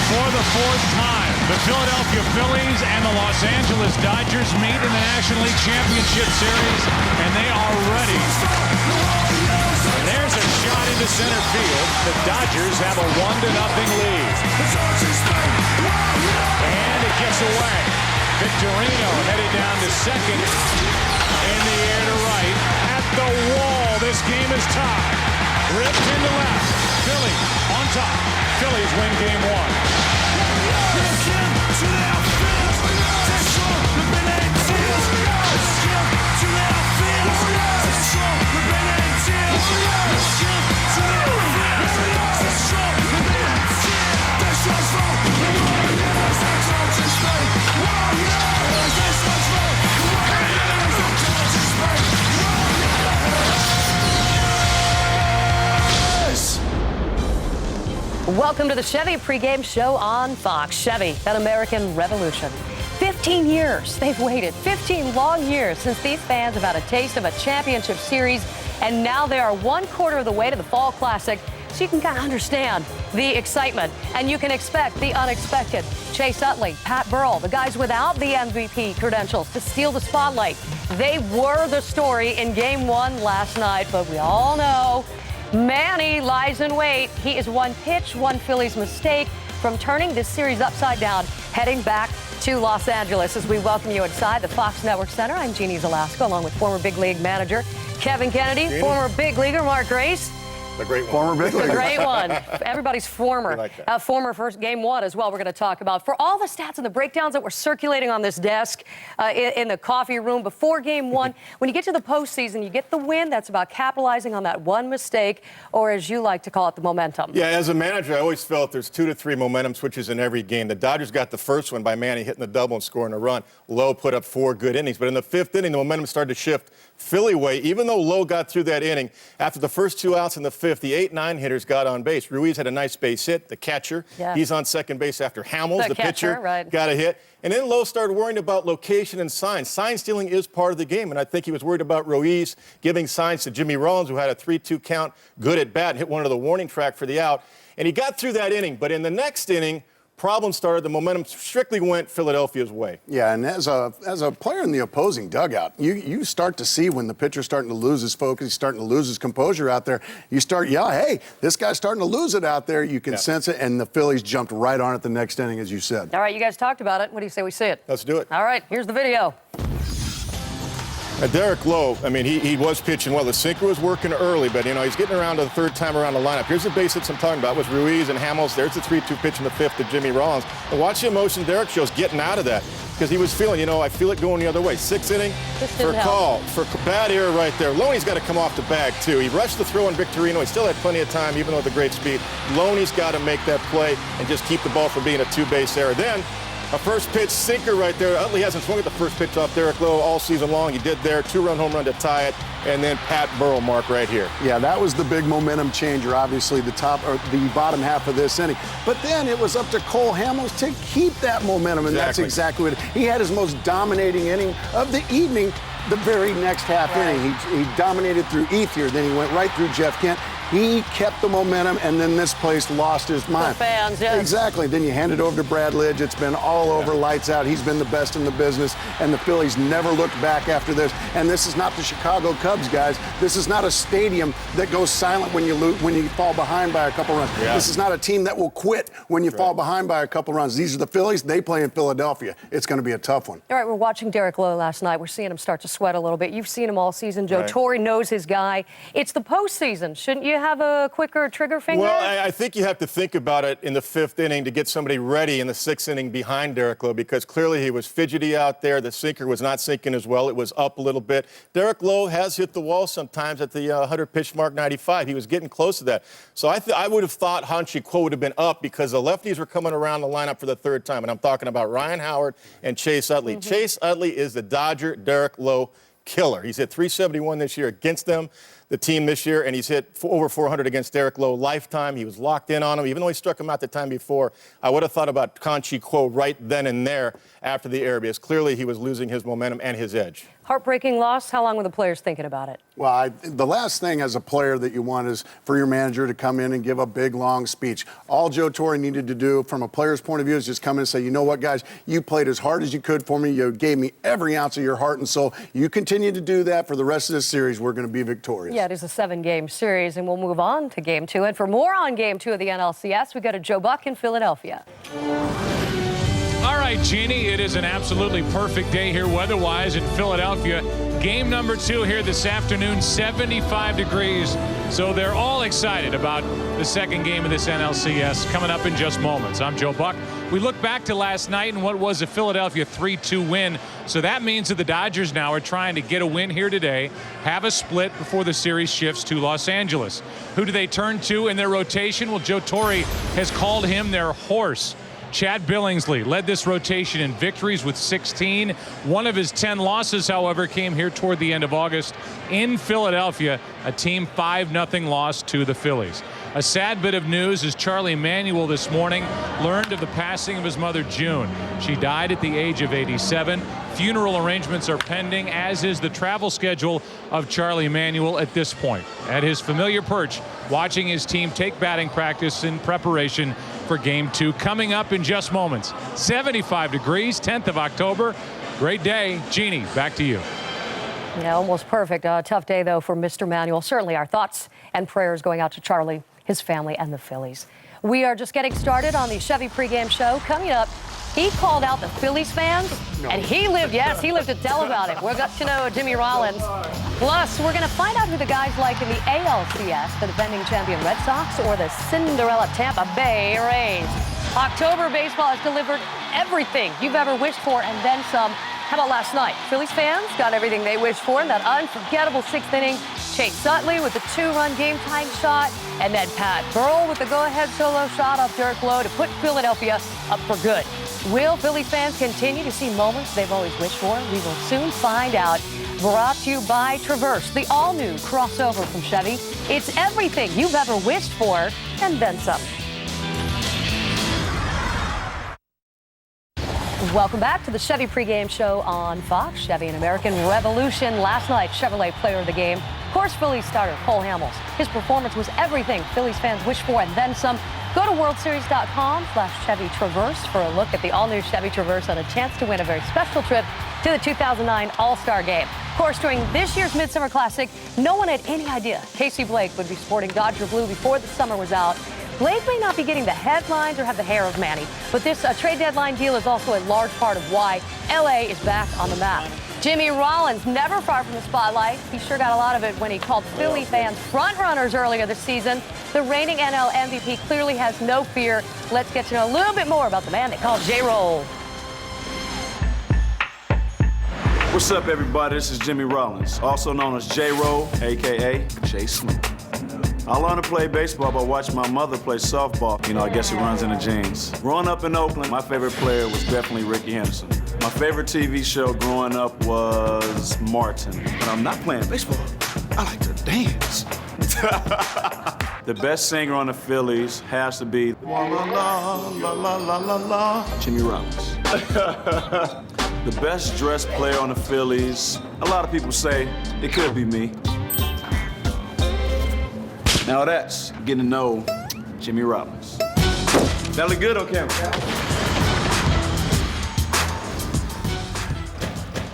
For the fourth time, the Philadelphia Phillies and the Los Angeles Dodgers meet in the National League Championship Series, and they are ready. There's a shot into center field. The Dodgers have a 1-0 lead. And it gets away. Victorino headed down to second. In the air to right. At the wall, this game is tied. Ripped into left. Phillies on top. Phillies win game one. Welcome to the Chevy pregame show on Fox. Chevy, an American revolution. 15 years they've waited, 15 long years since these fans have had a taste of a championship series, and now they are 1/4 of the way to the Fall Classic, so you can kind of understand the excitement, and you can expect the unexpected. Chase Utley, Pat Burrell, the guys without the MVP credentials to steal the spotlight. They were the story in Game 1 last night, but we all know Manny lies in wait. He is one pitch, one Phillies mistake from turning this series upside down, heading back to Los Angeles. As we welcome you inside the Fox Network Center, I'm Jeannie Zalasko, along with former big league manager Kevin Kennedy, Jeannie. Former big leaguer Mark Grace. The great one. Former big leaguer. The great one. Everybody's former. Like that. Former first Game 1 as well, we're going to talk about. For all the stats and the breakdowns that were circulating on this desk in the coffee room before Game 1, when you get to the postseason, you get the win. That's about capitalizing on that one mistake, or as you like to call it, the momentum. Yeah, as a manager, I always felt there's 2 to 3 momentum switches in every game. The Dodgers got the first one by Manny hitting the double and scoring a run. Lowe put up 4 good innings. But in the 5th inning, the momentum started to shift Philly way. Even though Lowe got through that inning, after the first 2 outs in the 5th, the 8-9 hitters got on base. Ruiz had a nice base hit, the catcher. Yeah. He's on second base after Hamels, the catcher, pitcher, right. got a hit. And then Lowe started worrying about location and signs. Sign stealing is part of the game, and I think he was worried about Ruiz giving signs to Jimmy Rollins, who had a 3-2 count, good at bat, and hit one of the warning track for the out. And he got through that inning, but in the next inning, problems started. The momentum strictly went Philadelphia's way. Yeah, and as a player in the opposing dugout, you start to see when the pitcher's starting to lose his focus, he's starting to lose his composure out there. You start yelling, hey, this guy's starting to lose it out there. You can sense it, and the Phillies jumped right on it the next inning, as you said. All right, you guys talked about it. What do you say we see it? Let's do it. All right, here's the video. Derek Lowe, I mean, he was pitching well. The sinker was working early, but, you know, he's getting around to the 3rd time around the lineup. Here's the base hits I'm talking about with Ruiz and Hamels. There's the 3-2 pitch in the 5th to Jimmy Rollins. And watch the emotion Derek shows getting out of that because he was feeling, you know, I feel it going the other way. 6th inning for call, for bad error right there. Loney's got to come off the bag, too. He rushed the throw on Victorino. He still had plenty of time, even though with the great speed. Loney's got to make that play and just keep the ball from being a 2-base error. Then a first pitch sinker right there. Utley hasn't swung at the first pitch off Derek Lowe all season long. He did there. 2-run home run to tie it. And then Pat Burrell, Mark, right here. Yeah, that was the big momentum changer, obviously, the top or the bottom half of this inning. But then it was up to Cole Hamels to keep that momentum, and that's exactly what he had his most dominating inning of the evening the very next half inning. He dominated through Ethier, then he went right through Jeff Kent. He kept the momentum, and then this place lost his mind. The fans, yes. Exactly. Then you hand it over to Brad Lidge. It's been all over, lights out. He's been the best in the business, and the Phillies never looked back after this. And this is not the Chicago Cubs, guys. This is not a stadium that goes silent when you fall behind by a couple runs. Yeah. This is not a team that will quit when you fall behind by a couple runs. These are the Phillies. They play in Philadelphia. It's going to be a tough one. All right, we're watching Derek Lowe last night. We're seeing him start to sweat a little bit. You've seen him all season. Joe Torre knows his guy. It's the postseason. Shouldn't you have a quicker trigger finger? Well, I think you have to think about it in the 5th inning to get somebody ready in the 6th inning behind Derek Lowe, because clearly he was fidgety out there. The sinker was not sinking as well. It was up a little bit. Derek Lowe has hit the wall sometimes at the 100-pitch mark, 95. He was getting close to that. So I would have thought Hanshi Kwo would have been up because the lefties were coming around the lineup for the 3rd time, and I'm talking about Ryan Howard and Chase Utley. Chase Utley is the Dodger Derek Lowe killer. He's hit 371 this year against them, the team this year, and he's hit over 400 against Derek Lowe lifetime. He was locked in on him, even though he struck him out the time before. I would have thought about Hanshi Kwo right then and there after the error, because clearly he was losing his momentum and his edge. Heartbreaking loss. How long were the players thinking about it? Well, the last thing as a player that you want is for your manager to come in and give a big, long speech. All Joe Torre needed to do from a player's point of view is just come in and say, you know what, guys, you played as hard as you could for me. You gave me every ounce of your heart and soul. You continue to do that for the rest of this series. We're going to be victorious. Yeah, it is a 7-game series, and we'll move on to Game 2. And for more on Game 2 of the NLCS, we go to Joe Buck in Philadelphia. All right, Jeannie, it is an absolutely perfect day here weather-wise in Philadelphia. Game number 2 here this afternoon, 75 degrees. So they're all excited about the second game of this NLCS coming up in just moments. I'm Joe Buck. We look back to last night and what was a Philadelphia 3-2 win. So that means that the Dodgers now are trying to get a win here today, have a split before the series shifts to Los Angeles. Who do they turn to in their rotation? Well, Joe Torre has called him their horse. Chad Billingsley led this rotation in victories with 16. One of his 10 losses, however, came here toward the end of August in Philadelphia, a team 5-0 loss to the Phillies. A sad bit of news is Charlie Manuel this morning learned of the passing of his mother, June. She died at the age of 87. Funeral arrangements are pending, as is the travel schedule of Charlie Manuel at this point. At his familiar perch, watching his team take batting practice in preparation for Game 2 coming up in just moments. 75 degrees, 10th of October. Great day. Jeannie, back to you. Yeah, almost perfect. A tough day, though, for Mr. Manuel. Certainly our thoughts and prayers going out to Charlie, his family, and the Phillies. We are just getting started on the Chevy pregame show. Coming up, he called out the Phillies fans, and he lived to tell about it. We'll get to know Jimmy Rollins. Plus, we're going to find out who the guys like in the ALCS, the defending champion Red Sox or the Cinderella Tampa Bay Rays. October baseball has delivered everything you've ever wished for and then some. How about last night? Phillies fans got everything they wished for in that unforgettable 6th inning. Chase Utley with the 2-run game-tying shot, and then Pat Burrell with the go-ahead solo shot off Dirk Lowe to put Philadelphia up for good. Will Phillies fans continue to see moments they've always wished for? We will soon find out. Brought to you by Traverse, the all-new crossover from Chevy. It's everything you've ever wished for and then some. Welcome back to the Chevy pregame show on Fox. Chevy, an American revolution. Last night, Chevrolet player of the game. Of course, Phillies starter Cole Hamels. His performance was everything Phillies fans wish for and then some. Go to worldseries.com/Chevy Traverse for a look at the all-new Chevy Traverse and a chance to win a very special trip to the 2009 All-Star Game. Of course, during this year's Midsummer Classic, no one had any idea Casey Blake would be sporting Dodger blue before the summer was out. Blake may not be getting the headlines or have the hair of Manny, but this trade deadline deal is also a large part of why L.A. is back on the map. Jimmy Rollins, never far from the spotlight. He sure got a lot of it when he called Philly fans front-runners earlier this season. The reigning NL MVP clearly has no fear. Let's get to know a little bit more about the man they call J-Roll. What's up, everybody? This is Jimmy Rollins, also known as J-Roll, a.k.a. J Smoke. I learned to play baseball by watching my mother play softball. You know, I guess it runs in the genes. Growing up in Oakland, my favorite player was definitely Ricky Henderson. My favorite TV show growing up was Martin. But I'm not playing baseball. I like to dance. The best singer on the Phillies has to be la la la la la la la Jimmy Rollins. The best dressed player on the Phillies, a lot of people say it could be me. Now that's getting to know Jimmy Rollins. That look good on camera.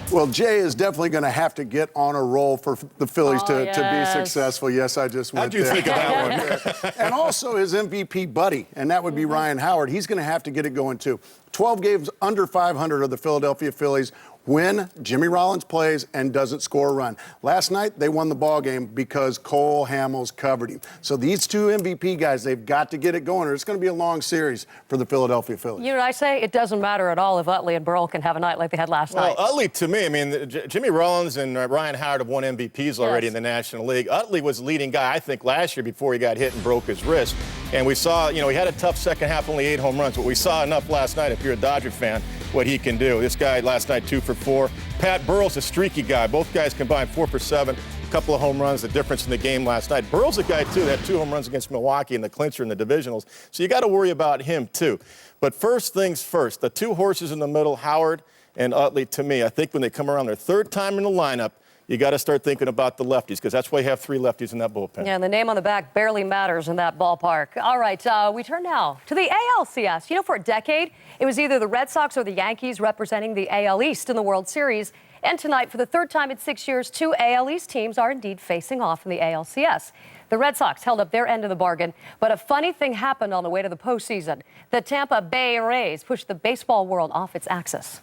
Well, Jay is definitely going to have to get on a roll for the Phillies to be successful. Yes, I just went there. How'd you think of that one? And also his MVP buddy, and that would be Ryan Howard. He's going to have to get it going, too. 12 games under 500 of the Philadelphia Phillies when Jimmy Rollins plays and doesn't score a run. Last night, they won the ball game because Cole Hamels covered him. So these two MVP guys, they've got to get it going, or it's going to be a long series for the Philadelphia Phillies. You know what I say? It doesn't matter at all if Utley and Burrell can have a night like they had last night. Well, Utley, to me, I mean, Jimmy Rollins and Ryan Howard have won MVPs already in the National League. Utley was the leading guy, I think, last year before he got hit and broke his wrist. And we saw, you know, he had a tough second half, only 8 home runs, but we saw enough last night, if you're a Dodger fan, what he can do. This guy last night, 2 for 4. Pat Burrell's a streaky guy. Both guys combined 4 for 7. A couple of home runs, the difference in the game last night. Burrell's a guy, too, that had 2 home runs against Milwaukee in the clincher in the divisionals. So you got to worry about him, too. But first things first, the 2 horses in the middle, Howard And Utley, to me, I think when they come around their third time in the lineup, you got to start thinking about the lefties, because that's why you have 3 lefties in that bullpen. Yeah, and the name on the back barely matters in that ballpark. All right, we turn now to the ALCS. You know, for a decade, it was either the Red Sox or the Yankees representing the AL East in the World Series. And tonight, for the third time in 6 years, 2 AL East teams are indeed facing off in the ALCS. The Red Sox held up their end of the bargain, but a funny thing happened on the way to the postseason. The Tampa Bay Rays pushed the baseball world off its axis.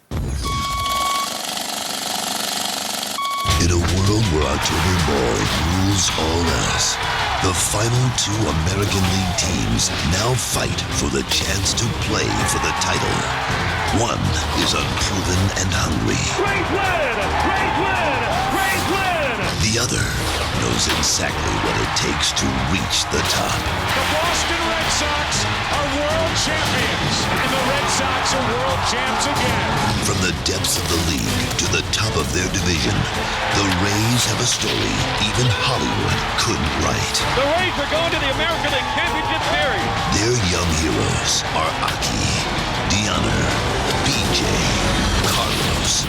In a world where October ball rules all else, the final 2 American League teams now fight for the chance to play for the title. One is unproven and hungry. Rays win! Rays win! Rays win! The other knows exactly what it takes to reach the top. The Boston Red Sox are world champions, and the Red Sox are world champs again. From the depths of the league to the top of their division, the Rays have a story even Hollywood couldn't write. The Rays are going to the American League Championship Series. Their young heroes are Aki, Deanna, BJ, Carlos,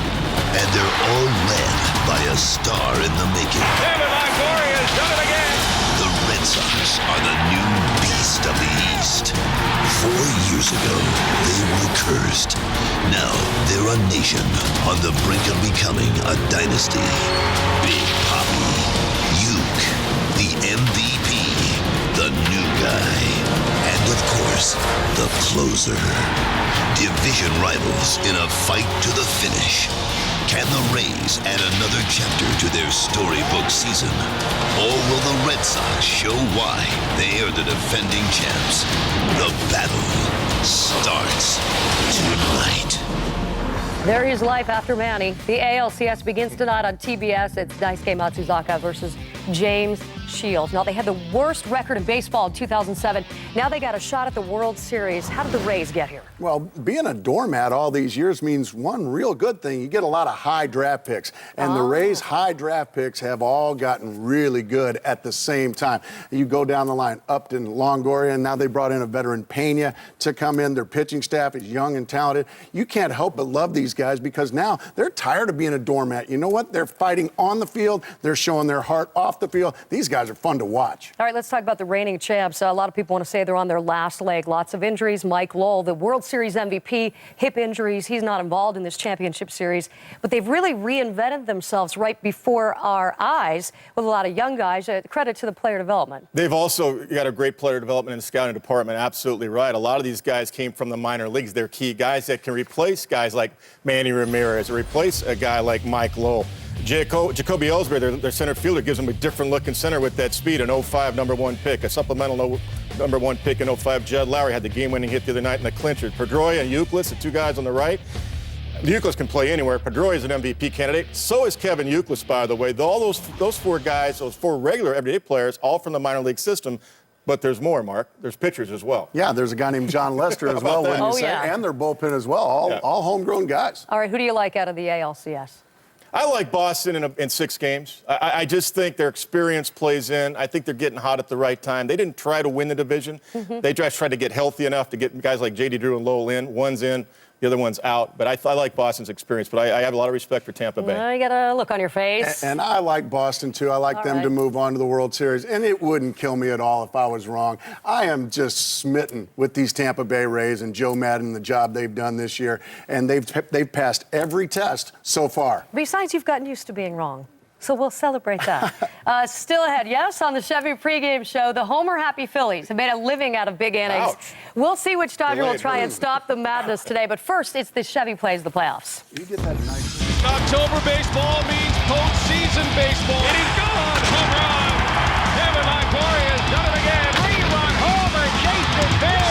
and they're all led by a star in the making. McCarver has done it again. The Red Sox are the new beast of the East. 4 years ago, they were cursed. Now they're a nation on the brink of becoming a dynasty. Big Papi, Uke, the MVP, the new guy, and of course, the closer. Division rivals in a fight to the finish. Can the Rays add another chapter to their storybook season? Or will the Red Sox show why they are the defending champs? The battle starts tonight. There is life after Manny. The ALCS begins tonight on TBS. It's Daisuke Matsuzaka versus James Shields. Now, they had the worst record in baseball in 2007. Now they got a shot at the World Series. How did the Rays get here? Well, being a doormat all these years means one real good thing. You get a lot of high draft picks. And the Rays' high draft picks have all gotten really good at the same time. You go down the line, Upton, Longoria, and now they brought in a veteran, Pena, to come in. Their pitching staff is young and talented. You can't help but love these guys because now they're tired of being a doormat. You know what? They're fighting on the field. They're showing their heart off the field. These guys are fun to watch. All right, let's talk about the reigning champs. A lot of people want to say they're on their last leg. Lots of injuries. Mike Lowell, the World Series MVP, hip injuries. He's not involved in this championship series. But they've really reinvented themselves right before our eyes with a lot of young guys. Credit to the player development. They've also got a great player development in the scouting department. Absolutely right. A lot of these guys came from the minor leagues. They're key guys that can replace guys like Manny Ramirez or replace a guy like Mike Lowell. Jacoby Ellsbury, their center fielder, gives them a different looking center with that speed. An 05 number 1 pick, a supplemental number 1 pick in 05. Jed Lowry had the game-winning hit the other night in the clincher. Pedroia and Euclid, the 2 guys on the right. Euclid can play anywhere. Pedroia is an MVP candidate. So is Kevin Euclid, by the way. All those 4 guys, those 4 regular everyday players, all from the minor league system. But there's more, Mark. There's pitchers as well. Yeah, there's a guy named John Lester as well, wouldn't you say? Yeah. And their bullpen as well, all homegrown guys. All right, who do you like out of the ALCS? I like Boston in 6 games. I just think their experience plays in. I think they're getting hot at the right time. They didn't try to win the division. They just tried to get healthy enough to get guys like J.D. Drew and Lowell in. One's in, the other one's out. But I like Boston's experience. But I have a lot of respect for Tampa Bay. You got a look on your face. And I like Boston, too. I like them to move on to the World Series. And it wouldn't kill me at all if I was wrong. I am just smitten with these Tampa Bay Rays and Joe Madden, the job they've done this year. And they've passed every test so far. Besides, you've gotten used to being wrong. So we'll celebrate that. Still ahead, yes, on the Chevy pregame show, the Homer Happy Phillies have made a living out of big innings. Ouch. We'll see which Dodger will try and stop the madness today. But first, it's the Chevy Plays the Playoffs. You get that nice. October baseball means postseason baseball. And he's gone. Home run. Kevin McCarver has done it again. 3-run homer. Jason Bell.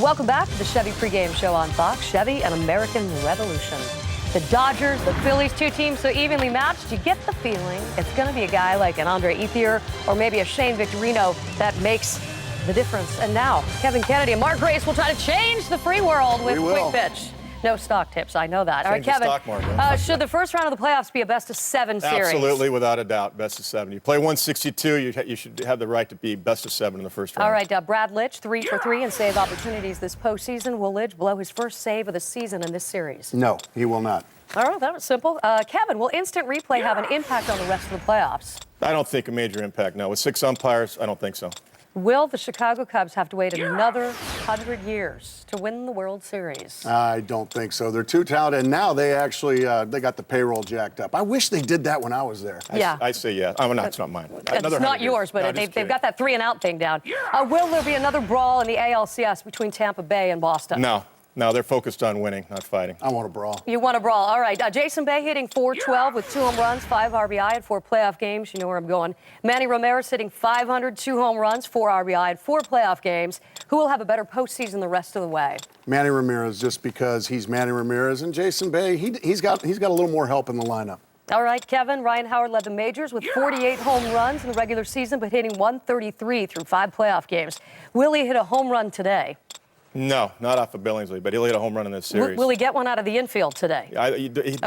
Welcome back to the Chevy pregame show on Fox. Chevy, an American revolution. The Dodgers, the Phillies, two teams so evenly matched, you get the feeling it's going to be a guy like an Andre Ethier or maybe a Shane Victorino that makes the difference. And now, Kevin Kennedy and Mark Grace will try to change the free world with Quick Pitch. No stock tips, I know that. All right, Kevin, should the first round of the playoffs be a best-of-7 series? Absolutely, without a doubt, best-of-7. You play 162, you should have the right to be best-of-7 in the first round. All right, Brad Litch, 3 for 3 in save opportunities this postseason. Will Litch blow his first save of the season in this series? No, he will not. All right, that was simple. Kevin, will instant replay have an impact on the rest of the playoffs? I don't think a major impact, no. With 6 umpires, I don't think so. Will the Chicago Cubs have to wait another 100 years to win the World Series? I don't think so. They're too talented, and now they actually they got the payroll jacked up. I wish they did that when I was there. I say yeah. Oh, no, it's not mine. It's not yours, but they've got that 3-and-out thing down. Will there be another brawl in the ALCS between Tampa Bay and Boston? No, they're focused on winning, not fighting. I want a brawl. You want a brawl. All right. Jason Bay hitting .412 with 2 home runs, 5 RBI in 4 playoff games. You know where I'm going. Manny Ramirez hitting .500, 2 home runs, 4 RBI in 4 playoff games. Who will have a better postseason the rest of the way? Manny Ramirez, just because he's Manny Ramirez, and Jason Bay, he's got a little more help in the lineup. All right, Kevin. Ryan Howard led the majors with 48 home runs in the regular season, but hitting .133 through 5 playoff games. Will he hit a home run today? No, not off of Billingsley, but he'll hit a home run in this series. Will he get one out of the infield today?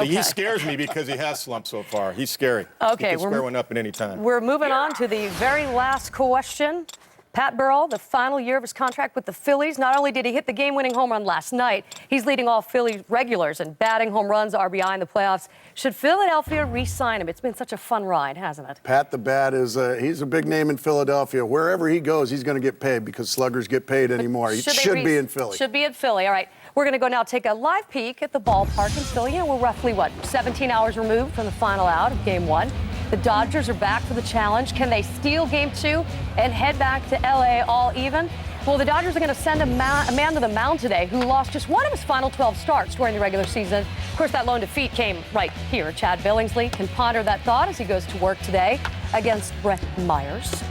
He scares me because he has slumped so far. He's scary. Okay, he can square one up at any time. We're moving on to the very last question. Pat Burrell, the final year of his contract with the Phillies. Not only did he hit the game-winning home run last night, he's leading all Phillies regulars in batting, home runs, RBI in the playoffs. Should Philadelphia re-sign him? It's been such a fun ride, hasn't it? Pat the Bat he's a big name in Philadelphia. Wherever he goes, he's going to get paid because sluggers get paid anymore. He should be in Philly. Should be in Philly. All right. We're going to go now take a live peek at the ballpark in Philly. You know, we're roughly, 17 hours removed from the final out of Game 1. The Dodgers are back for the challenge. Can they steal Game 2 and head back to L.A. all even? Well, the Dodgers are going to send a man to the mound today who lost just one of his final 12 starts during the regular season. Of course, that lone defeat came right here. Chad Billingsley can ponder that thought as he goes to work today against Brett Myers.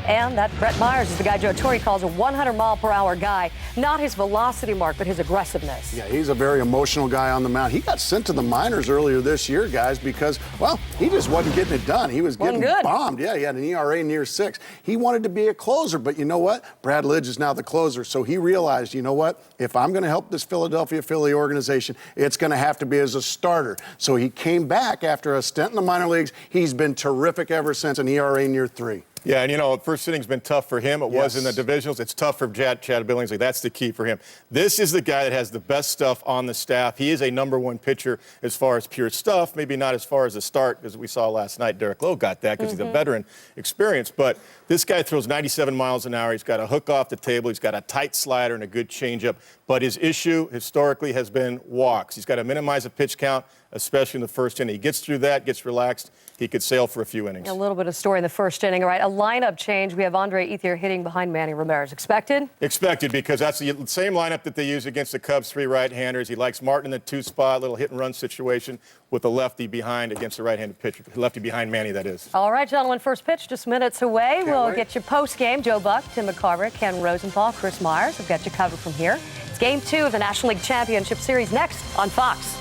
And that Brett Myers is the guy Joe Torre calls a 100-mile-per-hour guy. Not his velocity mark, but his aggressiveness. Yeah, he's a very emotional guy on the mound. He got sent to the minors earlier this year, guys, because, well, he just wasn't getting it done. He was getting bombed. Yeah, he had an ERA near 6. He wanted to be a closer, but you know what? Brad Lidge is now the closer, so he realized, you know what? If I'm going to help this Philadelphia Philly organization, it's going to have to be as a starter. So he came back after a stint in the minor leagues. He's been terrific ever since, an ERA near 3. Yeah, and, you know, first inning's been tough for him. It was in the divisionals. It's tough for Chad Billingsley. That's the key for him. This is the guy that has the best stuff on the staff. He is a #1 pitcher as far as pure stuff, maybe not as far as the start, as we saw last night. Derek Lowe got that because he's a veteran experience. But this guy throws 97 miles an hour. He's got a hook off the table. He's got a tight slider and a good changeup. But his issue historically has been walks. He's got to minimize the pitch count, especially in the first inning. He gets through that, gets relaxed. He could sail for a few innings. A little bit of story in the first inning. All right, a lineup change. We have Andre Ethier hitting behind Manny Ramirez. Expected? Expected, because that's the same lineup that they use against the Cubs' 3 right-handers. He likes Martin in the 2 spot, little hit-and-run situation with a lefty behind against the right-handed pitcher. Lefty behind Manny, that is. All right, gentlemen, first pitch just minutes away. We'll get you post-game. Joe Buck, Tim McCarver, Ken Rosenthal, Chris Myers. We've got you covered from here. It's Game 2 of the National League Championship Series next on Fox.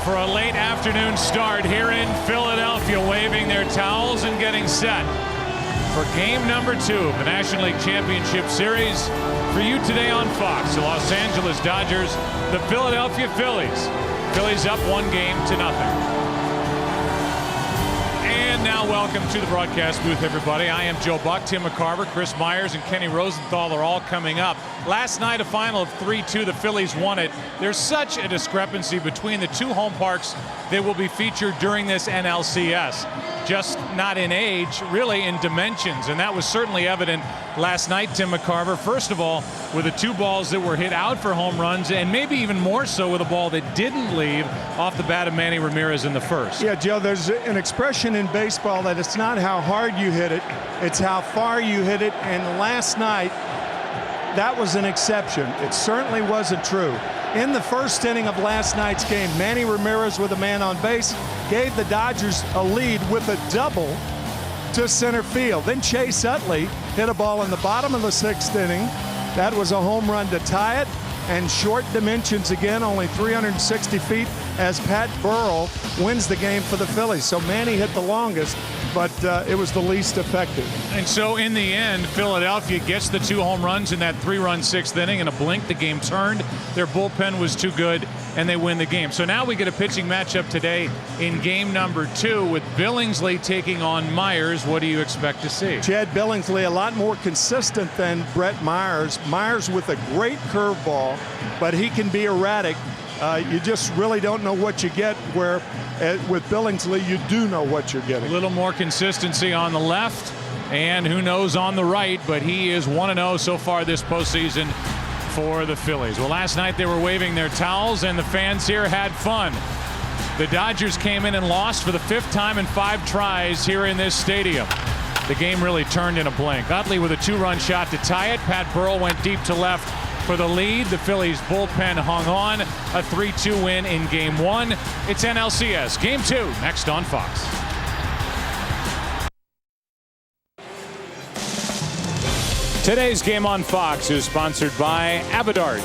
For a late afternoon start here in Philadelphia, waving their towels and getting set for game number 2 of the National League Championship Series. For you today on Fox, the Los Angeles Dodgers, the Philadelphia Phillies. Phillies up 1-0. And now welcome to the broadcast booth, everybody. I am Joe Buck, Tim McCarver, Chris Myers, and Kenny Rosenthal are all coming up. Last night, a final of 3-2. The Phillies won it. There's such a discrepancy between the 2 home parks that will be featured during this NLCS. Just not in age, really in dimensions, and that was certainly evident last night, Tim McCarver. First of all, with the 2 balls that were hit out for home runs, and maybe even more so with a ball that didn't leave off the bat of Manny Ramirez in the first. Yeah, Joe, there's an expression in baseball that it's not how hard you hit it, it's how far you hit it, and last night, that was an exception. It certainly wasn't true. In the first inning of last night's game, Manny Ramirez with a man on base gave the Dodgers a lead with a double to center field. Then Chase Utley hit a ball in the bottom of the 6th inning. That was a home run to tie it. And short dimensions again, only 360 feet, as Pat Burrell wins the game for the Phillies. So Manny hit the longest, but it was the least effective. And so in the end, Philadelphia gets the 2 home runs in that 3-run 6th inning. In a blink, the game turned. Their bullpen was too good, and they win the game. So now we get a pitching matchup today in game number 2 with Billingsley taking on Myers. What do you expect to see? Chad Billingsley a lot more consistent than Brett Myers. Myers with a great curveball, but he can be erratic. You just really don't know what you get, where with Billingsley you do know what you're getting. A little more consistency on the left, and who knows on the right, but he is 1-0 so far this postseason for the Phillies. Well, last night they were waving their towels, and the fans here had fun. The Dodgers came in and lost for the 5th time in 5 tries here in this stadium. The game really turned in a blink. Utley with a 2-run shot to tie it. Pat Burrell went deep to left for the lead. The Phillies bullpen hung on. A 3-2 win in game 1. It's NLCS game 2 next on Fox. Today's game on Fox is sponsored by Avidart,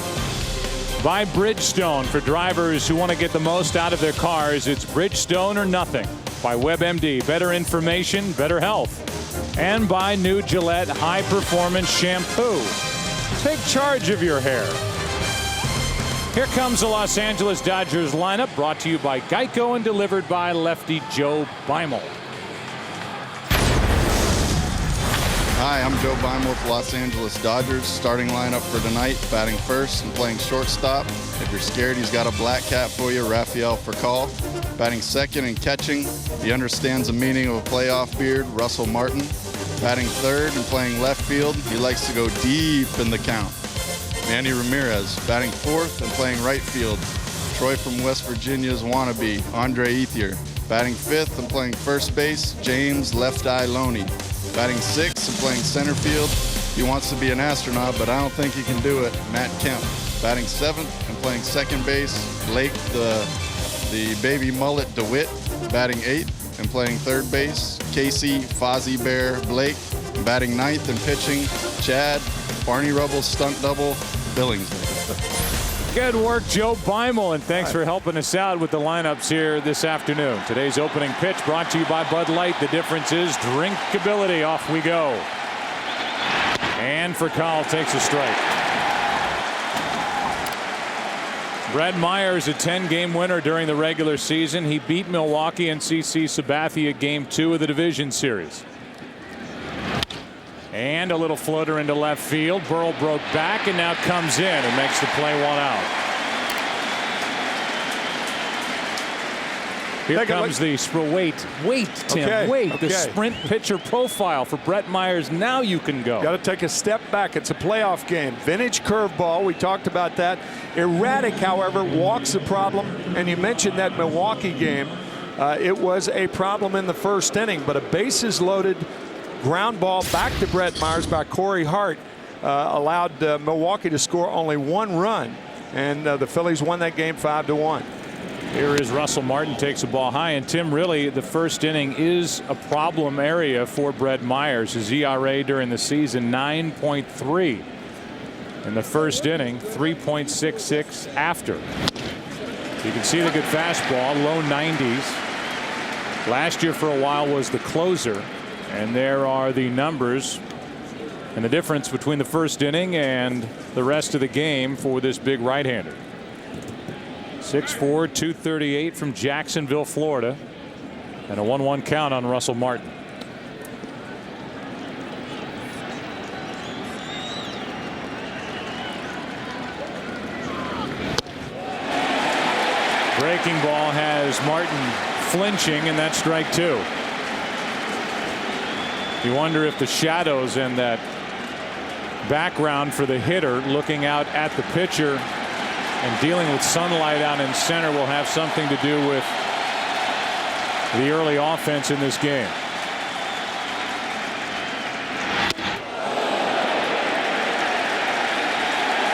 by Bridgestone. For drivers who want to get the most out of their cars, it's Bridgestone or nothing. By WebMD, better information, better health. And by new Gillette High Performance Shampoo. Take charge of your hair. Here comes the Los Angeles Dodgers lineup, brought to you by Geico and delivered by lefty Joe Beimel. Hi, I'm Joe Beimel with Los Angeles Dodgers. Starting lineup for tonight, batting first and playing shortstop. If you're scared, he's got a black cat for you, Rafael Furcal. Batting second and catching, he understands the meaning of a playoff beard, Russell Martin. Batting third and playing left field, he likes to go deep in the count, Manny Ramirez. Batting fourth and playing right field, Troy from West Virginia's wannabe, Andre Ethier. Batting fifth and playing first base, James Left Eye Loney. Batting sixth and playing center field, he wants to be an astronaut, but I don't think he can do it, Matt Kemp. Batting seventh and playing second base, Blake the baby mullet DeWitt. Batting eighth and playing third base, Casey Fozzie Bear Blake. Batting ninth and pitching, Chad Barney Rubble's stunt double, Billingsley. Good work, Joe Beimel, and thanks for helping us out with the lineups here this afternoon. Today's opening pitch brought to you by Bud Light. The difference is drinkability. Off we go. And Furcal takes a strike. Brett Myers, a 10-game winner during the regular season. He beat Milwaukee and CC Sabathia game 2 of the division series. And a little floater into left field. Burrell broke back and now comes in and makes the play 1 out. Here comes the the sprint pitcher profile for Brett Myers. Now you can go. Got to take a step back. It's a playoff game. Vintage curveball. We talked about that. Erratic, however, walks a problem. And you mentioned that Milwaukee game. It was a problem in the first inning, but a bases loaded ground ball back to Brett Myers by Corey Hart allowed Milwaukee to score only 1 run, and the Phillies won that game 5-1. Here is Russell Martin, takes a ball high, and Tim, really the first inning is a problem area for Brett Myers. His ERA during the season 9.3 in the first inning, 3.66 after. You can see the good fastball, low 90s. Last year for a while was the closer. And there are the numbers and the difference between the first inning and the rest of the game for this big right-hander. 6'4", 238 from Jacksonville, Florida, and a 1-1 count on Russell Martin. Breaking ball has Martin flinching, and that's strike 2. You wonder if the shadows and that background for the hitter looking out at the pitcher and dealing with sunlight out in center will have something to do with the early offense in this game.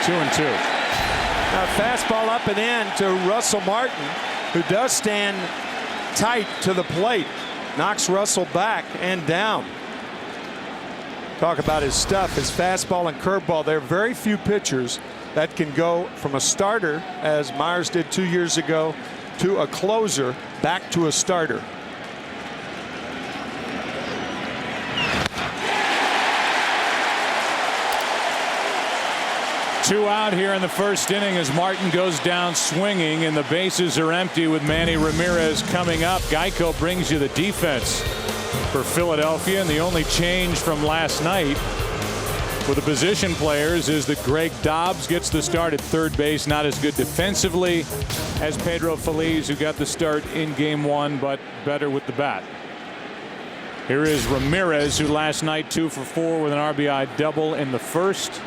Two and two. Now, fastball up and in to Russell Martin, who does stand tight to the plate. Knocks Russell back and down. Talk about his stuff, his fastball and curveball. There are very few pitchers that can go from a starter, as Myers did 2 years ago, to a closer, back to a starter. Two out here in the first inning as Martin goes down swinging, and the bases are empty with Manny Ramirez coming up. Geico brings you the defense for Philadelphia, and the only change from last night with the position players is that Greg Dobbs gets the start at third base. Not as good defensively as Pedro Feliz, who got the start in game 1, but better with the bat. Here is Ramirez, who last night 2 for 4 with an RBI double in the first.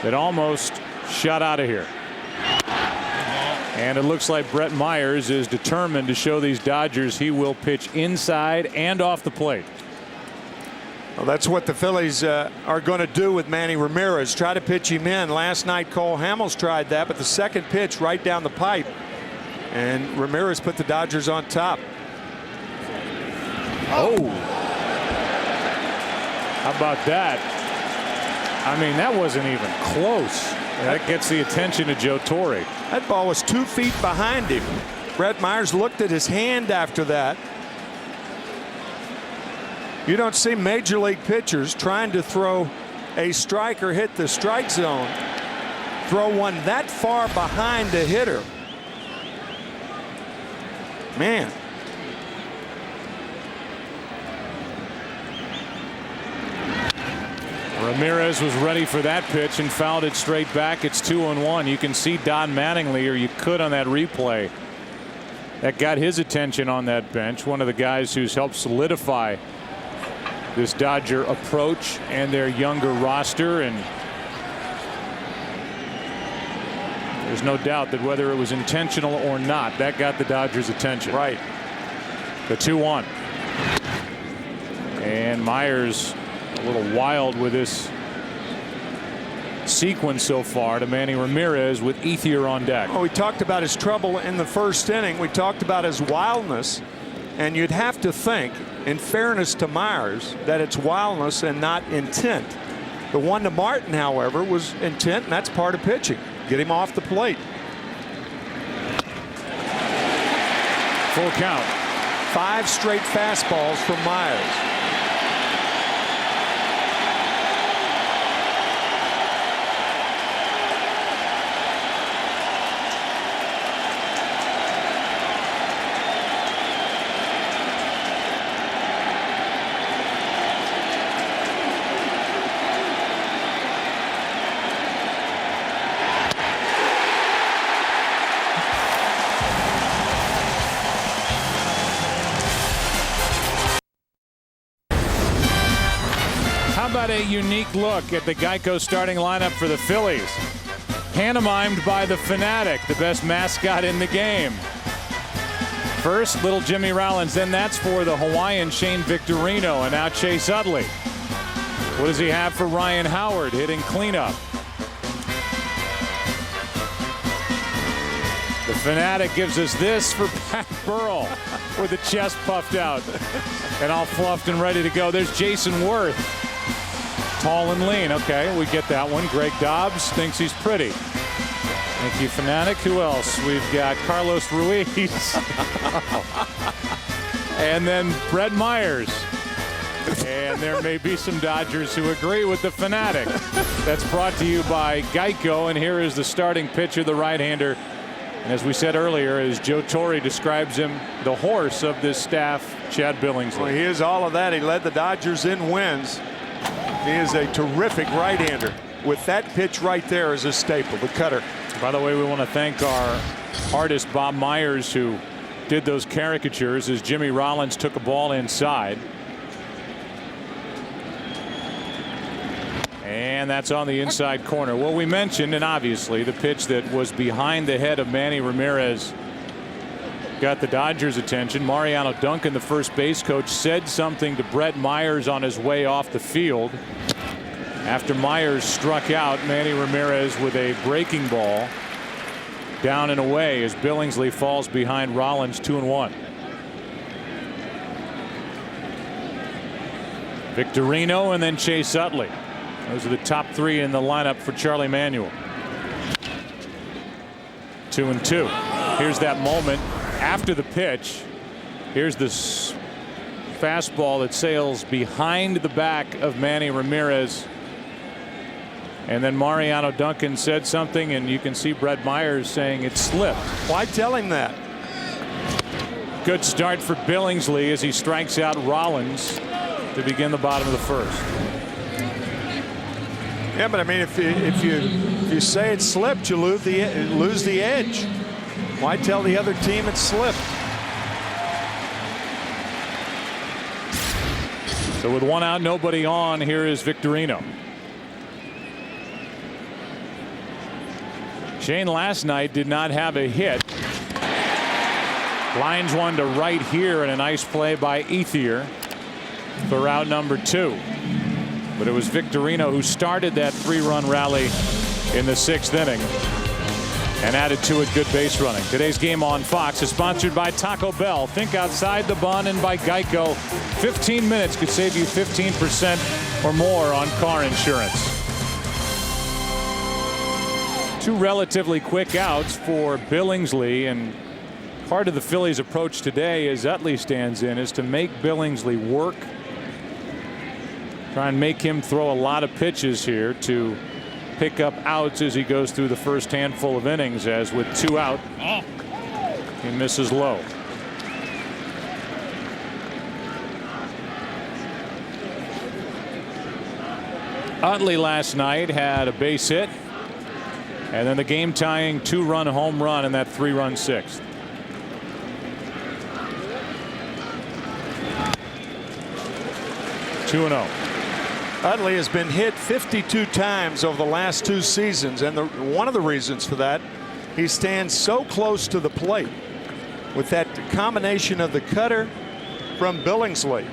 It almost shot out of here. And it looks like Brett Myers is determined to show these Dodgers he will pitch inside and off the plate. Well, that's what the Phillies are going to do with Manny Ramirez. Try to pitch him in. Last night Cole Hamels tried that, but the second pitch right down the pipe, and Ramirez put the Dodgers on top. Oh, how about that? I mean, that wasn't even close. That gets the attention of Joe Torre. That ball was 2 feet behind him. Brett Myers looked at his hand after that. You don't see major league pitchers trying to throw a strike or hit the strike zone, throw one that far behind the hitter. Man. Ramirez was ready for that pitch and fouled it straight back. It's 2-1. You can see Don Mattingly, or you could on that replay. That got his attention on that bench. One of the guys who's helped solidify this Dodger approach and their younger roster. And there's no doubt that whether it was intentional or not, that got the Dodgers' attention. Right. The 2-1. And Myers a little wild with this sequence so far to Manny Ramirez with Ethier on deck. Oh, we talked about his trouble in the first inning. We talked about his wildness, and you'd have to think, in fairness to Myers, that it's wildness and not intent. The one to Martin, however, was intent, and that's part of pitching. Get him off the plate. Full count. 5 straight fastballs from Myers. A unique look at the Geico starting lineup for the Phillies. Pantomimed by the Fanatic, the best mascot in the game. First, little Jimmy Rollins, then that's for the Hawaiian Shane Victorino, and now Chase Utley. What does he have for Ryan Howard hitting cleanup? The Fanatic gives us this for Pat Burrell with the chest puffed out and all fluffed and ready to go. There's Jason Worth. Tall and lean. Okay, we get that one. Greg Dobbs thinks he's pretty. Thank you, Fanatic. Who else? We've got Carlos Ruiz. And then Brett Myers. And there may be some Dodgers who agree with the Fanatic. That's brought to you by Geico. And here is the starting pitcher, the right-hander. And as we said earlier, as Joe Torre describes him, the horse of this staff, Chad Billingsley. Well, he is all of that. He led the Dodgers in wins. He is a terrific right-hander. With that pitch right there as a staple, the cutter. By the way, we want to thank our artist Bob Myers, who did those caricatures as Jimmy Rollins took a ball inside. And that's on the inside corner. Well, we mentioned, and obviously the pitch that was behind the head of Manny Ramirez got the Dodgers' attention. Mariano Duncan, the first base coach, said something to Brett Myers on his way off the field after Myers struck out Manny Ramirez with a breaking ball down and away as Billingsley falls behind Rollins 2-1. Victorino and then Chase Utley. Those are the top three in the lineup for Charlie Manuel. 2-2. Here's that moment after the pitch. Here's this fastball that sails behind the back of Manny Ramirez. And then Mariano Duncan said something, and you can see Brett Myers saying it slipped. Why tell him that? Good start for Billingsley as he strikes out Rollins to begin the bottom of the first. Yeah, but I mean, if you say it slipped, you lose the edge. Why tell the other team it slipped? So with one out, nobody on, here is Victorino. Shane last night did not have a hit. Lines one to right here, and a nice play by Ethier for out number 2. But it was Victorino who started that 3-run rally in the 6th inning and added to it good base running. Today's game on Fox is sponsored by Taco Bell. Think outside the bun, and by Geico. 15 minutes could save you 15% or more on car insurance. 2 relatively quick outs for Billingsley, and part of the Phillies' approach today, as Utley stands in, is to make Billingsley work. Try and make him throw a lot of pitches here to pick up outs as he goes through the first handful of innings, as with 2 out, he misses low. Utley last night had a base hit, and then the game tying 2-run home run in that 3-run 6th. (2-0). Utley has been hit 52 times over the last 2 seasons, and one of the reasons for that, he stands so close to the plate with that combination of the cutter from Billingsley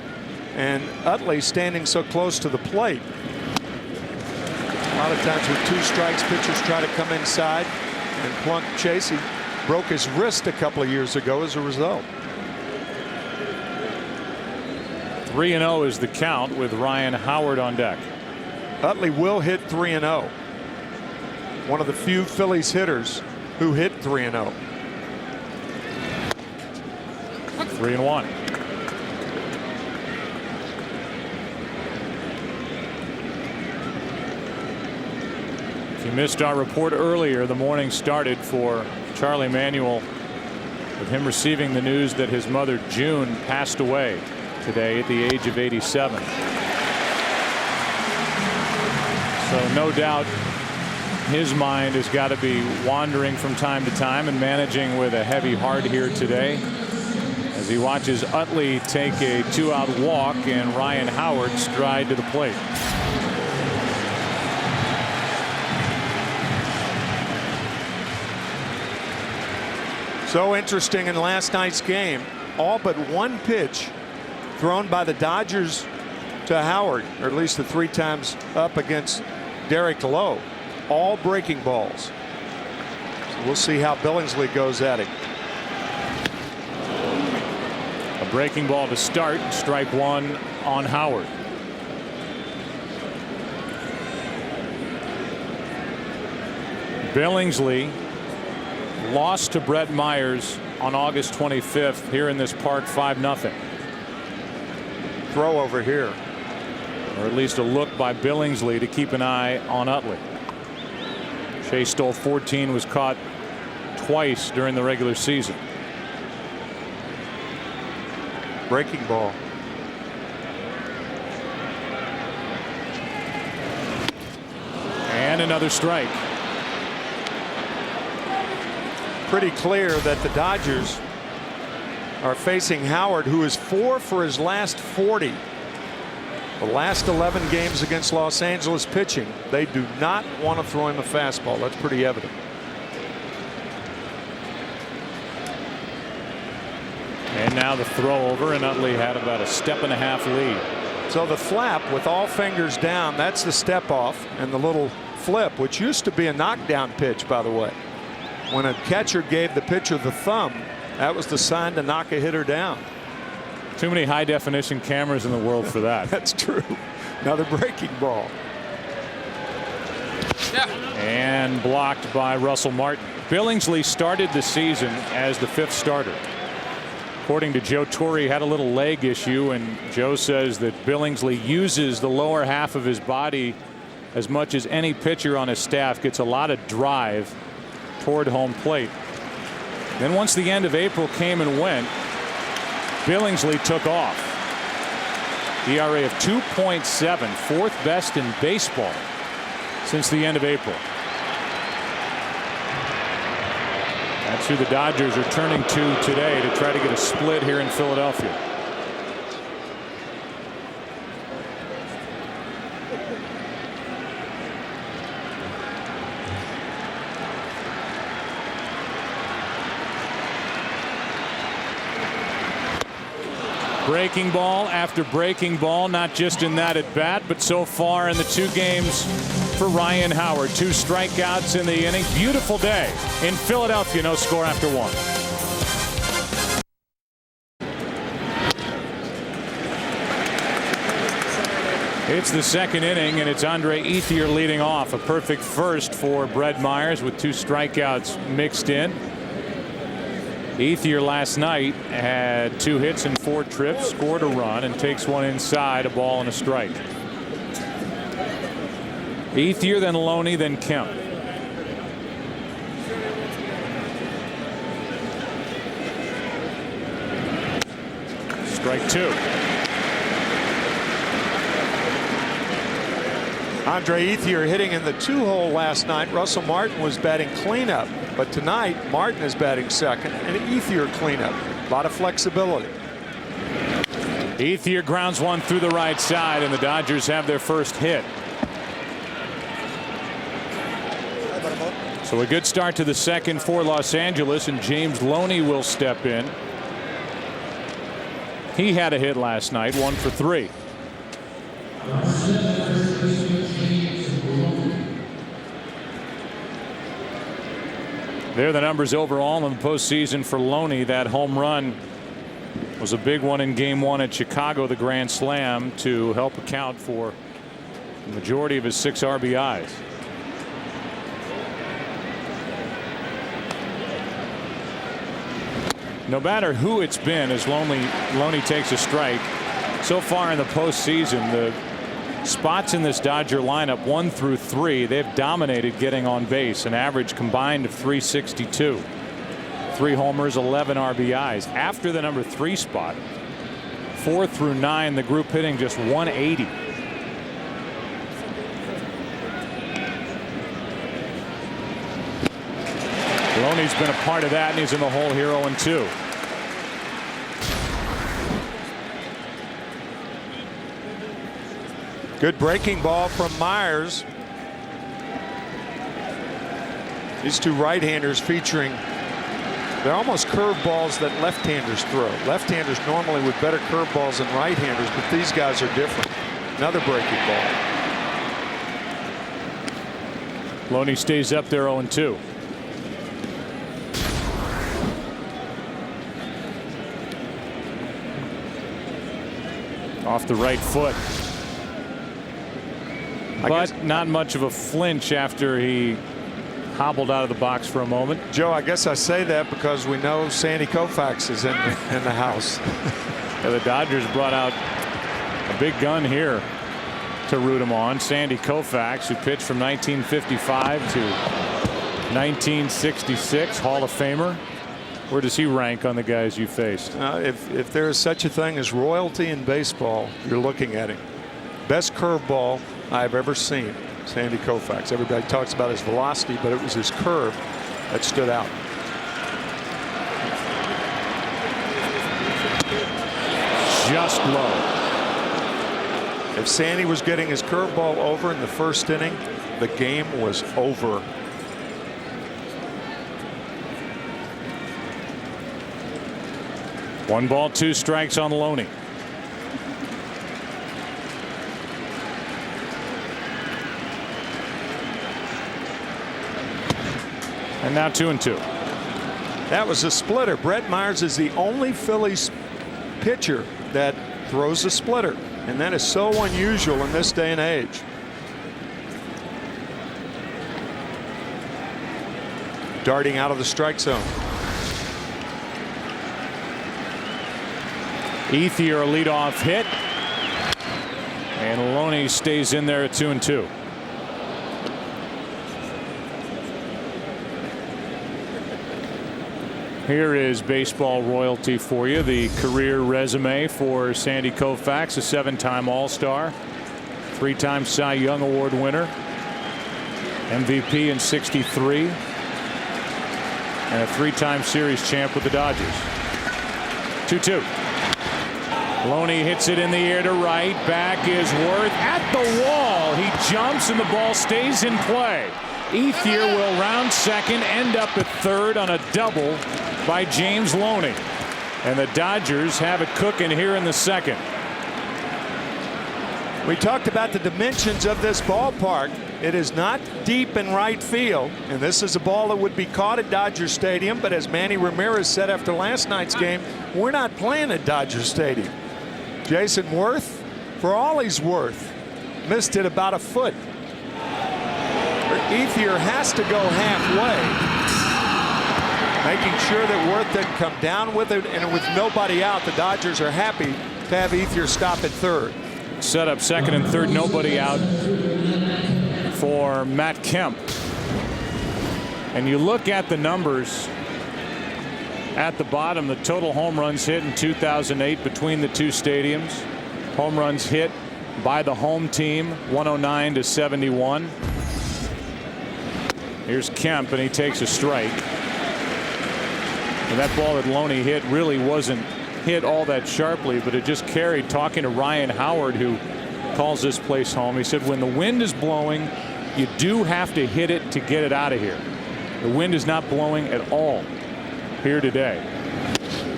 and Utley standing so close to the plate. A lot of times with 2 strikes, pitchers try to come inside and plunk chase. He broke his wrist a couple of years ago as a result. 3-0 is the count with Ryan Howard on deck. Utley will hit 3-0. One of the few Phillies hitters who hit 3-0. 3-1. If you missed our report earlier, the morning started for Charlie Manuel with him receiving the news that his mother June passed away today at the age of 87. So no doubt his mind has got to be wandering from time to time and managing with a heavy heart here today as he watches Utley take a 2-out walk and Ryan Howard stride to the plate. So interesting in last night's game, all but 1 pitch thrown by the Dodgers to Howard, or at least the 3 times up against Derek Lowe, all breaking balls. So we'll see how Billingsley goes at it. A breaking ball to start, strike 1 on Howard. Billingsley lost to Brett Myers on August 25th here in this park 5-0. Throw over here. Or at least a look by Billingsley to keep an eye on Utley. Shea stole 14, was caught twice during the regular season. Breaking ball. And another strike. pretty clear that the Dodgers are facing Howard, who is 4 for his last 40. The last 11 games against Los Angeles pitching, they do not want to throw him a fastball. That's pretty evident. And now the throw over, and Utley had about a 1.5 lead. So the flap with all fingers down, that's the step off, and the little flip, which used to be a knockdown pitch, by the way. When a catcher gave the pitcher the thumb, that was the sign to knock a hitter down. Too many high definition cameras in the world for that. That's true. Another breaking ball. And blocked by Russell Martin. Billingsley started the season as the 5th starter. According to Joe Torre, he had a little leg issue, and Joe says that Billingsley uses the lower half of his body as much as any pitcher on his staff, gets a lot of drive toward home plate. Then once the end of April came and went, Billingsley took off. ERA of 2.7, 4th best in baseball since the end of April. That's who the Dodgers are turning to today to try to get a split here in Philadelphia. Breaking ball after breaking ball, not just in that at bat, but so far in the 2 games for Ryan Howard. 2 strikeouts in the inning. Beautiful day in Philadelphia. No score after 1. It's the 2nd inning, and it's Andre Ethier leading off. A perfect first for Brett Myers with 2 strikeouts mixed in. Ethier last night had 2 hits and 4 trips, scored a run, and takes one inside, a ball and a strike. Ethier, then Loney, then Kemp. Strike 2. Andre Ethier hitting in the 2-hole last night. Russell Martin was batting cleanup. But tonight, Martin is batting 2nd, and Ethier cleanup. A lot of flexibility. Ethier grounds one through the right side, and the Dodgers have their first hit. So a good start to the 2nd for Los Angeles, and James Loney will step in. He had a hit last night, 1 for 3. There are the numbers overall in the postseason for Loney. That home run was a big one in Game 1 at Chicago, the grand slam, to help account for the majority of his 6 RBIs. No matter who it's been, as Loney takes a strike, so far in the postseason, the spots in this Dodger lineup 1 through 3, they've dominated getting on base, an average combined of 362. 3 homers, 11 RBIs. After the number 3 spot, 4 through 9, the group hitting just 180. Loney's been a part of that, and he's in the hole here 0-2. Good breaking ball from Myers. These 2 right-handers featuring, they're almost curveballs that left-handers throw. Left-handers normally with better curveballs than right-handers, but these guys are different. Another breaking ball. Loney stays up there 0-2. Off the right foot. But not much of a flinch after he hobbled out of the box for a moment. Joe, I guess I say that because we know Sandy Koufax is in the house. Yeah, the Dodgers brought out a big gun here to root him on. Sandy Koufax, who pitched from 1955 to 1966, Hall of Famer. Where does he rank on the guys you faced? If there is such a thing as royalty in baseball, you're looking at him. Best curveball I've ever seen, Sandy Koufax. Everybody talks about his velocity, but it was his curve that stood out. just low. If Sandy was getting his curveball over in the first inning, the game was over. One ball, two strikes on Loney. And now 2-2. That was a splitter. Brett Myers is the only Phillies pitcher that throws a splitter, and that is so unusual in this day and age. Darting out of the strike zone. Ethier, a leadoff hit, and Loney stays in there at 2-2. Here is baseball royalty for you. The career resume for Sandy Koufax, a 7-time All-Star, 3-time Cy Young Award winner, MVP in '63, and a 3-time series champ with the Dodgers. 2-2. Loney hits it in the air to right. Back is Worth at the wall. He jumps and the ball stays in play. Ethier will round second, end up at third on a double by James Loney. And the Dodgers have it cooking here in the second. We talked about the dimensions of this ballpark. It is not deep in right field, and this is a ball that would be caught at Dodger Stadium, but as Manny Ramirez said after last night's game, we're not playing at Dodger Stadium. Jason Worth, for all he's worth, missed it about a foot. Ethier has to go halfway, making sure that Worth didn't come down with it, and with nobody out, the Dodgers are happy to have Ethier stop at third. Set up second and third, nobody out for Matt Kemp. And you look at the numbers at the bottom, the total home runs hit in 2008 between the two stadiums. Home runs hit by the home team, 109 to 71. Here's Kemp, and he takes a strike. And that ball that Loney hit really wasn't hit all that sharply, but it just carried. Talking to Ryan Howard, who calls this place home, he said when the wind is blowing, you do have to hit it to get it out of here. The wind is not blowing at all here today,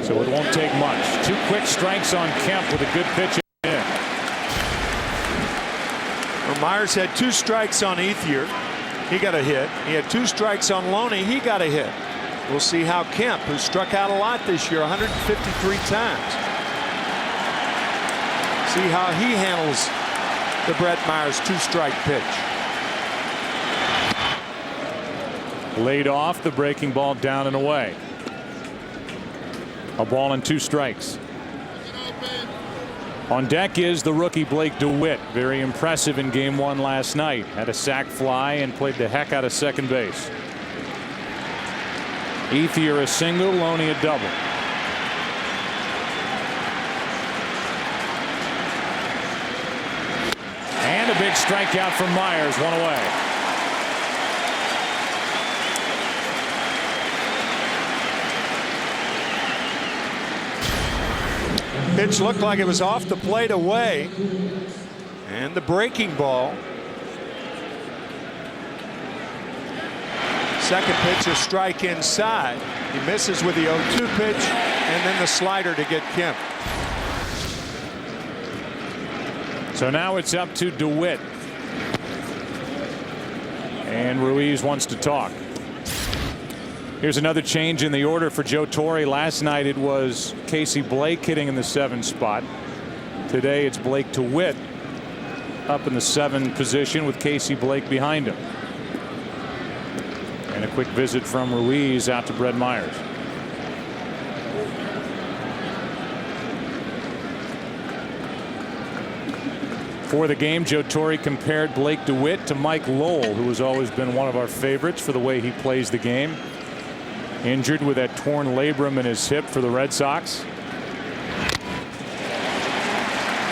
so it won't take much. Two quick strikes on Kemp with a good pitch in. Well, Myers had 2 strikes on Ethier. He got a hit. He had 2 strikes on Loney. He got a hit. We'll see how Kemp, who struck out a lot this year, 153 times, see how he handles the Brett Myers 2-strike pitch. Laid off, the breaking ball down and away. A ball and 2 strikes. On deck is the rookie Blake DeWitt. Very impressive in game 1 last night. Had a sac fly and played the heck out of second base. Ethier a single, Loney a double. And a big strikeout from Myers, 1 away. Pitch looked like it was off the plate away, and the breaking ball. Second pitch, a strike inside. He misses with the 0-2 pitch, and then the slider to get Kemp. So now it's up to DeWitt, and Ruiz wants to talk. Here's another change in the order for Joe Torre. Last night it was Casey Blake hitting in the 7 spot. Today it's Blake DeWitt up in the 7 position with Casey Blake behind him. And a quick visit from Ruiz out to Brett Myers. For the game, Joe Torre compared Blake DeWitt to Mike Lowell, who has always been one of our favorites for the way he plays the game. Injured with that torn labrum in his hip for the Red Sox.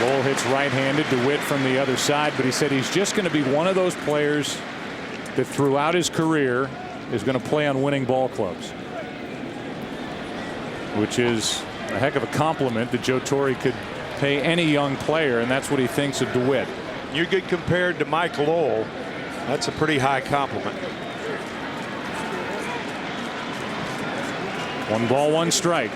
Lowell hits right-handed, DeWitt from the other side, but he said he's just going to be one of those players that throughout his career is going to play on winning ball clubs, which is a heck of a compliment that Joe Torre could pay any young player, and that's what he thinks of DeWitt. You get compared to Mike Lowell. That's a pretty high compliment. 1 ball, 1 strike.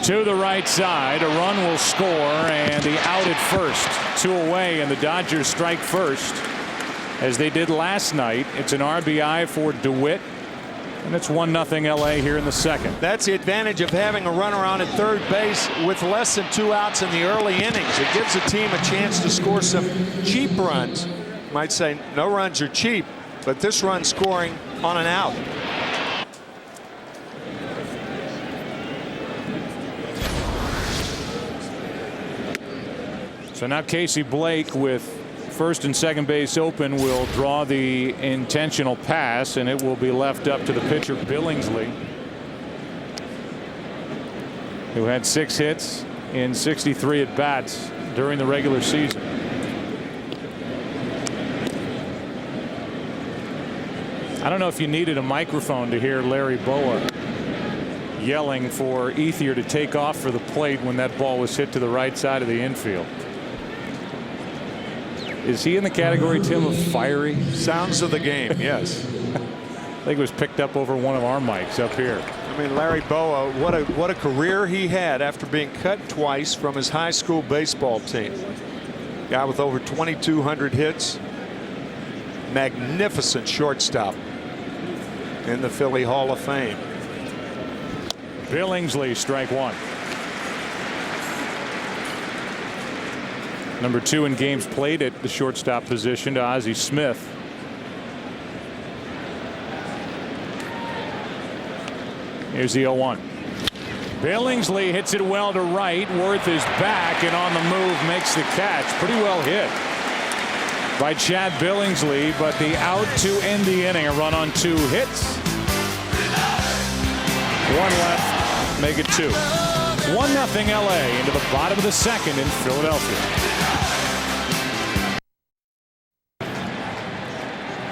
To the right side, a run will score, and the out at first. 2 away, and the Dodgers strike first, as they did last night. It's an RBI for DeWitt, and it's 1-0 LA here in the second. That's the advantage of having a runner on at third base with less than 2 outs in the early innings. It gives the team a chance to score some cheap runs. You might say no runs are cheap, but this run scoring on an out. So now Casey Blake, with first and second base open, will draw the intentional pass, and it will be left up to the pitcher Billingsley, who had 6 hits in 63 at bats during the regular season. I don't know if you needed a microphone to hear Larry Boa yelling for Ethier to take off for the plate when that ball was hit to the right side of the infield. Is he in the category, Tim, of fiery? Sounds of the game, yes. I think it was picked up over one of our mics up here. I mean, Larry Boa, what a career he had after being cut twice from his high school baseball team. Guy with over 2,200 hits. Magnificent shortstop in the Philly Hall of Fame. Billingsley, strike 1. Number 2 in games played at the shortstop position to Ozzie Smith. Here's the 0-1. Billingsley hits it well to right. Worth is back and on the move, makes the catch. Pretty well hit by Chad Billingsley, but the out to end the inning. A run on 2 hits. 1 left, make it 2. 1-0 LA into the bottom of the second in Philadelphia.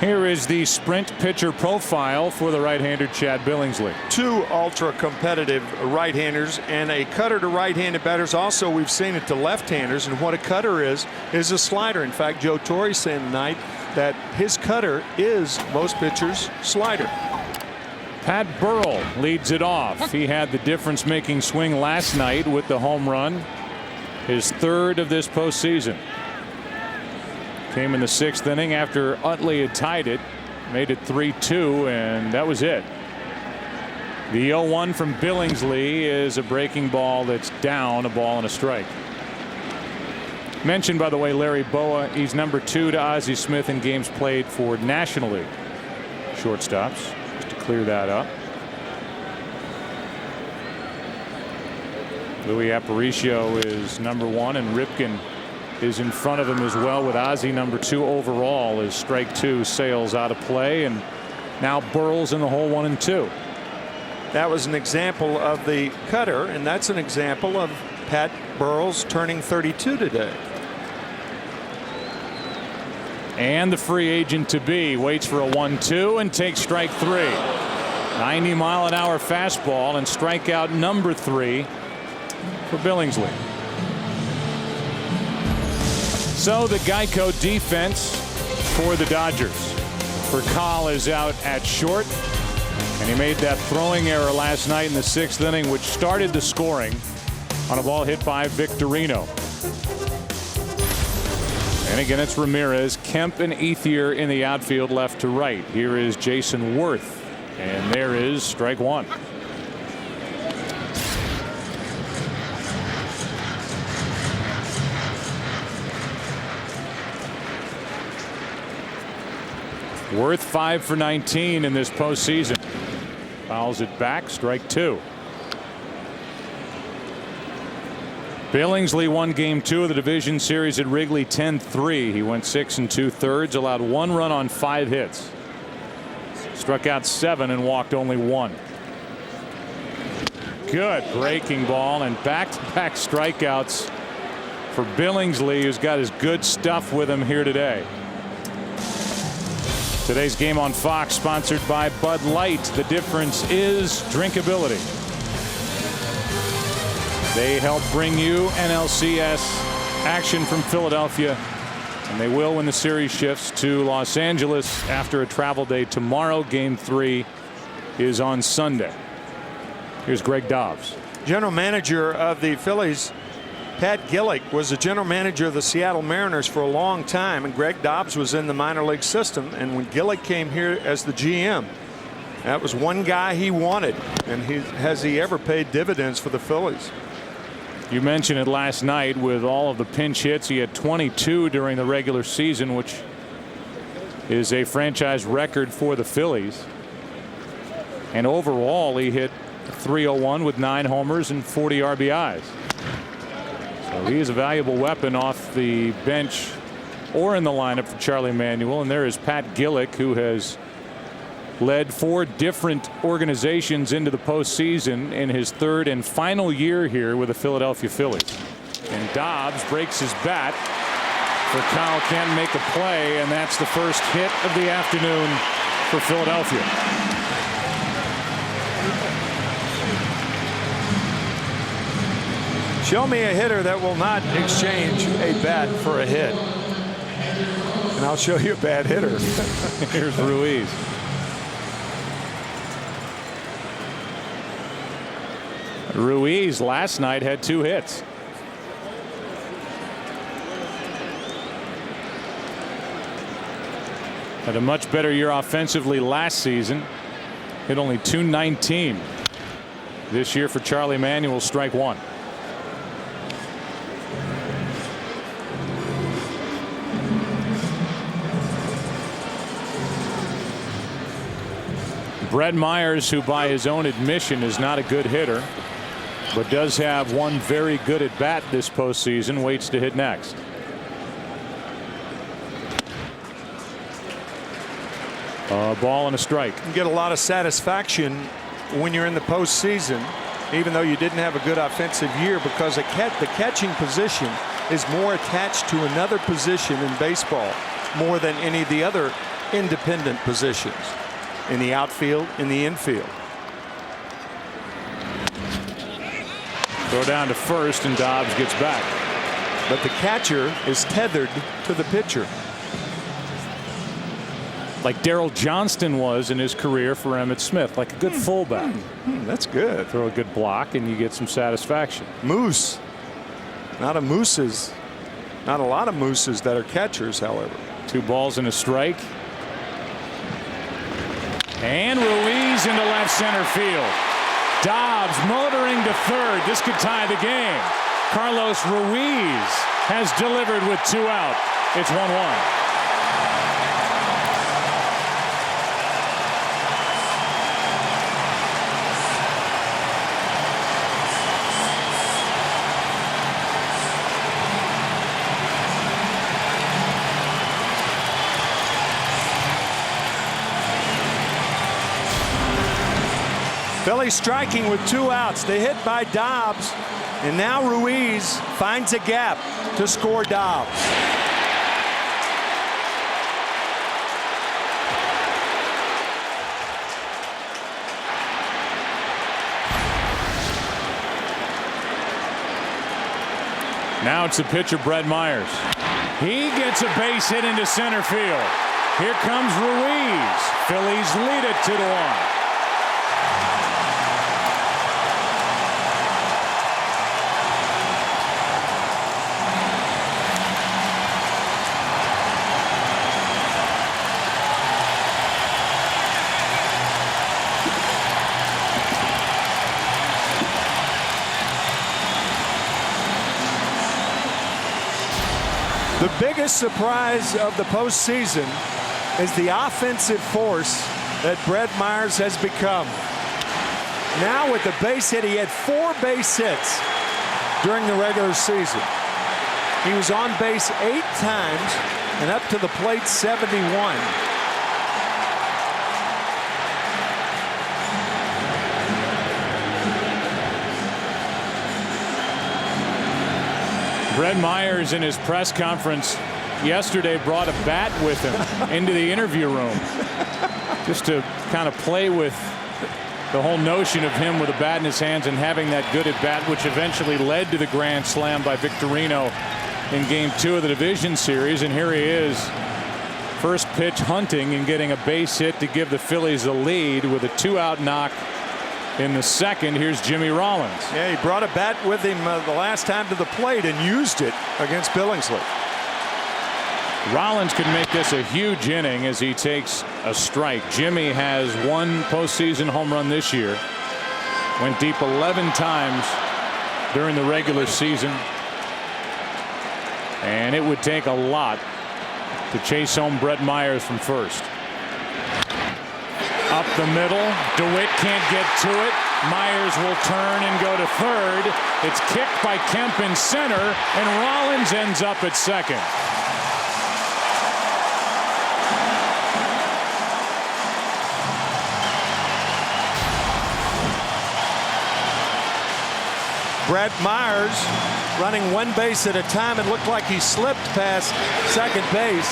Here is the Sprint pitcher profile for the right-hander Chad Billingsley. 2 ultra-competitive right-handers and a cutter to right-handed batters. Also, we've seen it to left-handers, and what a cutter is a slider. In fact, Joe Torre saying tonight that his cutter is most pitchers' slider. Pat Burrell leads it off. He had the difference-making swing last night with the home run, his 3rd of this postseason. Came in the 6th inning after Utley had tied it, made it 3-2, and that was it. The 0-1 from Billingsley is a breaking ball that's down, a ball and a strike. Mentioned, by the way, Larry Boa. He's number 2 to Ozzie Smith in games played for National League shortstops. Just to clear that up. Louis Aparicio is number 1, and Ripken is in front of him as well, with Ozzie number 2 overall, as strike 2 sails out of play, and now Burrell's in the hole 1 and 2. That was an example of the cutter, and that's an example of Pat Burrell's turning 32 today. And the free agent to be waits for a 1-2 and takes strike 3. 90-mile-an-hour fastball, and strikeout number 3 for Billingsley. So the Geico defense for the Dodgers. Percal is out at short, and he made that throwing error last night in the 6th inning, which started the scoring on a ball hit by Victorino. And again, it's Ramirez, Kemp, and Ethier in the outfield left to right. Here is Jason Worth, and there is strike 1. Worth 5 for 19 in this postseason. Fouls it back, strike 2. Billingsley won game 2 of the division series at Wrigley 10-3. He went 6 2/3, allowed 1 run on 5 hits. Struck out 7 and walked only 1. good breaking ball and back-to-back strikeouts for Billingsley, who's got his good stuff with him here today. Today's game on Fox sponsored by Bud Light. The difference is drinkability. They help bring you NLCS action from Philadelphia, and they will when the series shifts to Los Angeles after a travel day tomorrow. Game 3 is on Sunday. Here's Greg Dobbs. General manager of the Phillies, Pat Gillick, was the general manager of the Seattle Mariners for a long time, and Greg Dobbs was in the minor league system. And when Gillick came here as the GM, that was one guy he wanted, and has he ever paid dividends for the Phillies? You mentioned it last night with all of the pinch hits. He had 22 during the regular season, which is a franchise record for the Phillies. And overall, he hit .301 with 9 homers and 40 RBIs. So he is a valuable weapon off the bench or in the lineup for Charlie Manuel. And there is Pat Gillick, who has led 4 different organizations into the postseason in his 3rd and final year here with the Philadelphia Phillies. And Dobbs breaks his bat for Kyle Kent, make a play, and that's the first hit of the afternoon for Philadelphia. Show me a hitter that will not exchange a bat for a hit, and I'll show you a bad hitter. Here's Ruiz. Ruiz last night had 2 hits. Had a much better year offensively last season. Hit only .219 this year for Charlie Manuel. Strike 1. Brett Myers, who by his own admission is not a good hitter, but does have one very good at bat this postseason, waits to hit next. A ball and a strike. You get a lot of satisfaction when you're in the postseason, even though you didn't have a good offensive year, because the catching position is more attached to another position in baseball more than any of the other independent positions in the outfield, in the infield. Throw down to first, and Dobbs gets back. But the catcher is tethered to the pitcher, like Darryl Johnston was in his career for Emmitt Smith, like a good fullback. That's good. Throw a good block and you get some satisfaction. Moose. Not a mooses. Not a lot of mooses that are catchers, however. 2 balls and a strike. And Ruiz into left center field. Dobbs motoring to third. This could tie the game. Carlos Ruiz has delivered with 2 out. It's 1-1. Phillies striking with 2 outs. They hit by Dobbs, and now Ruiz finds a gap to score Dobbs. Now it's the pitcher, Brett Myers. He gets a base hit into center field. Here comes Ruiz. Phillies lead it 2-1. The biggest surprise of the postseason is the offensive force that Brett Myers has become. Now with the base hit, he had 4 base hits during the regular season. He was on base 8 times and up to the plate 71. Brett Myers in his press conference yesterday brought a bat with him into the interview room just to kind of play with the whole notion of him with a bat in his hands and having that good at bat, which eventually led to the grand slam by Victorino in Game 2 of the division series. And here he is, first pitch hunting and getting a base hit to give the Phillies a lead with a 2-out knock in the second. Here's Jimmy Rollins. Yeah, he brought a bat with him the last time to the plate and used it against Billingsley. Rollins could make this a huge inning as he takes a strike. Jimmy has one postseason home run this year. Went deep 11 times during the regular season. And it would take a lot to chase home Brett Myers from first. Up the middle. DeWitt can't get to it. Myers will turn and go to third. It's kicked by Kemp in center, and Rollins ends up at second. Brett Myers running one base at a time. It looked like he slipped past second base.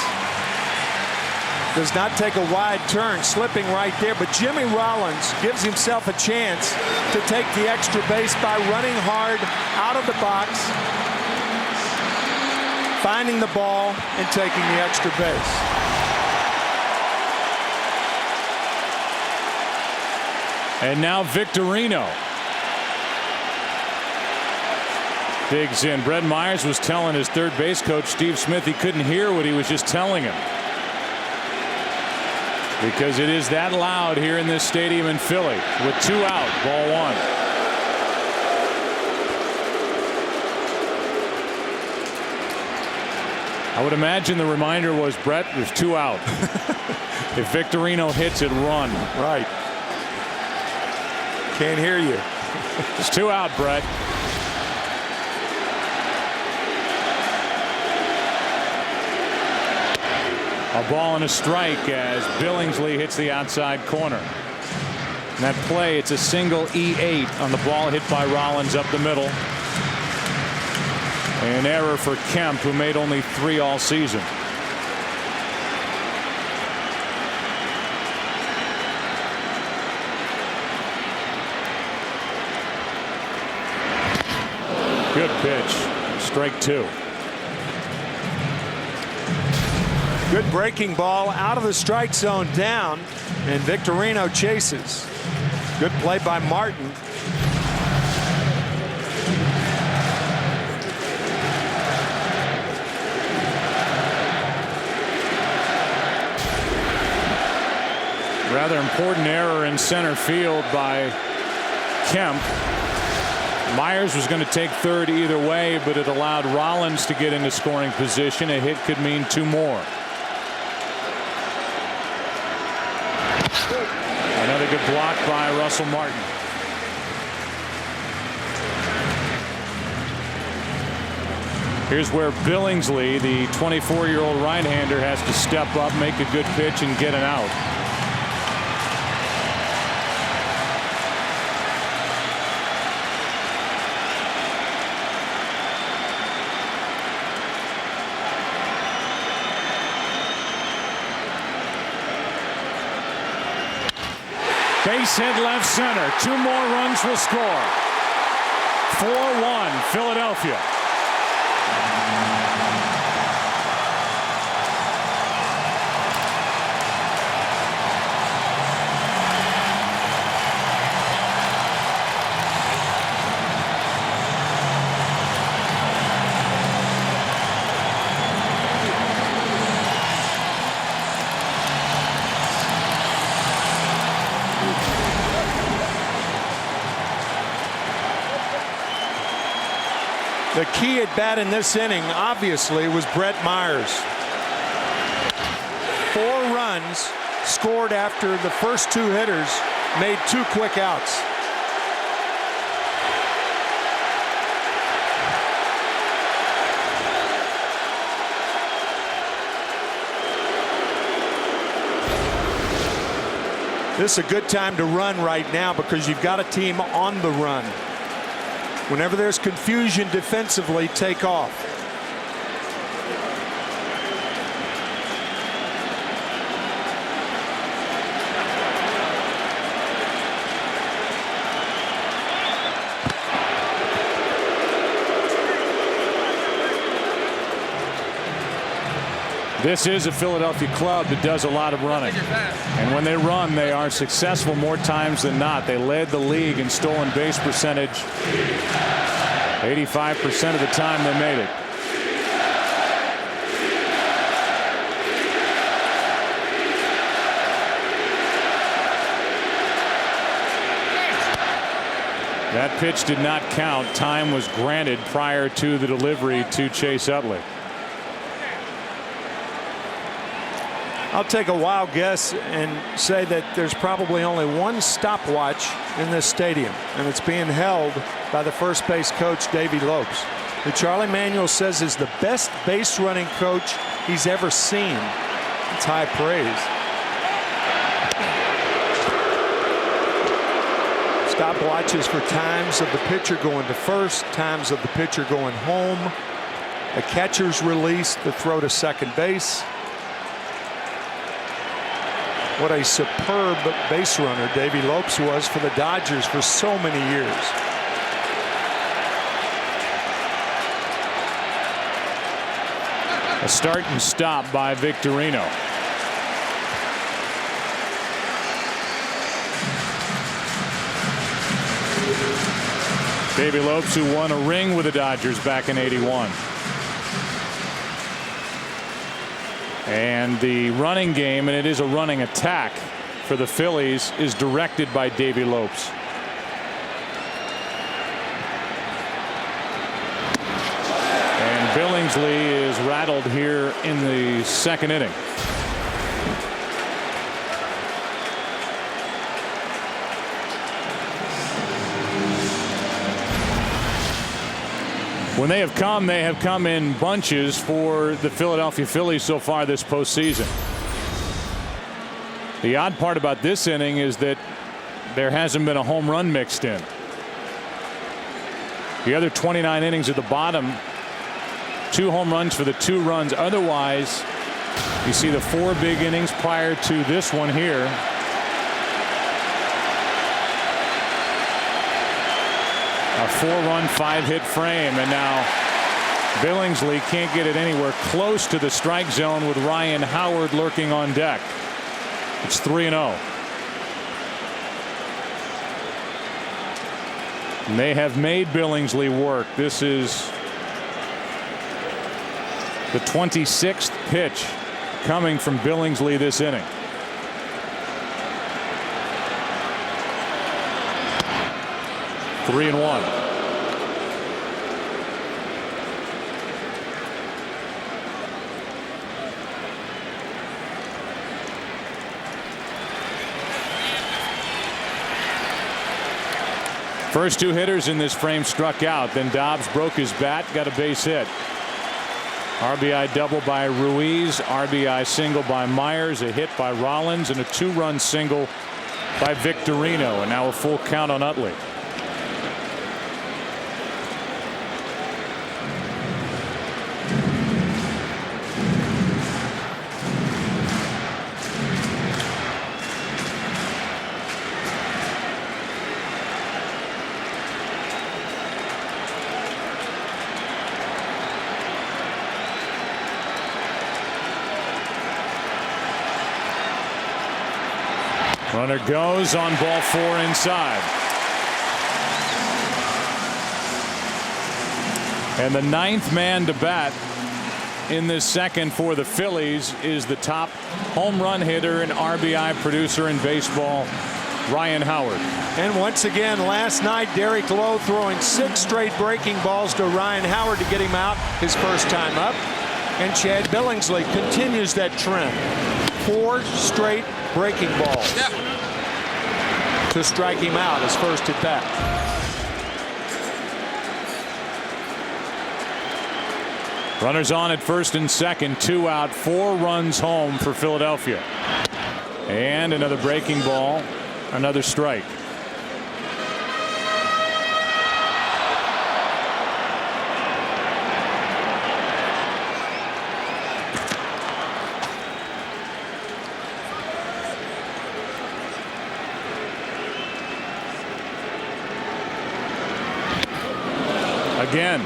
Does not take a wide turn, slipping right there. But Jimmy Rollins gives himself a chance to take the extra base by running hard out of the box, finding the ball, and taking the extra base. And now Victorino digs in. Brett Myers was telling his third base coach, Steve Smith, he couldn't hear what he was just telling him, because it is that loud here in this stadium in Philly. With 2 out, ball 1. I would imagine the reminder was, Brett, there's 2 out. If Victorino hits it, run. Right. Can't hear you. It's 2 out, Brett. A ball and a strike as Billingsley hits the outside corner. And that play, it's a single E8 on the ball hit by Rollins up the middle. An error for Kemp, who made only 3 all season. Good pitch. Strike 2. Good breaking ball out of the strike zone down, and Victorino chases. Good play by Martin. Rather important error in center field by Kemp. Myers was going to take third either way, but it allowed Rollins to get into scoring position. A hit could mean 2 more. Another good block by Russell Martin. Here's where Billingsley, the 24-year-old right-hander, has to step up, make a good pitch, and get an out. Base hit left center. 2 more runs will score. 4-1 Philadelphia. The key at bat in this inning, obviously, was Brett Myers. 4 runs scored after the first 2 hitters made 2 quick outs. This is a good time to run right now because you've got a team on the run. Whenever there's confusion defensively, take off. This is a Philadelphia club that does a lot of running. And when they run, they are successful more times than not. They led the league in stolen base percentage. 85% of the time they made it. That pitch did not count. Time was granted prior to the delivery to Chase Utley. I'll take a wild guess and say that there's probably only one stopwatch in this stadium, and it's being held by the first base coach, Davey Lopes, who Charlie Manuel says is the best base running coach he's ever seen. It's high praise. Stopwatches for times of the pitcher going to first, times of the pitcher going home, a catcher's release, the throw to second base. What a superb base runner Davey Lopes was for the Dodgers for so many years. A start and stop by Victorino. Davey Lopes, who won a ring with the Dodgers back in '81. And the running game, and it is a running attack for the Phillies, is directed by Davey Lopes. And Billingsley is rattled here in the second inning. When they have come in bunches for the Philadelphia Phillies so far this postseason. The odd part about this inning is that there hasn't been a home run mixed in. The other 29 innings at the bottom, 2 home runs for the 2 runs. Otherwise, you see the 4 big innings prior to this one here. A 4-run, 5-hit frame, and now Billingsley can't get it anywhere close to the strike zone with Ryan Howard lurking on deck. It's 3-0. And they have made Billingsley work. This is the 26th pitch coming from Billingsley this inning. Three and 1. First 2 hitters in this frame struck out. Then Dobbs broke his bat, got a base hit. RBI double by Ruiz, RBI single by Myers, a hit by Rollins, and a 2-run single by Victorino, and now a full count on Utley. Runner goes on ball 4 inside. And the 9th man to bat in this second for the Phillies is the top home run hitter and RBI producer in baseball, Ryan Howard. And once again, last night, Derek Lowe throwing 6 straight breaking balls to Ryan Howard to get him out his first time up. And Chad Billingsley continues that trend. 4 straight breaking balls to strike him out his first at bat. Runners on at first and second, 2 out, 4 runs home for Philadelphia. And another breaking ball, another strike. Again.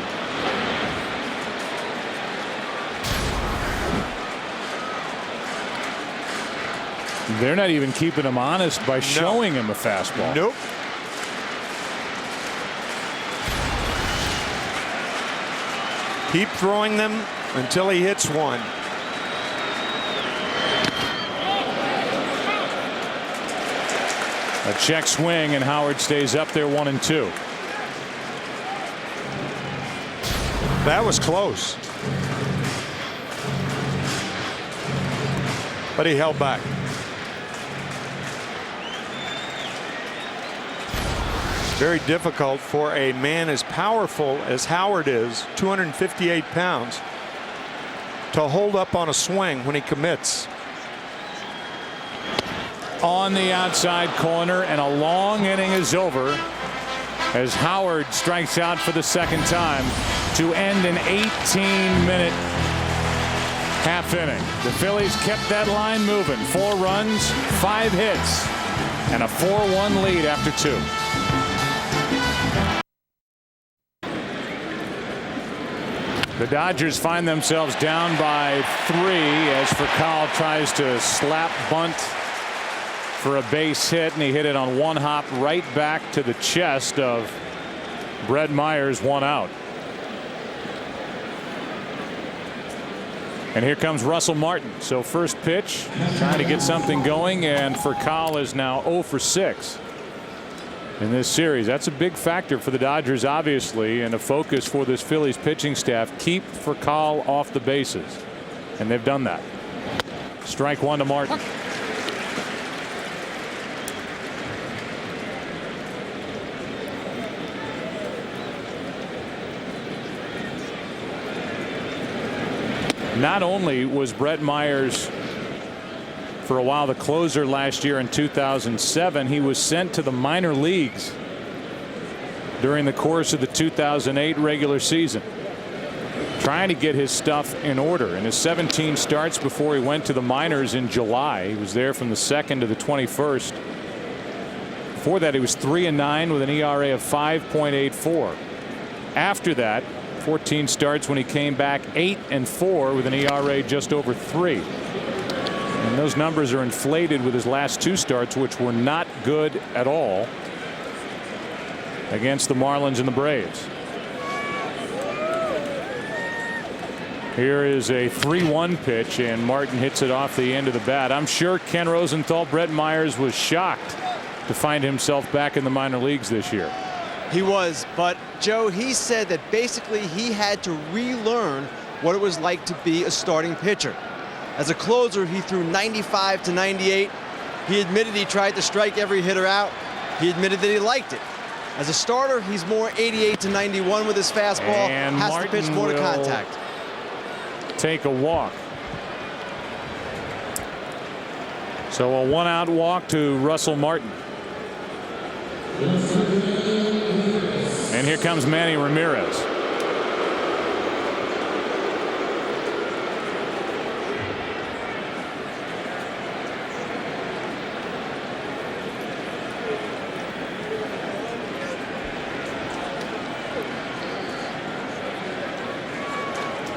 They're not even keeping him honest by showing him a fastball. Nope. Keep throwing them until he hits one. A check swing, and Howard stays up there 1-2. That was close. But he held back. Very difficult for a man as powerful as Howard is, 258 pounds, to hold up on a swing when he commits. On the outside corner, and a long inning is over as Howard strikes out for the second time to end an 18-minute half inning. The Phillies kept that line moving. 4 runs, 5 hits, and a 4-1 lead after 2. The Dodgers find themselves down by 3 as Furcal tries to slap bunt for a base hit, and he hit it on one hop right back to the chest of Brett Myers, 1 out. And here comes Russell Martin. So first pitch, trying to get something going, and Furcal is now 0 for 6 in this series. That's a big factor for the Dodgers, obviously, and a focus for this Phillies pitching staff. Keep Furcal off the bases, and they've done that. Strike 1 to Martin. Not only was Brett Myers for a while the closer last year in 2007, he was sent to the minor leagues during the course of the 2008 regular season, trying to get his stuff in order. In his 17 starts before he went to the minors in July, he was there from the 2nd to the 21st. Before that, he was 3-9 with an ERA of 5.84. After that, 14 starts when he came back, 8-4 with an ERA just over 3. And those numbers are inflated with his last 2 starts, which were not good at all against the Marlins and the Braves. Here is a 3-1 pitch, and Martin hits it off the end of the bat. I'm sure Ken Rosenthal, Brett Myers was shocked to find himself back in the minor leagues this year. He was, but Joe, he said that basically he had to relearn what it was like to be a starting pitcher. As a closer, he threw 95 to 98. He admitted he tried to strike every hitter out. He admitted that he liked it. As a starter, he's more 88 to 91 with his fastball. And has Martin to pitch more to contact. Take a walk. So a 1-out walk to Russell Martin. And here comes Manny Ramirez.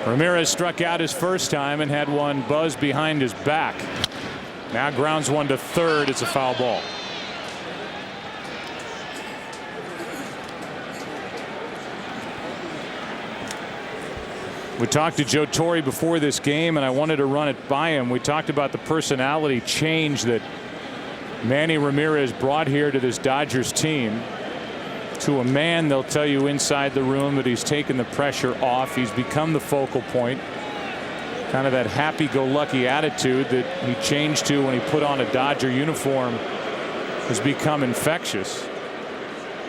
Ramirez struck out his first time and had one buzz behind his back. Now grounds one to third. It's a foul ball. We talked to Joe Torre before this game, and I wanted to run it by him. We talked about the personality change that Manny Ramirez brought here to this Dodgers team. To a man, they'll tell you inside the room that he's taken the pressure off. He's become the focal point. Kind of that happy-go-lucky attitude that he changed to when he put on a Dodger uniform has become infectious.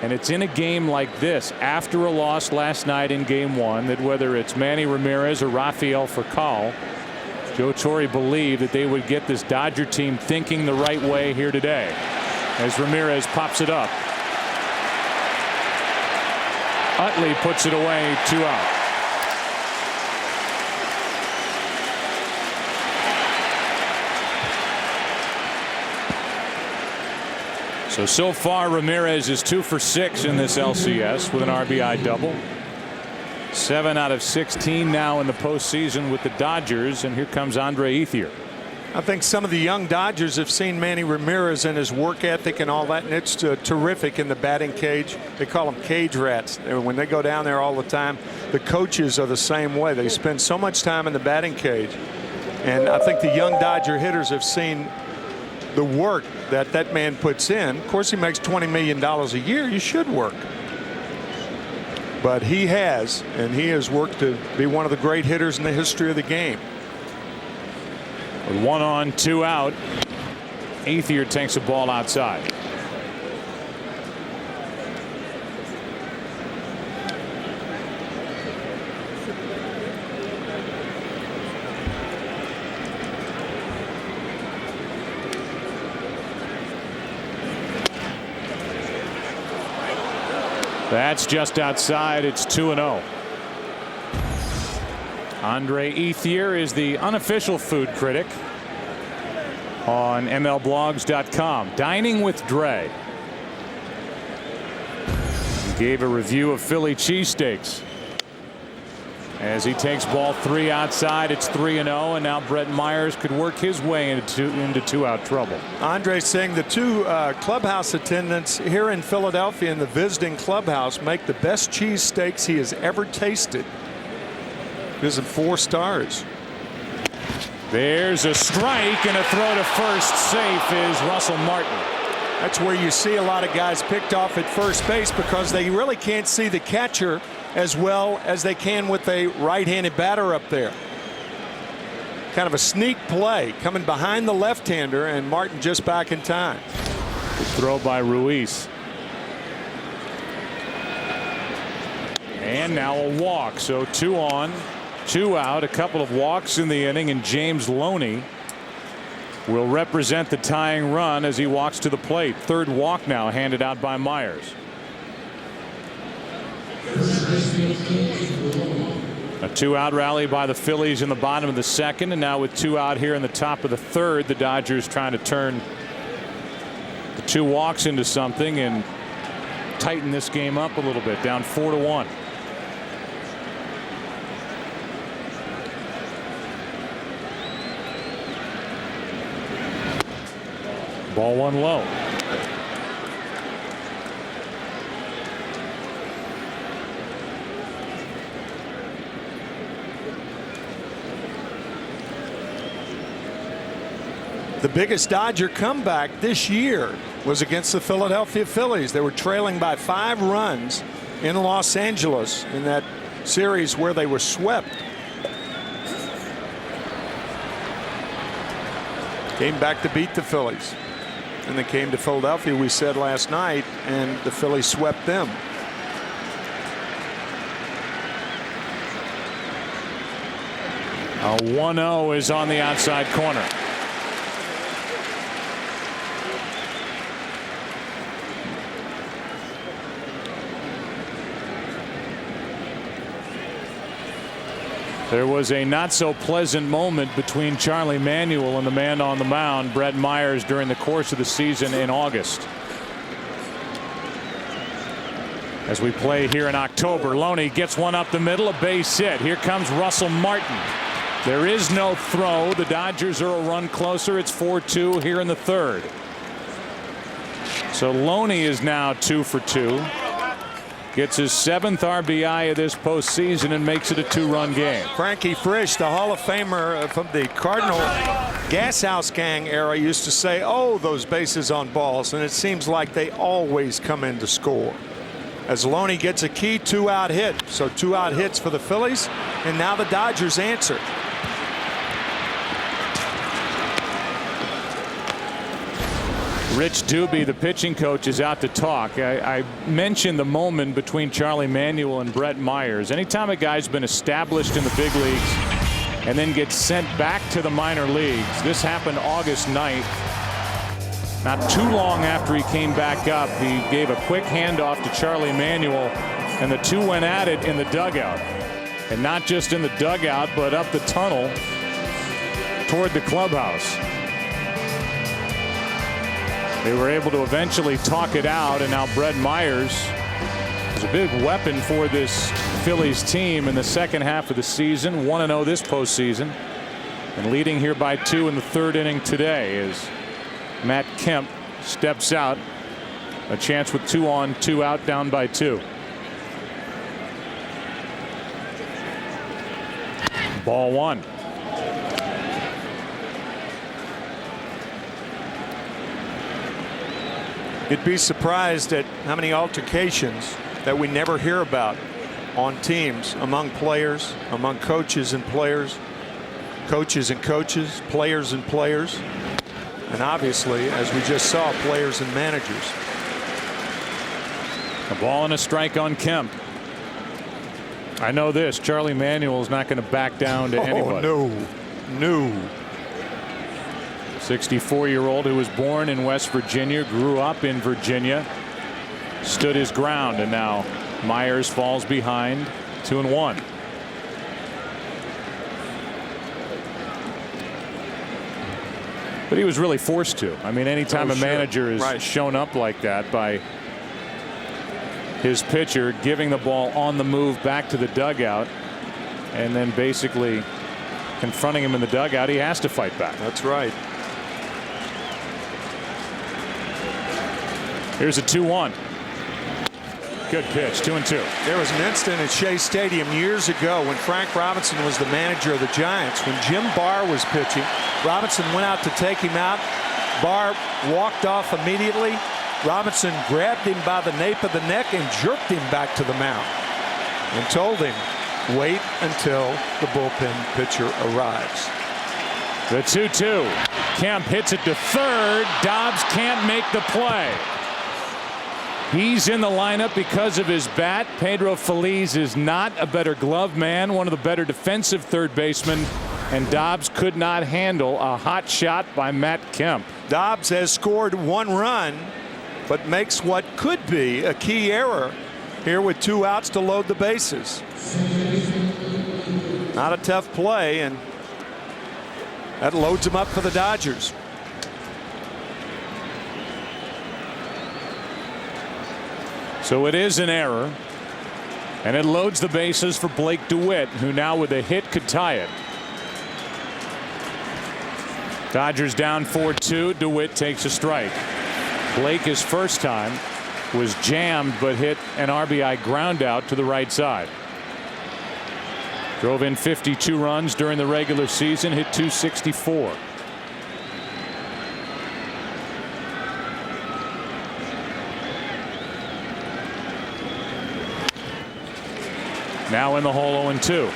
And it's in a game like this, after a loss last night in Game 1, that whether it's Manny Ramirez or Rafael Furcal, Joe Torre believed that they would get this Dodger team thinking the right way here today. As Ramirez pops it up. Utley puts it away, 2 out. So far Ramirez is 2 for 6 in this LCS with an RBI double. 7 out of 16 now in the postseason with the Dodgers, and here comes Andre Ethier. I think some of the young Dodgers have seen Manny Ramirez and his work ethic and all that, and it's terrific in the batting cage. They call them cage rats. When they go down there all the time, the coaches are the same way. They spend so much time in the batting cage. And I think the young Dodger hitters have seen the work that that man puts in. Of course, he makes $20 million a year. You should work. But he has, and he has worked to be one of the great hitters in the history of the game. With 1 on, 2 out, Ethier takes the ball outside. That's just outside. It's 2-0. Andre Ethier is the unofficial food critic on MLBlogs.com. Dining with Dre. He gave a review of Philly cheesesteaks. As he takes ball 3 outside, it's 3-0, and now Brett Myers could work his way into 2-out trouble. Andre saying the 2 clubhouse attendants here in Philadelphia in the visiting clubhouse make the best cheesesteaks he has ever tasted. Gives him 4 stars. There's a strike, and a throw to first. Safe is Russell Martin. That's where you see a lot of guys picked off at first base because they really can't see the catcher as well as they can with a right-handed batter up there. Kind of a sneak play coming behind the left-hander, and Martin just back in time. Good throw by Ruiz. And now a walk. So 2 on, 2 out, a couple of walks in the inning, and James Loney will represent the tying run as he walks to the plate. 3rd walk now handed out by Myers. A 2-out rally by the Phillies in the bottom of the 2nd, and now with 2 out here in the top of the 3rd, the Dodgers trying to turn the 2 walks into something and tighten this game up a little bit, down 4-1. Ball 1 low. The biggest Dodger comeback this year was against the Philadelphia Phillies. They were trailing by 5 runs in Los Angeles in that series where they were swept. Came back to beat the Phillies. And they came to Philadelphia, we said last night, and the Phillies swept them. A 1-0 is on the outside corner. There was a not so pleasant moment between Charlie Manuel and the man on the mound, Brett Myers, during the course of the season in August. As we play here in October, Loney gets one up the middle, a base hit. Here comes Russell Martin. There is no throw. The Dodgers are a run closer. It's 4-2 here in the 3rd. So Loney is now 2 for 2. Gets his 7th RBI of this postseason and makes it a 2-run game. Frankie Frisch, the Hall of Famer from the Cardinal Gas House Gang era, used to say, oh, those bases on balls, and it seems like they always come in to score. As Loney gets a key 2-out hit. So 2-out hits for the Phillies, and now the Dodgers answer. Rich Doobie, the pitching coach, is out to talk. I mentioned the moment between Charlie Manuel and Brett Myers. Anytime a guy's been established in the big leagues and then gets sent back to the minor leagues. This happened August 9th. Not too long after he came back up, he gave a quick handoff to Charlie Manuel, and the 2 went at it in the dugout. And not just in the dugout, but up the tunnel toward the clubhouse. They were able to eventually talk it out, and now Brett Myers is a big weapon for this Phillies team in the second half of the season. 1-0 this postseason. And leading here by 2 in the 3rd inning today is Matt Kemp steps out. A chance with 2 on, 2 out, down by 2. Ball 1. You'd be surprised at how many altercations that we never hear about on teams, among players, among coaches and players, coaches and coaches, players and players, and obviously, as we just saw, players and managers. A ball and a strike on Kemp. I know this, Charlie Manuel is not going to back down to anybody. Oh, no. 64-year-old who was born in West Virginia, grew up in Virginia, stood his ground, and now Myers falls behind 2-1. But he was really forced to. I mean, anytime a manager is shown up like that by his pitcher giving the ball on the move back to the dugout and then basically confronting him in the dugout, he has to fight back. That's right. Here's a 2-1. Good pitch, 2-2. There was an incident at Shea Stadium years ago when Frank Robinson was the manager of the Giants. When Jim Barr was pitching, Robinson went out to take him out. Barr walked off immediately. Robinson grabbed him by the nape of the neck and jerked him back to the mound and told him, wait until the bullpen pitcher arrives. The 2-2. Kemp hits it to third. Dobbs can't make the play. He's in the lineup because of his bat. Pedro Feliz is not a better glove man, one of the better defensive third basemen, and Dobbs could not handle a hot shot by Matt Kemp. Dobbs has scored 1 run, but makes what could be a key error here with 2 outs to load the bases. Not a tough play, and that loads him up for the Dodgers. So it is an error, and it loads the bases for Blake DeWitt, who now with a hit could tie it. Dodgers down 4-2. DeWitt takes a strike. Blake, his first time, was jammed but hit an RBI ground out to the right side. Drove in 52 runs during the regular season, hit .264. Now in the hole, 0-2.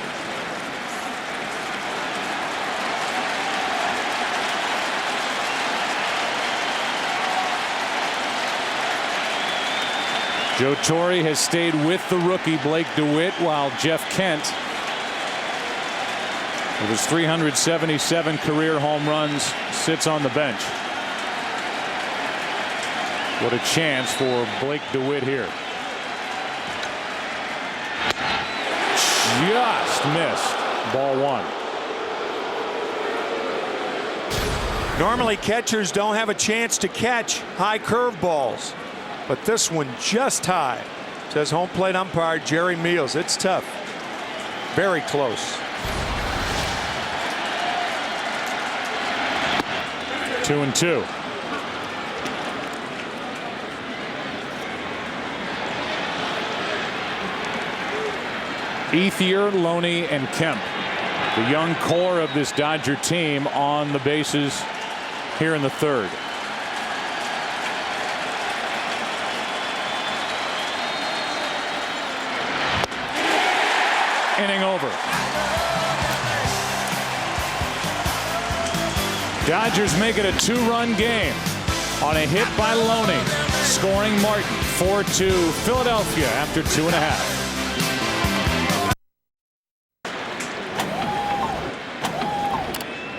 Joe Torre has stayed with the rookie Blake DeWitt, while Jeff Kent, with his 377 career home runs, sits on the bench. What a chance for Blake DeWitt here. Just missed. Ball 1. Normally catchers don't have a chance to catch high curveballs, but this one just high, says home plate umpire Jerry Meals. It's tough. Very close. 2-2. Ethier, Loney, and Kemp, the young core of this Dodger team, on the bases here in the 3rd. Inning over. Dodgers make it a 2-run game on a hit by Loney, scoring Martin. 4-2 Philadelphia after 2.5.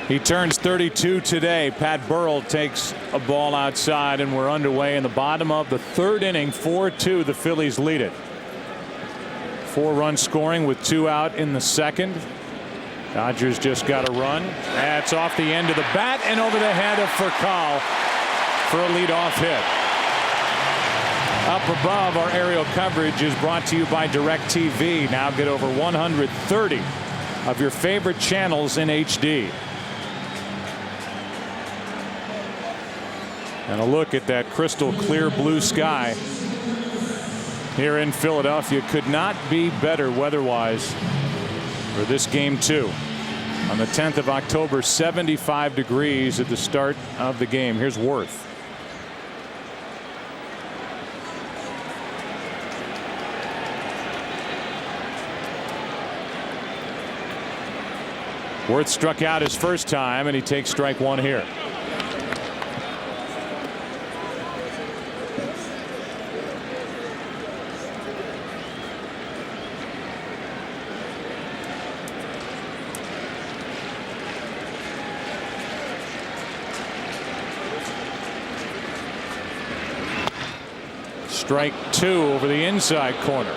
He turns 32 today. Pat Burrell takes a ball outside, and we're underway in the bottom of the 3rd inning. 4-2, the Phillies lead it. 4-run scoring with 2 out in the 2nd. Dodgers just got a run. That's off the end of the bat and over the head of Furcal for a leadoff hit. Up above, our aerial coverage is brought to you by DirecTV. Now get over 130 of your favorite channels in HD. And a look at that crystal clear blue sky here in Philadelphia. Could not be better weather-wise for this game 2. On the 10th of October, 75 degrees at the start of the game. Here's Worth. Worth struck out his first time, and he takes strike 1 here. Strike 2 over the inside corner.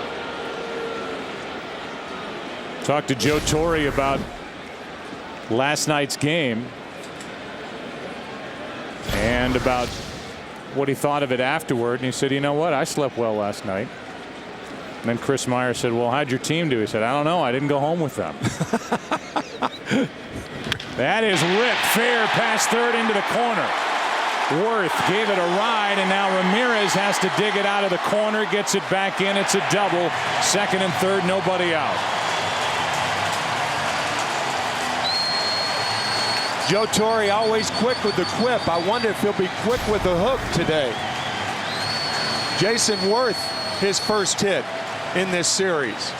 Talked to Joe Torre about last night's game and about what he thought of it afterward, and he said, you know what, I slept well last night. And then Chris Meyer said, well, how'd your team do? He said, I don't know, I didn't go home with them. That is ripped fair past third into the corner. Worth gave it a ride, and now Ramirez has to dig it out of the corner, gets it back in. It's a double. Second and third, nobody out. Joe Torre always quick with the quip. I wonder if he'll be quick with the hook today. Jason Worth, his first hit in this series.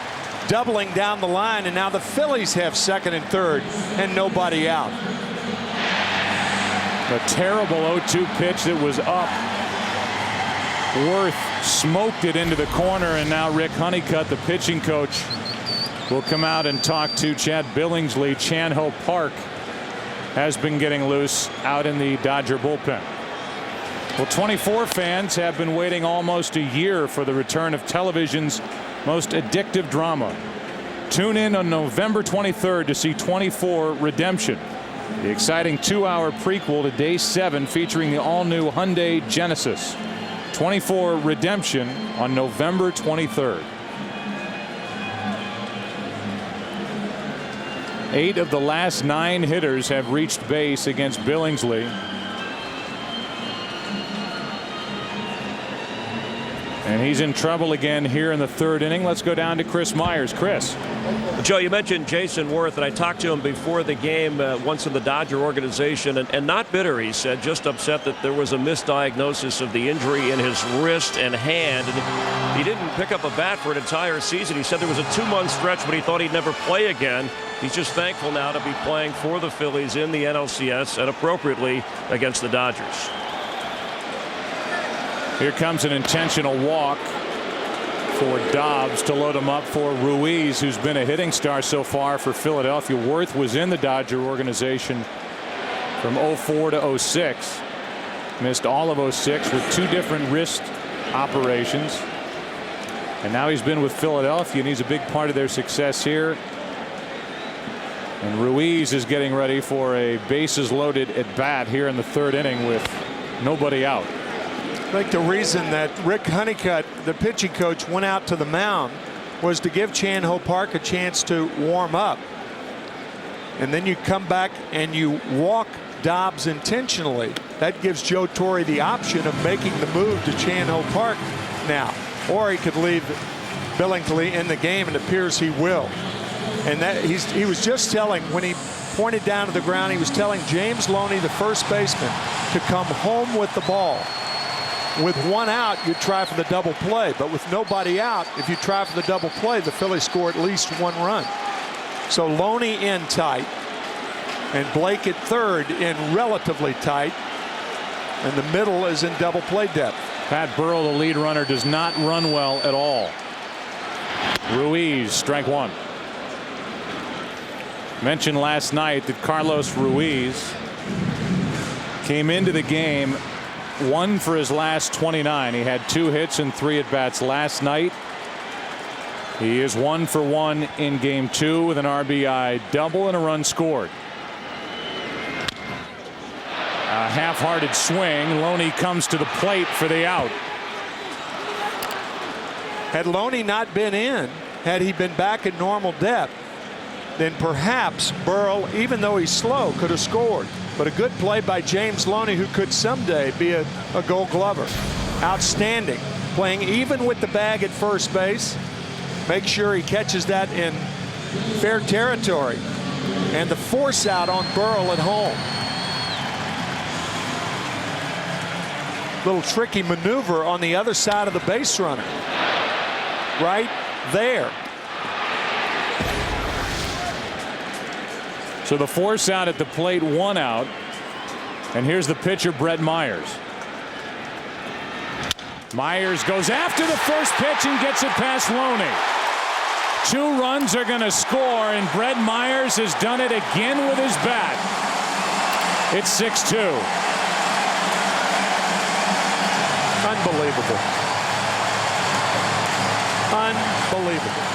Doubling down the line, and now the Phillies have second and third and nobody out. A terrible 0-2 pitch that was up. Worth smoked it into the corner, and now Rick Honeycutt, the pitching coach, will come out and talk to Chad Billingsley. Chan-Ho Park has been getting loose out in the Dodger bullpen. Well, 24 fans have been waiting almost a year for the return of television's most addictive drama. Tune in on November 23rd to see 24 Redemption, the exciting 2-hour prequel to Day 7 featuring the all-new Hyundai Genesis. 24 Redemption on November 23rd. 8 of the last 9 hitters have reached base against Billingsley. And he's in trouble again here in the third inning. Let's go down to Chris Myers. Chris. Joe, you mentioned Jason Worth, and I talked to him before the game once in the Dodger organization, and not bitter, he said, just upset that there was a misdiagnosis of the injury in his wrist and hand. And he didn't pick up a bat for an entire season. He said there was a 2-month stretch when he thought he'd never play again. He's just thankful now to be playing for the Phillies in the NLCS and appropriately against the Dodgers. Here comes an intentional walk for Dobbs to load him up for Ruiz, who's been a hitting star so far for Philadelphia. Worth was in the Dodger organization from 04 to 06. Missed all of 06 with 2 different wrist operations. And now he's been with Philadelphia, and he's a big part of their success here. And Ruiz is getting ready for a bases loaded at bat here in the third inning with nobody out. I think the reason that Rick Honeycutt, the pitching coach, went out to the mound was to give Chan-Ho Park a chance to warm up. And then you come back and you walk Dobbs intentionally. That gives Joe Torre the option of making the move to Chan-Ho Park now. Or he could leave Billingsley in the game, and it appears he will. And that he was just telling, when he pointed down to the ground, he was telling James Loney, the first baseman, to come home with the ball. With 1 out, you try for the double play, but with nobody out, if you try for the double play, the Phillies score at least 1 run. So Loney in tight, and Blake at third in relatively tight, and the middle is in double play depth. Pat Burrell, the lead runner, does not run well at all. Ruiz, strike 1. Mentioned last night that Carlos Ruiz came into the game 1 for his last 29. He had 2 hits and 3 at bats last night. He is 1 for 1 in game 2 with an RBI double and a run scored. A half-hearted swing. Loney comes to the plate for the out. Had Loney not been in, had he been back at normal depth, then perhaps Burrell, even though he's slow, could have scored. But a good play by James Loney, who could someday be a Gold Glover. Outstanding. Playing even with the bag at first base. Make sure he catches that in fair territory. And the force out on Burrell at home. Little tricky maneuver on the other side of the base runner. Right there. So the force out at the plate, 1 out. And here's the pitcher, Brett Myers. Myers goes after the first pitch and gets it past Loney. 2 runs are going to score, and Brett Myers has done it again with his bat. It's 6-2. Unbelievable. Unbelievable.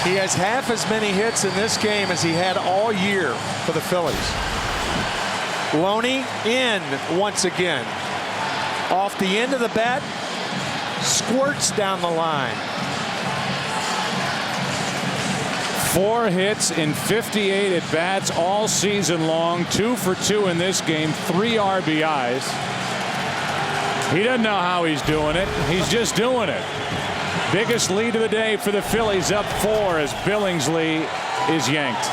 He has half as many hits in this game as he had all year for the Phillies. Loney in once again. Off the end of the bat, squirts down the line. 4 hits in 58 at bats all season long. 2 for 2 in this game. 3 RBIs. He doesn't know how he's doing it. He's just doing it. Biggest lead of the day for the Phillies, up 4 as Billingsley is yanked.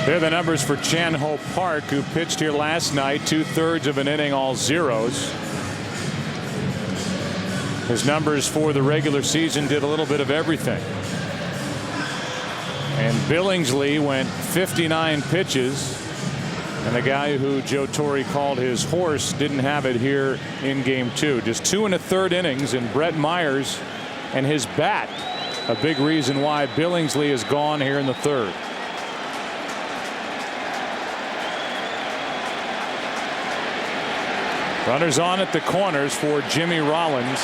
They're the numbers for Chan-Ho Park, who pitched here last night, 2/3 of an inning, all zeros. His numbers for the regular season did a little bit of everything. And Billingsley went 59 pitches. And the guy who Joe Torre called his horse didn't have it here in game 2. Just 2 1/3 innings, and Brett Myers and his bat a big reason why Billingsley is gone here in the 3rd. Runners on at the corners for Jimmy Rollins.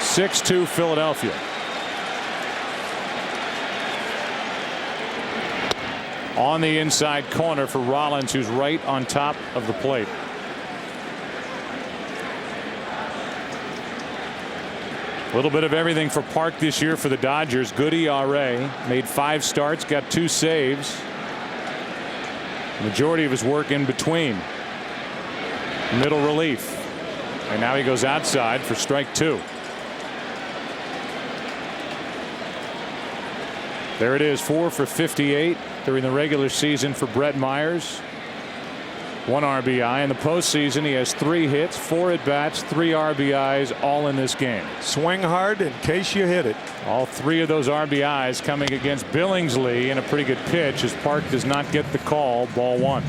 6-2 Philadelphia. On the inside corner for Rollins, who's right on top of the plate. A little bit of everything for Park this year for the Dodgers. Good ERA. Made 5 starts, got 2 saves. Majority of his work in between. Middle relief. And now he goes outside for strike 2. There it is, 4 for 58 during the regular season for Brett Myers. 1 RBI. In the postseason, he has 3 hits, 4 at-bats, 3 RBIs, all in this game. Swing hard in case you hit it. All 3 of those RBIs coming against Billingsley in a pretty good pitch as Park does not get the call. Ball 1.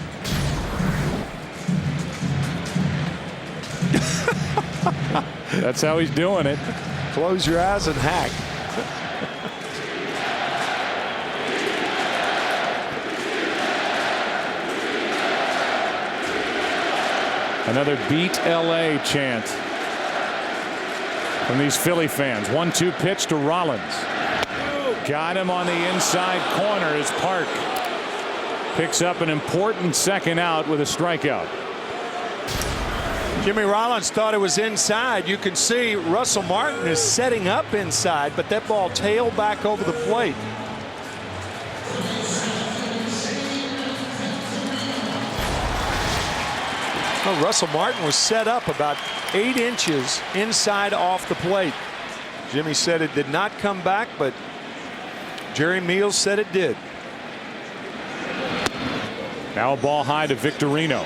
That's how he's doing it. Close your eyes and hack. Another beat LA chant from these Philly fans. 1-2 pitch to Rollins. Got him on the inside corner as Park picks up an important second out with a strikeout. Jimmy Rollins thought it was inside. You can see Russell Martin is setting up inside, but that ball tailed back over the plate. Oh, Russell Martin was set up about 8 inches inside off the plate. Jimmy said it did not come back, but Jerry Meals said it did. Now a ball high to Victorino.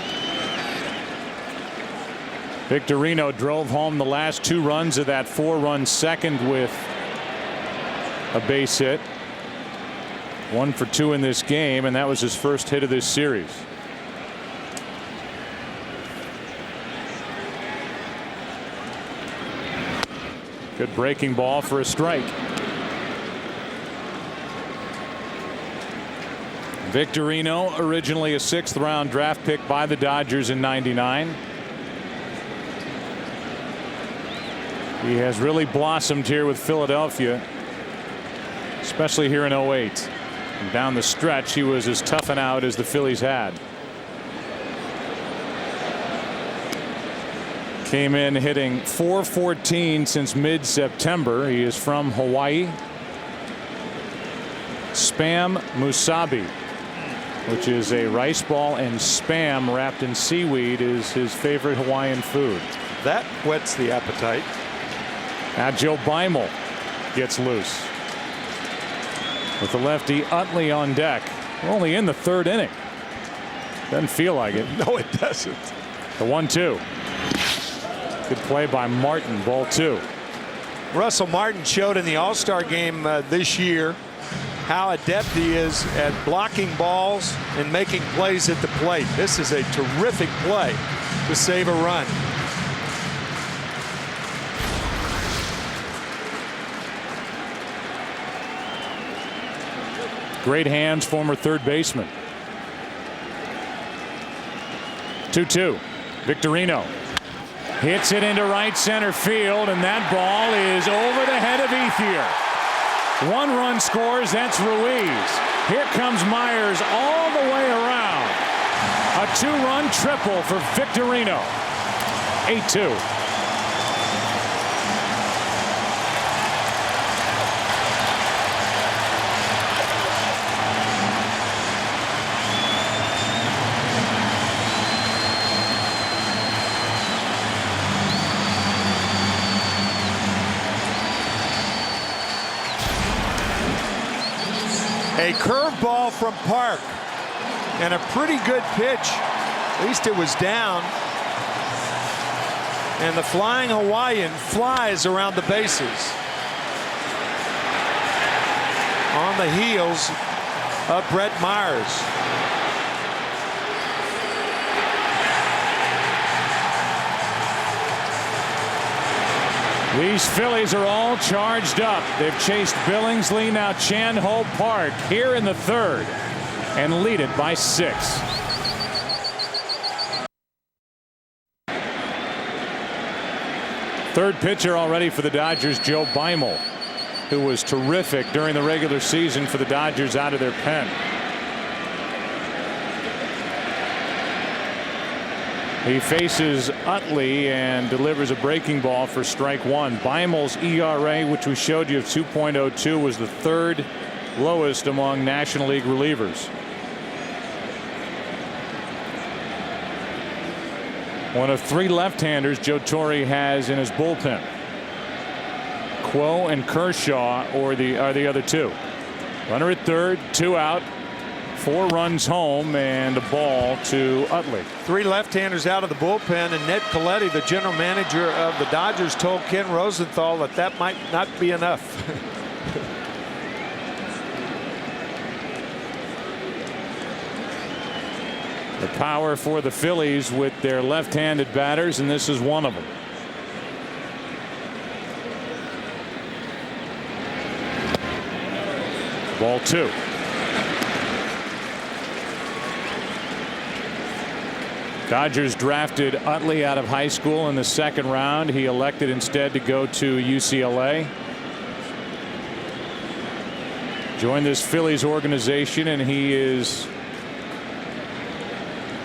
Victorino drove home the last 2 runs of that 4-run second with a base hit. 1 for 2 in this game, and that was his first hit of this series. Good breaking ball for a strike. Victorino, originally a 6th round draft pick by the Dodgers in '99. He has really blossomed here with Philadelphia, especially here in '08. And down the stretch, he was as tough and out as the Phillies had. Came in hitting .414 since mid-September. He is from Hawaii. Spam musabi, which is a rice ball and spam wrapped in seaweed, is his favorite Hawaiian food. That whets the appetite. Now Joe Beimel gets loose with the lefty Utley on deck. We're only in the third inning. Doesn't feel like it. No, it doesn't. The 1-2. Good play by Martin. Ball 2. Russell Martin showed in the All-Star game this year how adept he is at blocking balls and making plays at the plate. This is a terrific play to save a run. Great hands, former third baseman. 2-2. Victorino hits it into right center field, and that ball is over the head of Ethier. 1 run scores. That's Ruiz. Here comes Myers all the way around. A 2-run triple for Victorino. 8-2. A curveball from Park and a pretty good pitch. At least it was down. And the flying Hawaiian flies around the bases. On the heels of Brett Myers. These Phillies are all charged up. They've chased Billingsley, now Chan Ho Park here in the third, and lead it by 6. Third pitcher already for the Dodgers, Joe Beimel, who was terrific during the regular season for the Dodgers out of their pen. He faces Utley and delivers a breaking ball for strike 1. Beimel's ERA, which we showed you of 2.02, was the 3rd lowest among National League relievers. One of 3 left-handers Joe Torre has in his bullpen. Quo and Kershaw are the other 2. Runner at third, 2 out. 4 runs home and a ball to Utley. 3 left-handers out of the bullpen, and Ned Colletti, the general manager of the Dodgers, told Ken Rosenthal that might not be enough. The power for the Phillies with their left-handed batters, and this is one of them. Ball 2. Dodgers drafted Utley out of high school in the 2nd round. He elected instead to go to UCLA. Joined this Phillies organization, and he is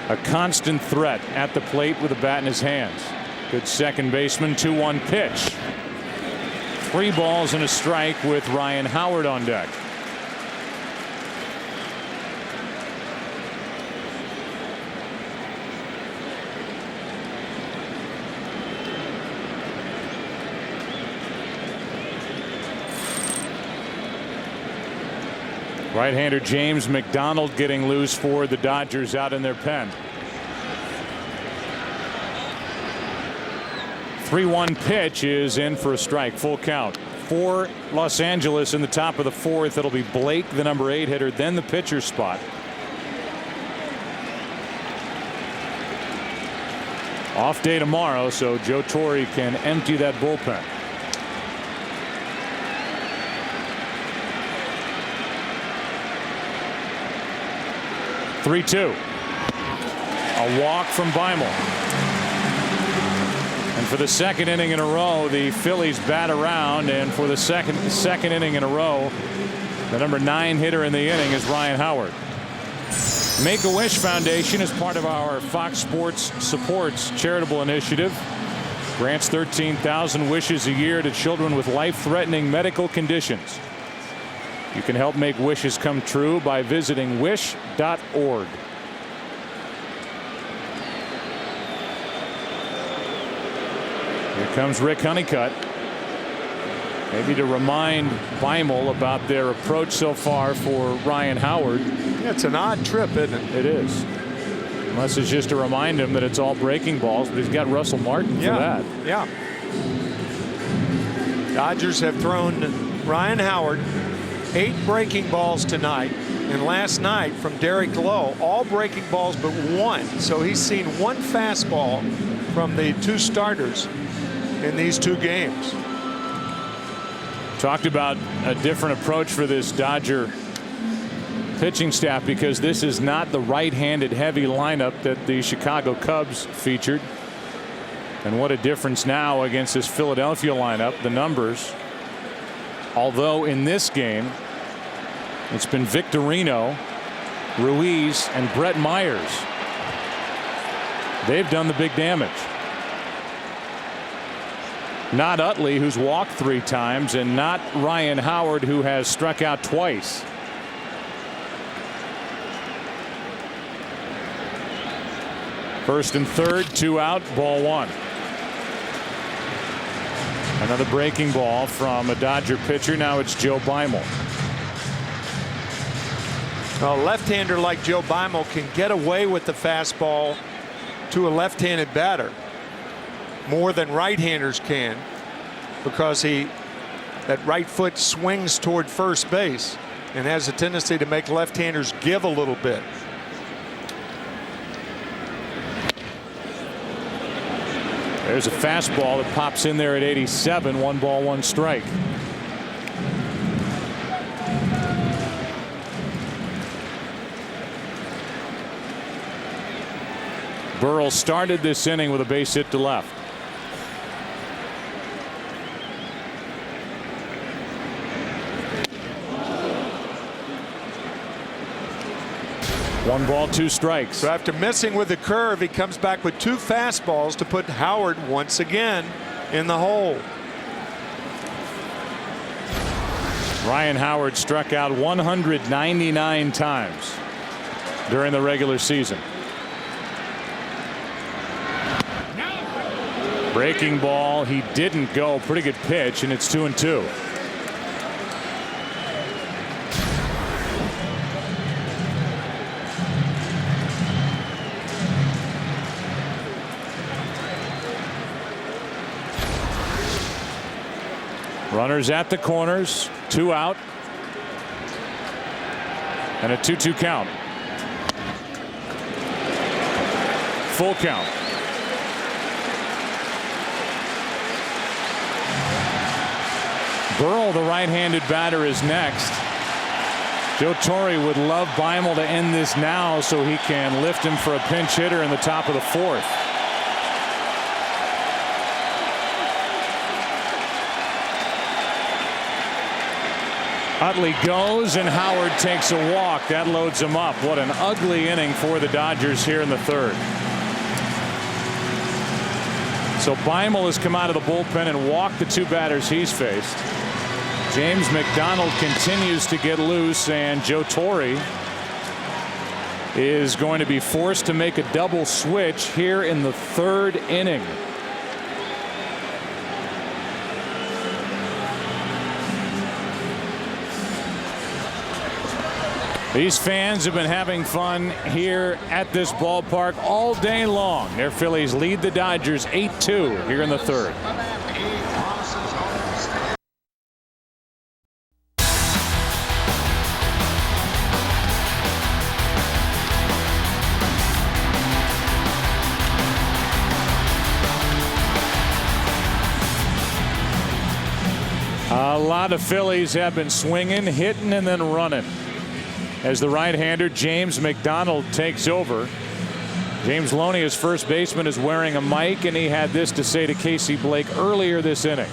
a constant threat at the plate with a bat in his hands. Good second baseman. 2-1 pitch. 3 balls and a strike with Ryan Howard on deck. Right-hander James McDonald getting loose for the Dodgers out in their pen. 3-1 pitch is in for a strike. Full count. For Los Angeles in the top of the 4th. It'll be Blake, the number 8 hitter, then the pitcher spot. Off day tomorrow, so Joe Torre can empty that bullpen. (3-2). A walk from Beimel. And for the 2nd inning in a row, the Phillies bat around, and for the second inning in a row, the number 9 hitter in the inning is Ryan Howard. Make-A-Wish Foundation is part of our Fox Sports Supports charitable initiative. grants 13,000 wishes a year to children with life-threatening medical conditions. You can help make wishes come true by visiting wish.org. Here comes Rick Honeycutt. Maybe to remind Beimel about their approach so far for Ryan Howard. Yeah, it's an odd trip, isn't it? It is. Unless it's just to remind him that it's all breaking balls, but he's got Russell Martin for that. Yeah. Dodgers have thrown Ryan Howard 8 breaking balls tonight, and last night from Derek Lowe, all breaking balls but 1. So he's seen 1 fastball from the 2 starters in these 2 games. Talked about a different approach for this Dodger pitching staff because this is not the right-handed heavy lineup that the Chicago Cubs featured. And what a difference now against this Philadelphia lineup. The numbers, although in this game it's been Victorino, Ruiz, and Brett Myers. They've done the big damage. Not Utley, who's walked 3 times, and not Ryan Howard, who has struck out twice. First and third, 2 out, ball 1. Another breaking ball from a Dodger pitcher. Now it's Joe Beimel. A left-hander like Joe Beimel can get away with the fastball to a left-handed batter more than right-handers can, because that right foot swings toward first base and has a tendency to make left-handers give a little bit. There's a fastball that pops in there at 87. 1 ball, 1 strike. Burrell started this inning with a base hit to left. One ball, 2 strikes. So after missing with the curve, he comes back with 2 fastballs to put Howard once again in the hole. Ryan Howard struck out 199 times during the regular season. Breaking ball, he didn't go. Pretty good pitch, and it's 2-2. Runners at the corners, 2 out, and a 2-2 count. Full count. Burrell, the right-handed batter, is next. Joe Torre would love Beimel to end this now so he can lift him for a pinch hitter in the top of the 4th. Utley goes, and Howard takes a walk. That loads him up. What an ugly inning for the Dodgers here in the 3rd. So Beimel has come out of the bullpen and walked the 2 batters he's faced. James McDonald continues to get loose, and Joe Torre is going to be forced to make a double switch here in the 3rd inning. These fans have been having fun here at this ballpark all day long. Their Phillies lead the Dodgers 8-2 here in the 3rd. A lot of Phillies have been swinging, hitting, and then running as the right-hander James McDonald takes over. James Loney, his first baseman, is wearing a mic, and he had this to say to Casey Blake earlier this inning.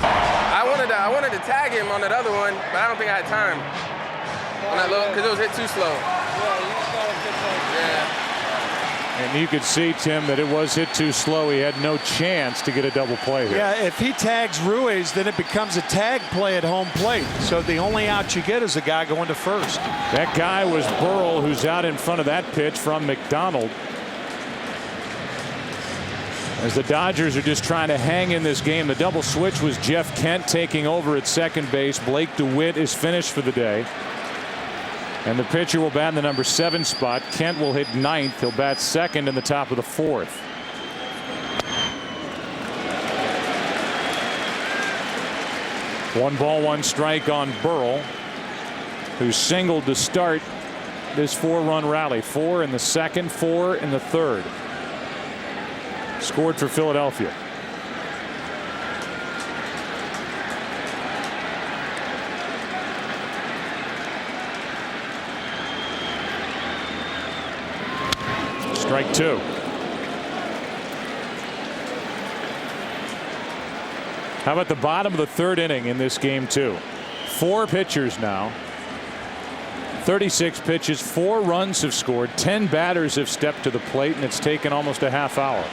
I wanted to tag him on that other one, but I don't think I had time on that little, because it was hit too slow. Yeah. And you could see, Tim, that it was hit too slow. He had no chance to get a double play here. Yeah, if he tags Ruiz, then it becomes a tag play at home plate. So the only out you get is a guy going to first. That guy was Burrell, who's out in front of that pitch from McDonald. As the Dodgers are just trying to hang in this game. The double switch was Jeff Kent taking over at second base. Blake DeWitt is finished for the day. And the pitcher will bat in the number 7 spot. Kent will hit 9th. He'll bat second in the top of the 4th. One ball, one strike on Burrell, who singled to start this 4-run rally. 4 in the second, 4 in the third. Scored for Philadelphia. Strike 2. How about the bottom of the 3rd inning in this game, too? 4 pitchers now. 36 pitches, 4 runs have scored, 10 batters have stepped to the plate, and it's taken almost a half hour.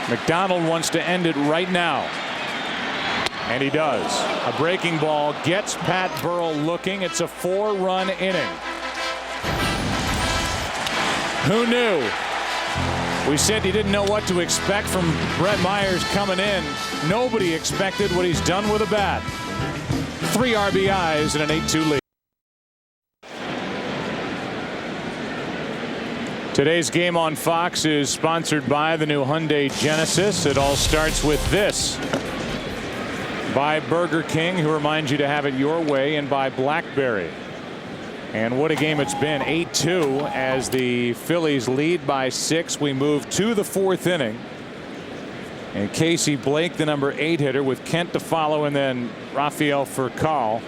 McDonald wants to end it right now. And he does. A breaking ball gets Pat Burrell looking. It's a 4-run inning. Who knew? We said you didn't know what to expect from Brett Myers coming in. Nobody expected what he's done with a bat. 3 RBIs and an 8-2 lead. Today's game on Fox is sponsored by the new Hyundai Genesis. It all starts with this. By Burger King, who reminds you to have it your way, and by BlackBerry. And what a game it's been. 8-2 as the Phillies lead by 6. We move to the 4th inning. And Casey Blake, the number 8 hitter, with Kent to follow, and then Rafael Furcal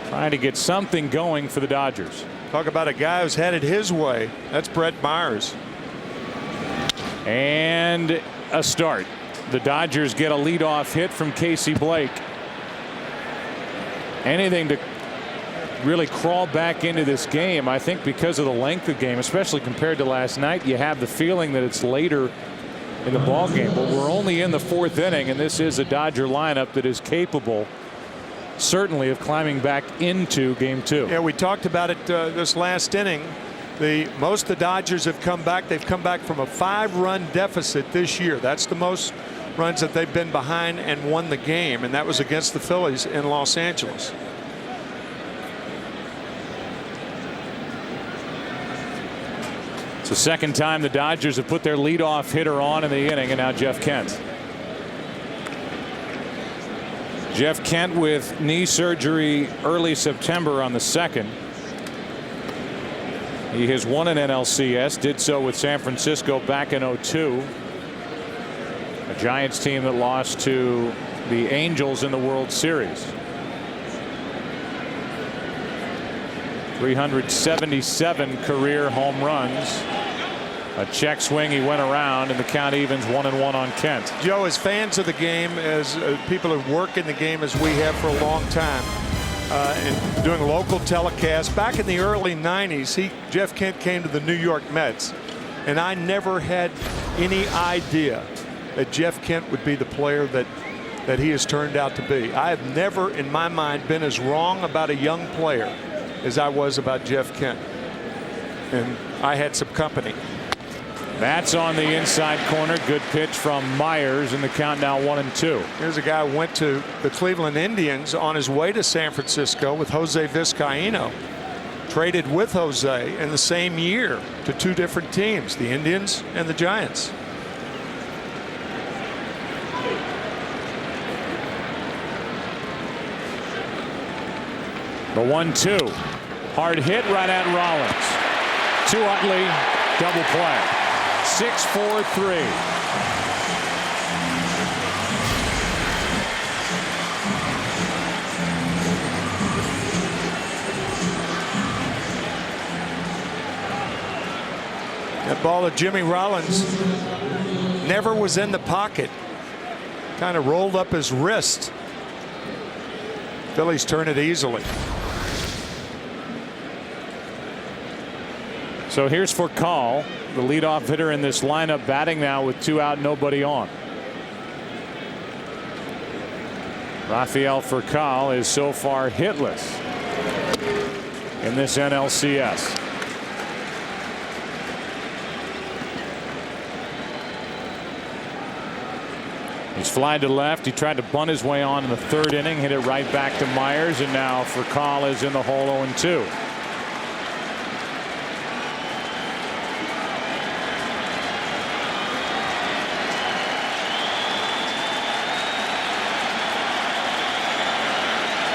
trying to get something going for the Dodgers. Talk about a guy who's headed his way. That's Brett Myers. And a start. The Dodgers get a leadoff hit from Casey Blake. Anything to really crawl back into this game. I think because of the length of the game, especially compared to last night, you have the feeling that it's later in the ball game. But we're only in the 4th inning, and this is a Dodger lineup that is capable, certainly, of climbing back into game 2. Yeah, we talked about it this last inning. Most of the Dodgers have come back. They've come back from a 5-run deficit this year. That's the most runs that they've been behind and won the game, and that was against the Phillies in Los Angeles. It's the second time the Dodgers have put their leadoff hitter on in the inning, and now Jeff Kent. Jeff Kent with knee surgery early September on the 2nd. He has won an NLCS, did so with San Francisco back in 2002. A Giants team that lost to the Angels in the World Series. 377 career home runs. A check swing, he went around, and the count evens 1-1 on Kent. Joe, as fans of the game, as people who work in the game as we have for a long time, and doing local telecasts, back in the early 90s, Jeff Kent came to the New York Mets, and I never had any idea that Jeff Kent would be the player that he has turned out to be. I have never, in my mind, been as wrong about a young player as I was about Jeff Kent. And I had some company. That's on the inside corner. Good pitch from Myers, and the count now 1-2. Here's a guy who went to the Cleveland Indians on his way to San Francisco with Jose Vizcaíno. Traded with Jose in the same year to 2 different teams, the Indians and the Giants. The 1-2. Hard hit right at Rollins. To Utley. Double play. 6-4-3. That ball to Jimmy Rollins never was in the pocket. Kind of rolled up his wrist. Phillies turn it easily. So here's Furcal, the leadoff hitter in this lineup, batting now with 2 out, nobody on. Rafael Furcal is so far hitless in this NLCS. He's flying to left. He tried to bunt his way on in the 3rd inning, hit it right back to Myers, and now Furcal is in the hole 0-2.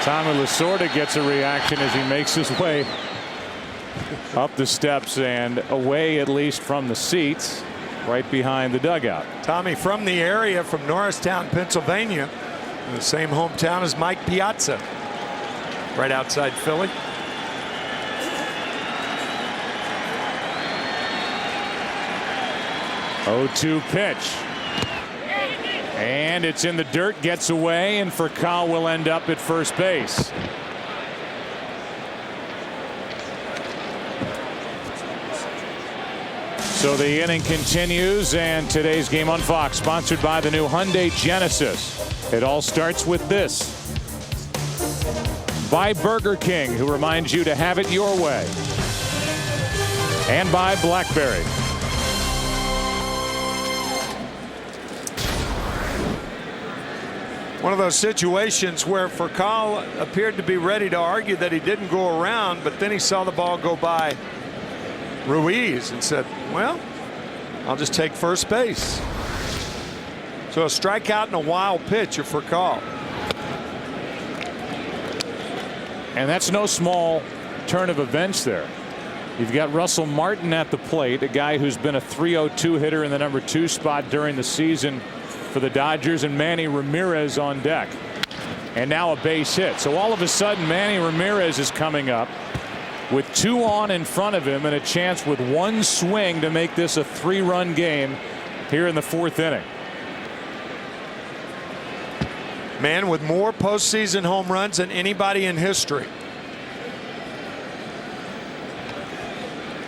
Tommy Lasorda gets a reaction as he makes his way up the steps and away, at least from the seats, right behind the dugout. Tommy from the area, from Norristown, Pennsylvania, the same hometown as Mike Piazza, right outside Philly. Oh-2 pitch. And it's in the dirt, gets away, and Furcal will end up at first base. So the inning continues, and today's game on Fox, sponsored by the new Hyundai Genesis. It all starts with this. By Burger King, who reminds you to have it your way. And by BlackBerry. One of those situations where Furcal appeared to be ready to argue that he didn't go around, but then he saw the ball go by Ruiz and said, well, I'll just take first base. So a strikeout and a wild pitch of Furcal. And that's no small turn of events there. You've got Russell Martin at the plate, a guy who's been a .302 hitter in the number 2 spot during the season for the Dodgers, and Manny Ramirez on deck. And now a base hit. So all of a sudden Manny Ramirez is coming up with 2 on in front of him and a chance with 1 swing to make this a 3-run game here in the 4th inning. Man with more postseason home runs than anybody in history.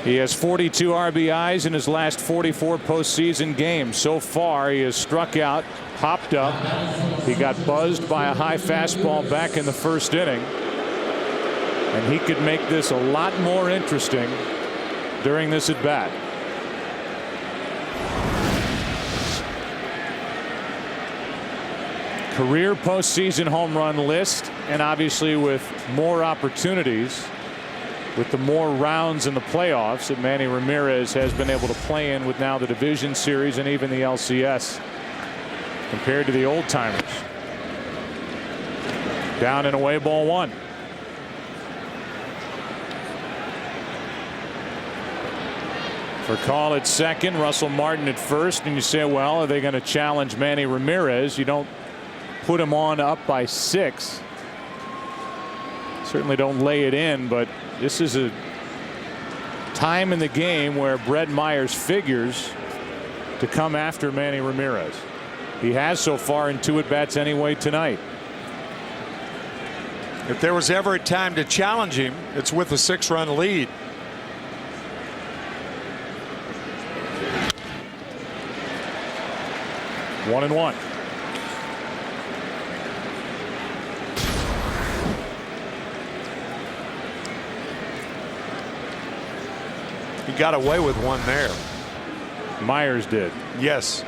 He has 42 RBIs in his last 44 postseason games. So far, he has struck out, popped up. He got buzzed by a high fastball back in the 1st inning. And he could make this a lot more interesting during this at bat. Career postseason home run list, and obviously with more opportunities, with the more rounds in the playoffs that Manny Ramirez has been able to play in, with now the division series and even the LCS, compared to the old timers. Down and away, ball 1. Furcal at second, Russell Martin at first, and you say, well, are they going to challenge Manny Ramirez? You don't put him on up by 6. Certainly don't lay it in, but this is a time in the game where Brett Myers figures to come after Manny Ramirez. He has so far in 2 at-bats anyway tonight. If there was ever a time to challenge him, it's with a 6-run lead. One and one. He got away with one there. Myers did. Yes.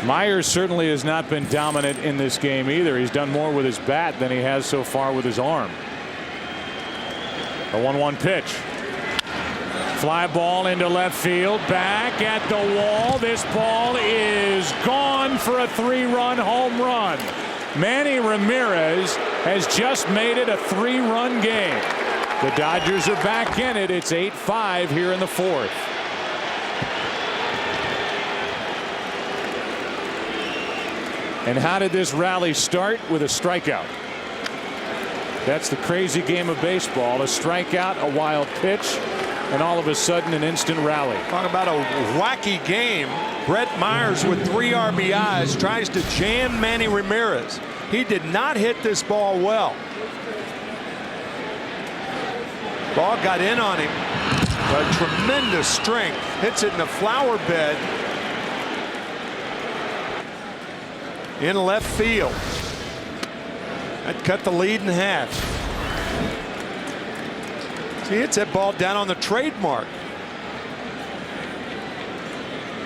Myers certainly has not been dominant in this game either. He's done more with his bat than he has so far with his arm. A 1-1 pitch. Fly ball into left field, back at the wall. This ball is gone for a 3-run home run. Manny Ramirez has just made it a 3-run game. The Dodgers are back in it. It's 8-5 here in the 4th. And how did this rally start? With a strikeout. That's the crazy game of baseball. A strikeout, a wild pitch, and all of a sudden an instant rally. Talk about a wacky game. Brett Myers with 3 RBIs tries to jam Manny Ramirez. He did not hit this ball well. Ball got in on him. A tremendous strength. Hits it in the flower bed. In left field. That cut the lead in half. He hits that ball down on the trademark.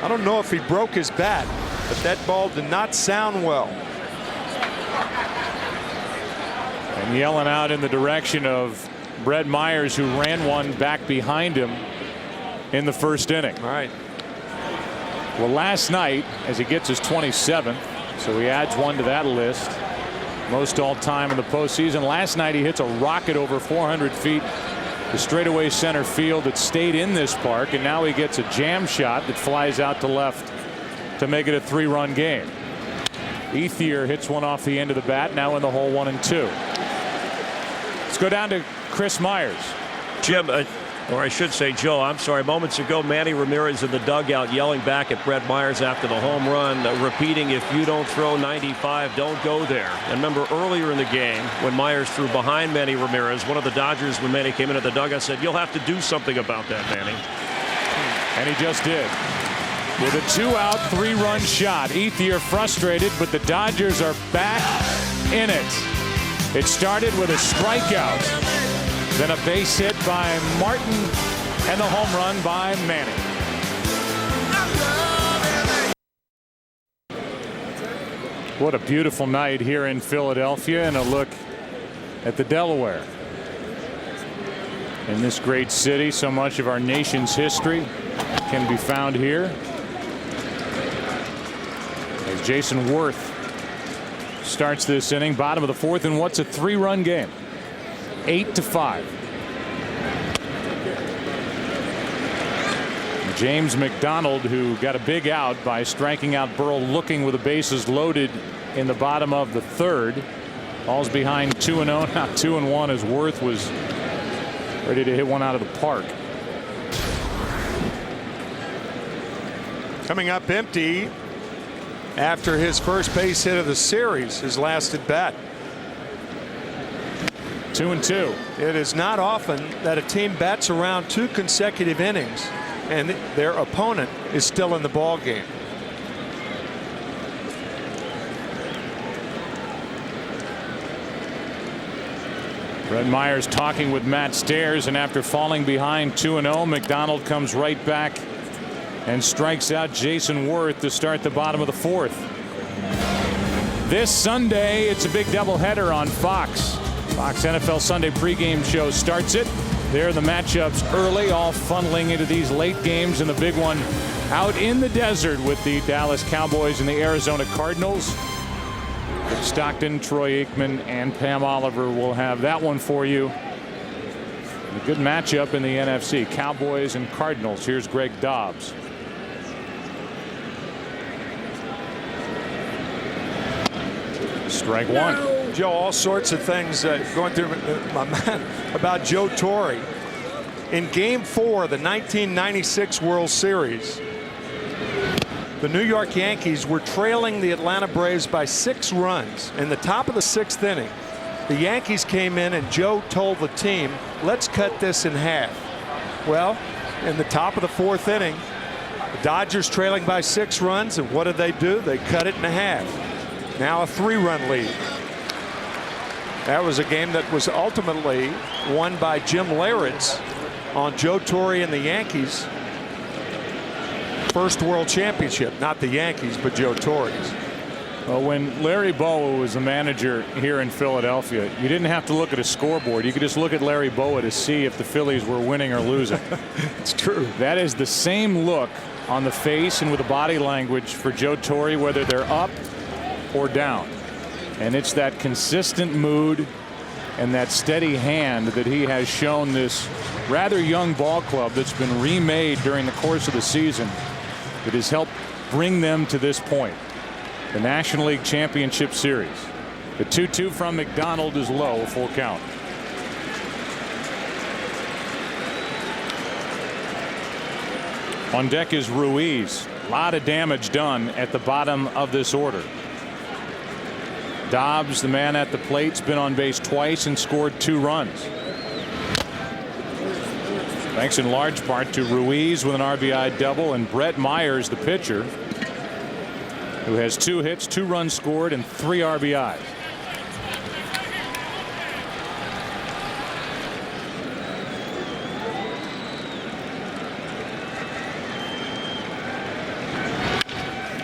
I don't know if he broke his bat, but that ball did not sound well. And yelling out in the direction of Brett Myers, who ran one back behind him in the first inning. All right. Well, last night, as he gets his 27th, so he adds one to that list. Most all-time in the postseason. Last night he hits a rocket over 400 feet to straightaway center field that stayed in this park, and now he gets a jam shot that flies out to left to make it a 3-run game. Ethier hits one off the end of the bat, now in the hole 1-2. Let's go down to Chris Myers. Jim, or I should say Joe, I'm sorry, moments ago Manny Ramirez in the dugout yelling back at Brett Myers after the home run, repeating, if you don't throw 95, don't go there. And remember earlier in the game when Myers threw behind Manny Ramirez, one of the Dodgers, when Manny came into the dugout, said, you'll have to do something about that, Manny. And he just did. With a 2-out, 3-run shot. Ethier frustrated, but the Dodgers are back in it. It started with a strikeout. Then a base hit by Martin and the home run by Manny. What a beautiful night here in Philadelphia, and a look at the Delaware. In this great city, so much of our nation's history can be found here. As Jason Worth starts this inning, bottom of the fourth, and what's a 3-run game? 8-5. James McDonald, who got a big out by striking out Burrell looking with the bases loaded in the bottom of the third. Ball's behind 2-0, now 2-1 as Worth was ready to hit one out of the park. Coming up empty after his first base hit of the series, his last at bat. 2-2. It is not often that a team bats around 2 consecutive innings and their opponent is still in the ball game. Brett Myers talking with Matt Stairs, and after falling behind 2-0, McDonald comes right back and strikes out Jason Worth to start the bottom of the fourth. This Sunday, it's a big doubleheader on Fox. Fox NFL Sunday pregame show starts it. There are the matchups early, all funneling into these late games, and the big one out in the desert with the Dallas Cowboys and the Arizona Cardinals. Rick Stockton, Troy Aikman, and Pam Oliver will have that one for you. A good matchup in the NFC, Cowboys and Cardinals. Here's Greg Dobbs. Strike one. Joe, all sorts of things going through my mind about Joe Torre. In Game 4 of the 1996 World Series, the New York Yankees were trailing the Atlanta Braves by 6 runs. In the top of the 6th inning, the Yankees came in and Joe told the team, let's cut this in half. Well, in the top of the 4th inning, the Dodgers trailing by 6 runs, and what did they do? They cut it in half. Now a 3-run lead. That was a game that was ultimately won by Jim Leyritz on Joe Torre and the Yankees. First World Championship, not the Yankees, but Joe Torre's. Well, when Larry Bowa was the manager here in Philadelphia, you didn't have to look at a scoreboard. You could just look at Larry Bowa to see if the Phillies were winning or losing. It's true. That is the same look on the face and with the body language for Joe Torre, whether they're up or down. And it's that consistent mood and that steady hand that he has shown this rather young ball club that's been remade during the course of the season that has helped bring them to this point. The National League Championship Series. The 2-2 from McDonald is low, a full count. On deck is Ruiz. A lot of damage done at the bottom of this order. Dobbs, the man at the plate, has been on base twice and scored 2 runs. Thanks in large part to Ruiz with an RBI double and Brett Myers, the pitcher, who has 2 hits, 2 runs scored, and 3 RBIs.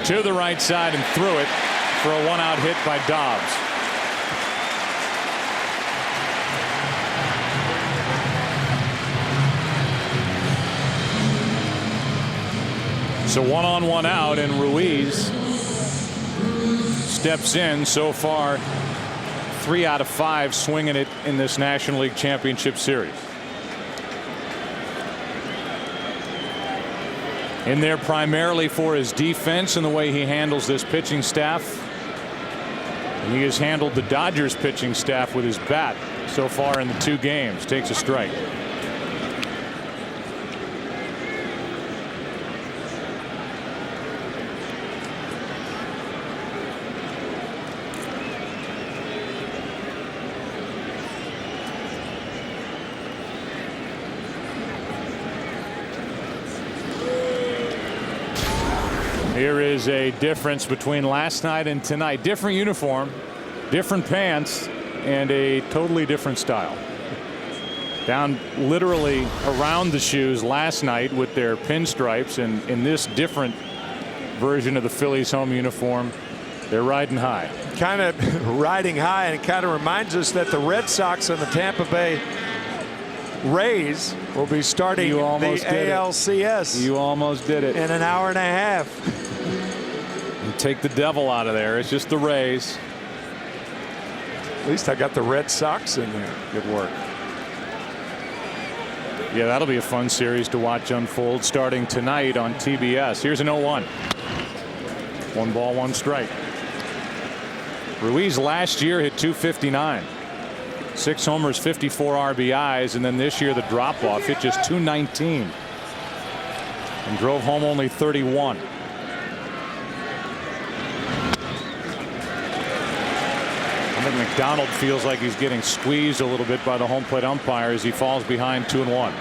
To the right side and through it for a 1-out hit by Dobbs. So 1 on 1 out, and Ruiz steps in. So far 3 out of 5 swinging it in this National League Championship Series. In there primarily for his defense and the way he handles this pitching staff. And he has handled the Dodgers pitching staff with his bat so far in the 2 games. Takes a strike. Here is a difference between last night and tonight. Different uniform, different pants, and a totally different style. Down literally around the shoes last night with their pinstripes, and in this different version of the Phillies home uniform, they're riding high. Kind of riding high, and it kind of reminds us that the Red Sox and the Tampa Bay Rays will be starting the ALCS. You almost did it. In an hour and a half. Take the devil out of there. It's just the Rays. At least I got the Red Sox in there. Good work. Yeah, that'll be a fun series to watch unfold starting tonight on TBS. Here's an 0-1. 1 ball, 1 strike. Ruiz last year hit .259. 6 homers, 54 RBIs, and then this year the drop off hit just .219 and drove home only 31. I think McDonald feels like he's getting squeezed a little bit by the home plate umpire as he falls behind 2-1.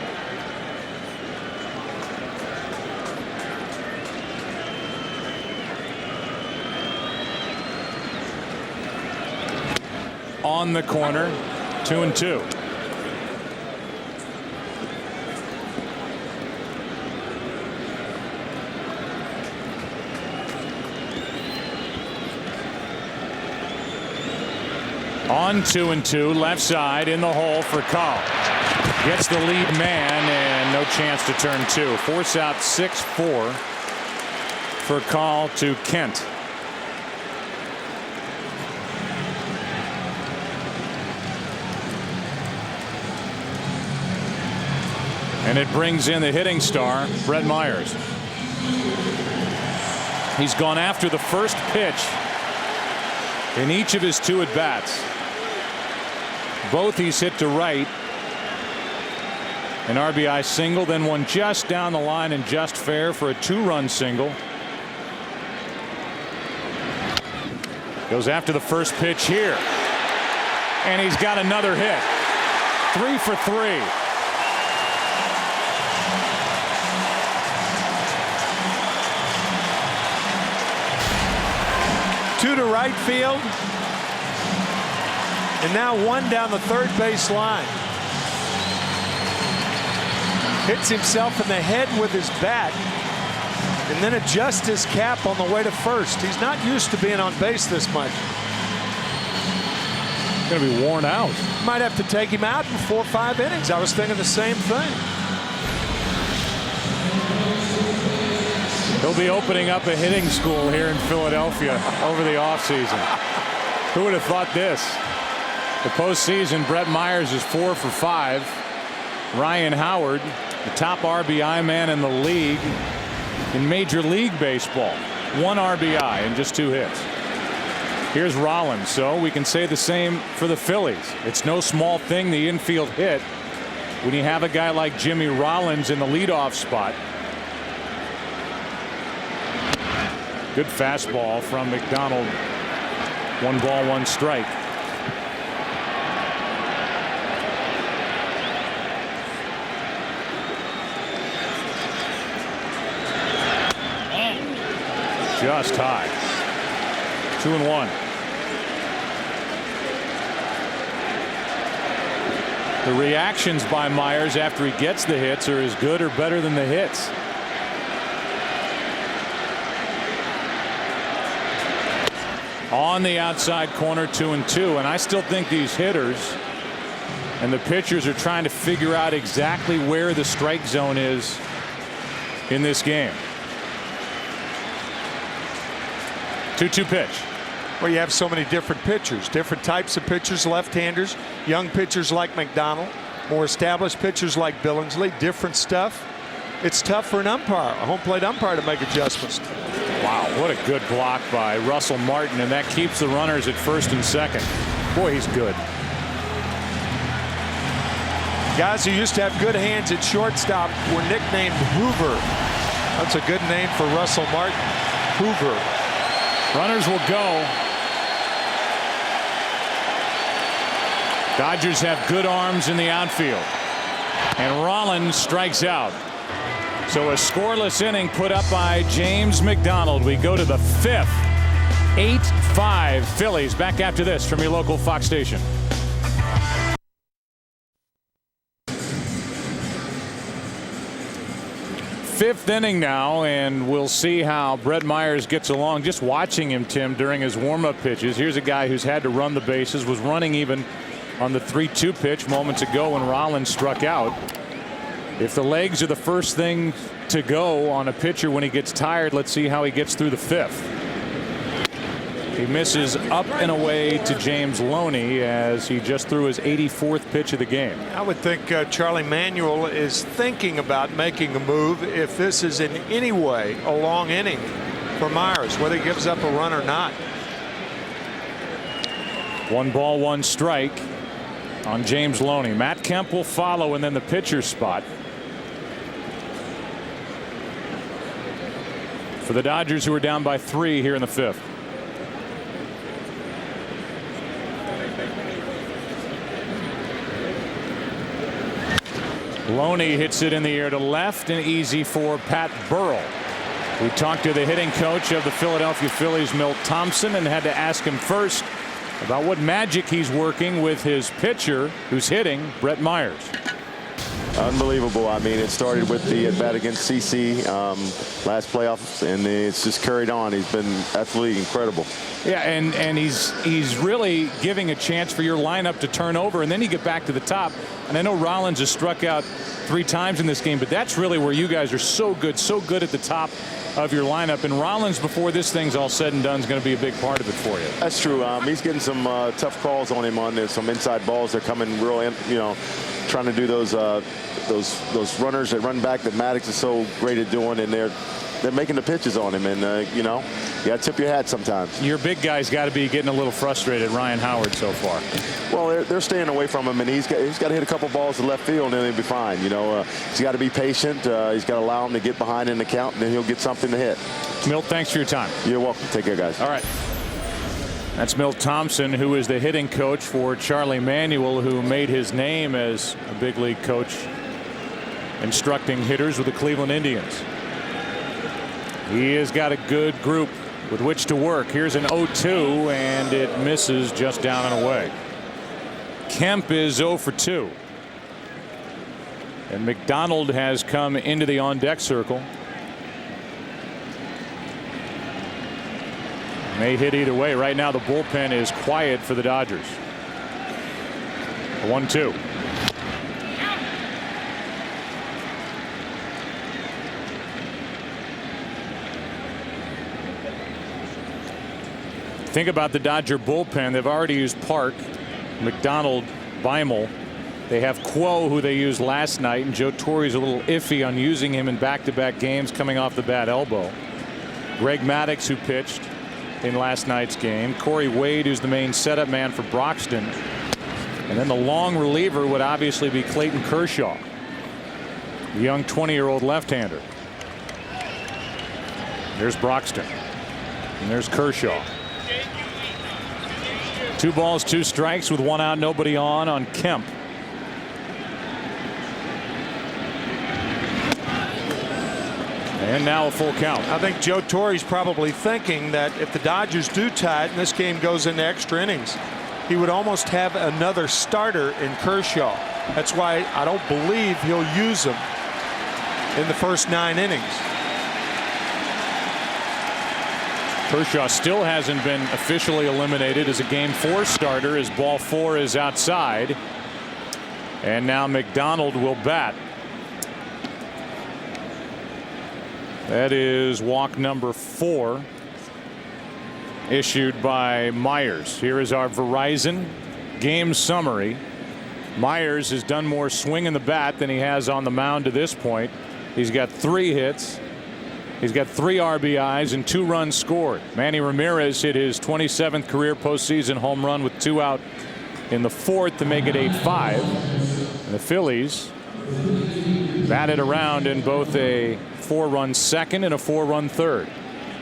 On the corner, 2-2. On 2-2, left side in the hole for Call. Gets the lead man and no chance to turn 2. Force out 6-4 for Call to Kent. And it brings in the hitting star, Brett Myers. He's gone after the first pitch in each of his 2 at-bats. Both he's hit to right. An RBI single, then one just down the line and just fair for a 2-run single. Goes after the first pitch here. And he's got another hit. 3 for 3. Two to right field. And now 1 down the third base line. Hits himself in the head with his bat. And then adjusts his cap on the way to first. He's not used to being on base this much. Going to be worn out. Might have to take him out in 4 or 5 innings. I was thinking the same thing. He'll be opening up a hitting school here in Philadelphia over the offseason. Who would have thought this? The postseason, Brett Myers is 4 for 5. Ryan Howard, the top RBI man in the league in Major League Baseball. 1 RBI and just 2 hits. Here's Rollins. So we can say the same for the Phillies. It's no small thing, the infield hit, when you have a guy like Jimmy Rollins in the leadoff spot. Good fastball from McDonald. 1 ball, 1 strike. just high. 2-1. The reactions by Myers after he gets the hits are as good or better than the hits. On the outside corner, 2-2, and I still think these hitters and the pitchers are trying to figure out exactly where the strike zone is in this game. 2-2 pitch. Well, you have so many different pitchers, different types of pitchers, left-handers, young pitchers like McDonald, more established pitchers like Billingsley, different stuff. It's tough for an umpire, a home plate umpire, to make adjustments. Wow, what a good block by Russell Martin, and that keeps the runners at first and second. Boy, he's good. Guys who used to have good hands at shortstop were nicknamed Hoover. That's a good name for Russell Martin. Hoover. Runners will go. Dodgers have good arms in the outfield. And Rollins strikes out. So a scoreless inning put up by James McDonald. We go to the fifth. 8-5 Phillies. Back after this from your local Fox station. Fifth inning now, and we'll see how Brett Myers gets along. Just watching him, Tim, during his warm-up pitches. Here's a guy who's had to run the bases, was running even on the 3-2 pitch moments ago when Rollins struck out. If the legs are the first thing to go on a pitcher when he gets tired, let's see how he gets through the fifth. He misses up and away to James Loney as he just threw his 84th pitch of the game. I would think Charlie Manuel is thinking about making a move if this is in any way a long inning for Myers, whether he gives up a run or not. 1 ball, 1 strike on James Loney. Matt Kemp will follow, and then the pitcher's spot for the Dodgers, who are down by 3 here in the fifth. Loney hits it in the air to left, and easy for Pat Burrell. We talked to the hitting coach of the Philadelphia Phillies, Milt Thompson, and had to ask him first about what magic he's working with his pitcher who's hitting, Brett Myers. Unbelievable. I mean, it started with the at bat against CC last playoffs, and it's just carried on. He's been absolutely incredible. Yeah, and he's really giving a chance for your lineup to turn over, and then you get back to the top. And I know Rollins has struck out 3 times in this game, but that's really where you guys are so good at the top of your lineup. And Rollins, before this thing's all said and done, is going to be a big part of it for you. That's true. He's getting some tough calls on him on some inside balls. They're coming real, trying to do those runners that run back that Maddox is so great at doing, and they're making the pitches on him, and you got to tip your hat sometimes. Your big guy's got to be getting a little frustrated, Ryan Howard, so far. Well, they're staying away from him, and he's got to hit a couple balls to left field, and he'll be fine. He's got to be patient. He's got to allow him to get behind in the count, and then he'll get something to hit. Milt, thanks for your time. You're welcome. Take care, guys. All right. That's Milt Thompson, who is the hitting coach for Charlie Manuel, who made his name as a big league coach instructing hitters with the Cleveland Indians. He has got a good group with which to work. Here's an 0-2, and it misses just down and away. Kemp is 0 for 2. And McDonald has come into the on-deck circle. May hit either way. Right now the bullpen is quiet for the Dodgers. 1-2. Think about the Dodger bullpen. They've already used Park, McDonald, Beimel. They have Quo, who they used last night, and Joe Torre's a little iffy on using him in back-to-back games coming off the bad elbow. Greg Maddux, who pitched in last night's game. Corey Wade, who's the main setup man for Broxton. And then the long reliever would obviously be Clayton Kershaw, the young 20-year-old left-hander. There's Broxton. And there's Kershaw. 2 balls, 2 strikes with 1 out, nobody on Kemp. And now a full count. I think Joe Torre's probably thinking that if the Dodgers do tie it and this game goes into extra innings, he would almost have another starter in Kershaw. That's why I don't believe he'll use him in the first 9 innings. Kershaw still hasn't been officially eliminated as a Game 4 starter as ball 4 is outside. And now McDonald will bat. That is walk number 4 issued by Myers. Here is our Verizon game summary. Myers has done more swing in the bat than he has on the mound to this point. He's got 3 hits. He's got 3 RBIs and 2 runs scored. Manny Ramirez hit his 27th career postseason home run with 2 out in the 4th to make it 8-5. And the Phillies batted around in both a 4-run second and a 4-run third.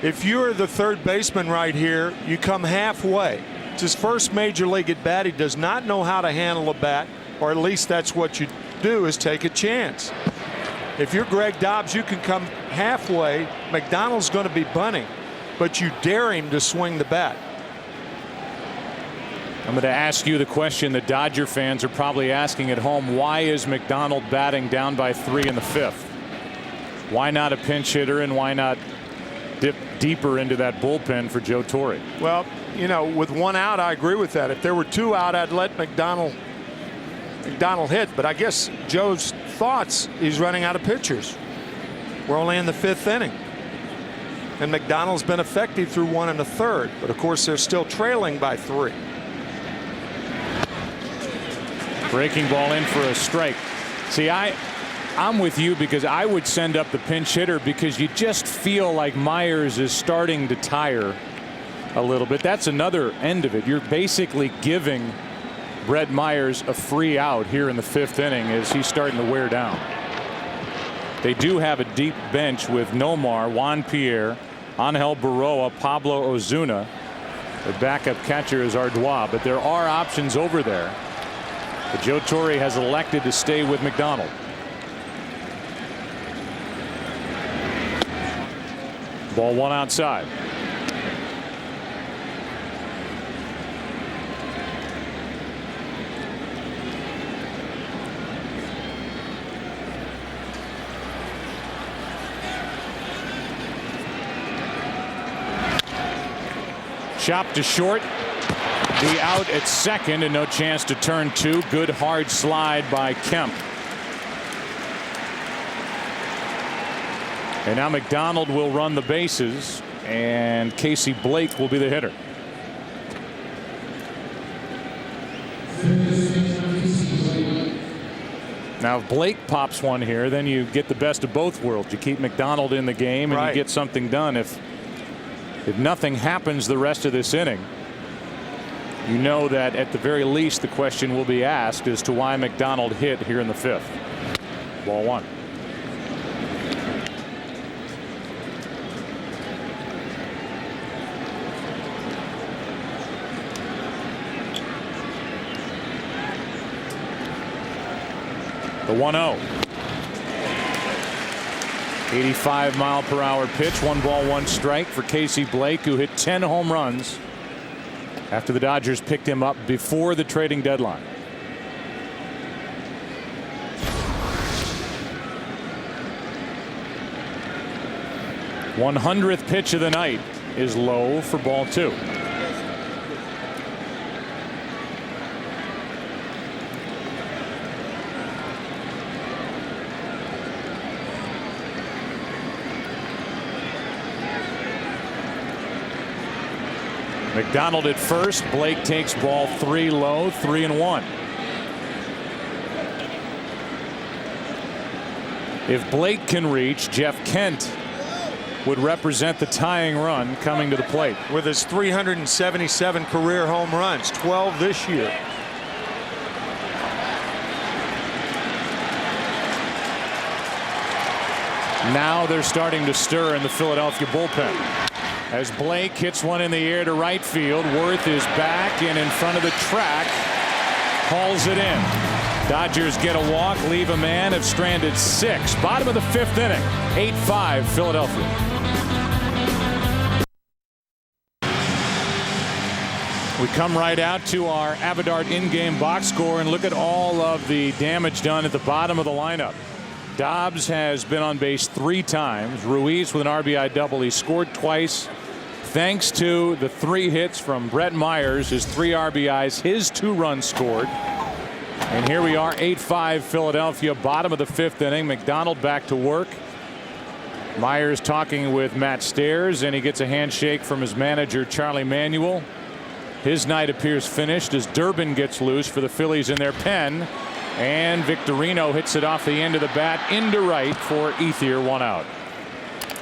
If you're the third baseman right here, you come halfway. It's his first major league at bat. He does not know how to handle a bat, or at least that's what you do, is take a chance. If you're Greg Dobbs, you can come halfway. McDonald's going to be bunting, but you dare him to swing the bat. I'm going to ask you the question that Dodger fans are probably asking at home. Why is McDonald batting down by 3 in the 5th? Why not a pinch hitter, and why not dip deeper into that bullpen for Joe Torre? Well, you know, with 1 out, I agree with that. If there were 2 out, I'd let McDonald hit. But I guess Joe's thoughts, he's running out of pitchers. We're only in the 5th inning. And McDonald's been effective through 1 1/3. But of course, they're still trailing by 3. Breaking ball in for a strike. See, I'm with you because I would send up the pinch hitter because you just feel like Myers is starting to tire a little bit. That's another end of it. You're basically giving Brett Myers a free out here in the 5th inning as he's starting to wear down. They do have a deep bench with Nomar, Juan Pierre, Angel Baroa, Pablo Ozuna. The backup catcher is Ardois, but there are options over there. But Joe Torre has elected to stay with McDonald. Ball 1 outside. Chopped to short. The out at second and no chance to turn 2. Good hard slide by Kemp. And now McDonald will run the bases and Casey Blake will be the hitter. Now if Blake pops one here, then you get the best of both worlds. You keep McDonald in the game and you get something done. If nothing happens the rest of this inning, you know that at the very least the question will be asked as to why McDonald hit here in the 5th. Ball 1. The 1-0. 85-mile-per-hour pitch. 1 ball, 1 strike for Casey Blake, who hit 10 home runs after the Dodgers picked him up before the trading deadline. The 100th pitch of the night is low for ball 2. McDonald at first. Blake takes ball 3 low, 3-1. If Blake can reach, Jeff Kent would represent the tying run coming to the plate. With his 377 career home runs, 12 this year. Now they're starting to stir in the Philadelphia bullpen. As Blake hits one in the air to right field, Worth is back and in front of the track, hauls it in. Dodgers get a walk, leave a man, have stranded 6. Bottom of the 5th inning, 8-5 Philadelphia. We come right out to our Avidart in-game box score and look at all of the damage done at the bottom of the lineup. Dobbs has been on base 3 times. Ruiz with an RBI double. He scored twice thanks to the 3 hits from Brett Myers, his 3 RBIs, his 2 runs scored. And here we are, 8-5 Philadelphia, bottom of the 5th inning. McDonald back to work. Myers talking with Matt Stairs, and he gets a handshake from his manager, Charlie Manuel. His night appears finished as Durbin gets loose for the Phillies in their pen. And Victorino hits it off the end of the bat into right for Ethier, 1 out.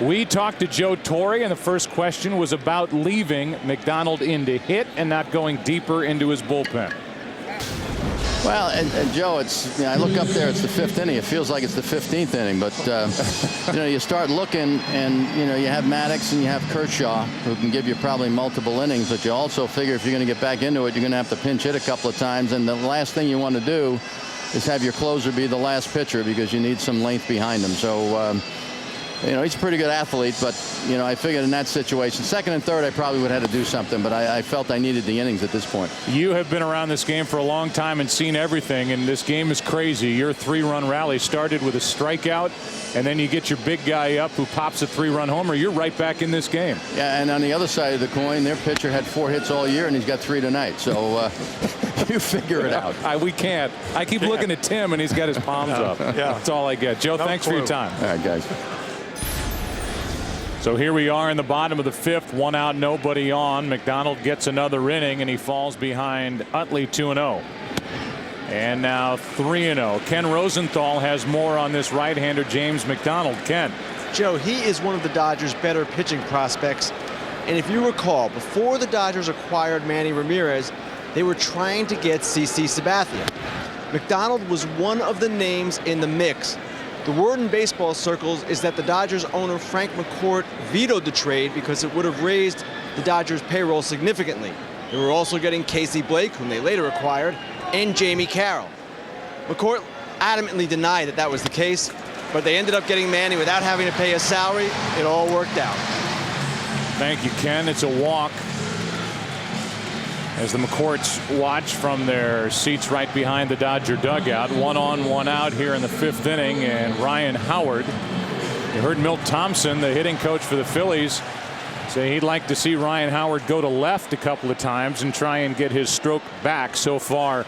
We talked to Joe Torre, and the first question was about leaving McDonald in to hit and not going deeper into his bullpen. Well, and Joe, it's, I look up there, it's the 5th inning. It feels like it's the 15th inning, but you start looking, and you have Maddox and you have Kershaw, who can give you probably multiple innings, but you also figure if you're going to get back into it, you're going to have to pinch hit a couple of times, and the last thing you want to do is have your closer be the last pitcher because you need some length behind him. So he's a pretty good athlete, but I figured in that situation, 2nd and 3rd, I probably would have had to do something, but I felt I needed the innings at this point. You have been around this game for a long time and seen everything, and this game is crazy. Your 3-run rally started with a strikeout, and then you get your big guy up who pops a 3-run homer. You're right back in this game. Yeah, and on the other side of the coin, their pitcher had 4 hits all year, and he's got 3 tonight. So you figure it out. We can't. I keep looking at Tim, and he's got his palms up. Yeah. That's all I get. Joe, thanks for your time. All right, guys. So here we are in the bottom of the 5th, 1 out, nobody on. McDonald gets another inning, and he falls behind Utley 2-0. And now 3-0. Ken Rosenthal has more on this right-hander, James McDonald. Ken. Joe, he is one of the Dodgers' better pitching prospects. And if you recall, before the Dodgers acquired Manny Ramirez, they were trying to get CC Sabathia. McDonald was one of the names in the mix. The word in baseball circles is that the Dodgers owner Frank McCourt vetoed the trade because it would have raised the Dodgers payroll significantly. They were also getting Casey Blake, whom they later acquired, and Jamie Carroll. McCourt adamantly denied that was the case, but they ended up getting Manny without having to pay a salary. It all worked out. Thank you, Ken. It's a walk as the McCourts watch from their seats right behind the Dodger dugout. 1 on, 1 out here in the 5th inning, and Ryan Howard. You heard Milt Thompson, the hitting coach for the Phillies, say he'd like to see Ryan Howard go to left a couple of times and try and get his stroke back. So far,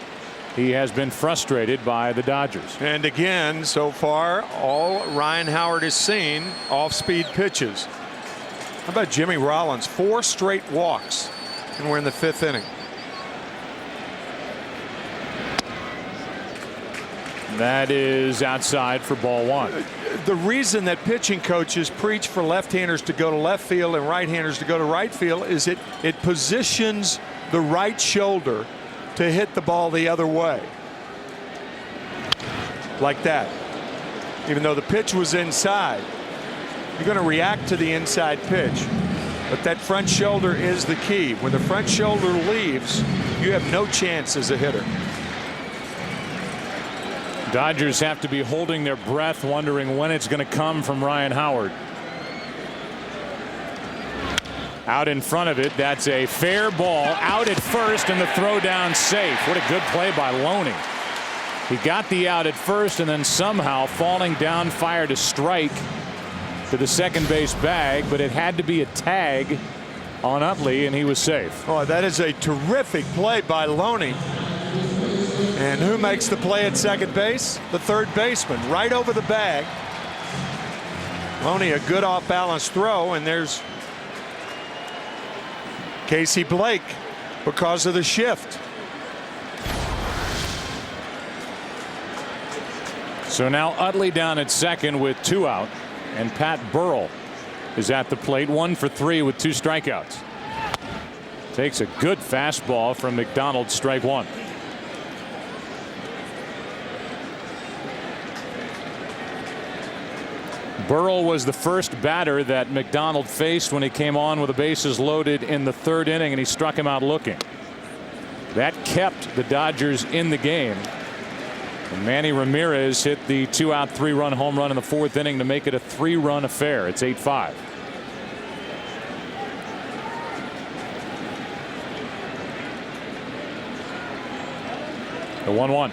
he has been frustrated by the Dodgers. And again, so far, all Ryan Howard has seen off-speed pitches. How about Jimmy Rollins? 4 straight walks, and we're in the 5th inning. That is outside for ball 1. The reason that pitching coaches preach for left-handers to go to left field and right-handers to go to right field is it positions the right shoulder to hit the ball the other way. Like that. Even though the pitch was inside, you're going to react to the inside pitch. But that front shoulder is the key. When the front shoulder leaves, you have no chance as a hitter. Dodgers have to be holding their breath, wondering when it's going to come from Ryan Howard. Out in front of it, that's a fair ball, out at first, and the throw down safe. What a good play by Loney. He got the out at first, and then somehow falling down, fired a strike to the second base bag, but it had to be a tag on Utley, and he was safe. Oh, that is a terrific play by Loney. And who makes the play at second base? The third baseman, right over the bag. Loney, a good off-balance throw, and there's Casey Blake because of the shift. So now Utley down at second with 2 out, and Pat Burrell is at the plate, 1 for 3 with 2 strikeouts. Takes a good fastball from McDonald, strike 1. Burrell was the first batter that McDonald faced when he came on with the bases loaded in the 3rd inning, and he struck him out looking. That kept the Dodgers in the game. And Manny Ramirez hit the 2-out 3-run home run in the 4th inning to make it a 3-run affair. It's 8-5. The 1-1.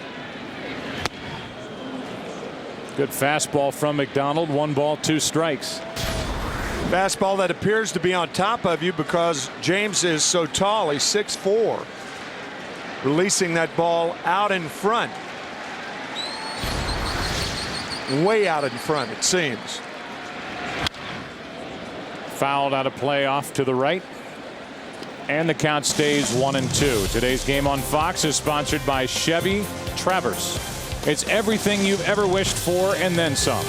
Good fastball from McDonald. 1 ball, 2 strikes. Fastball that appears to be on top of you because James is so tall. He's 6'4". Releasing that ball out in front. Way out in front, it seems. Fouled out of play off to the right. And the count stays 1-2. Today's game on Fox is sponsored by Chevy Traverse. It's everything you've ever wished for and then some.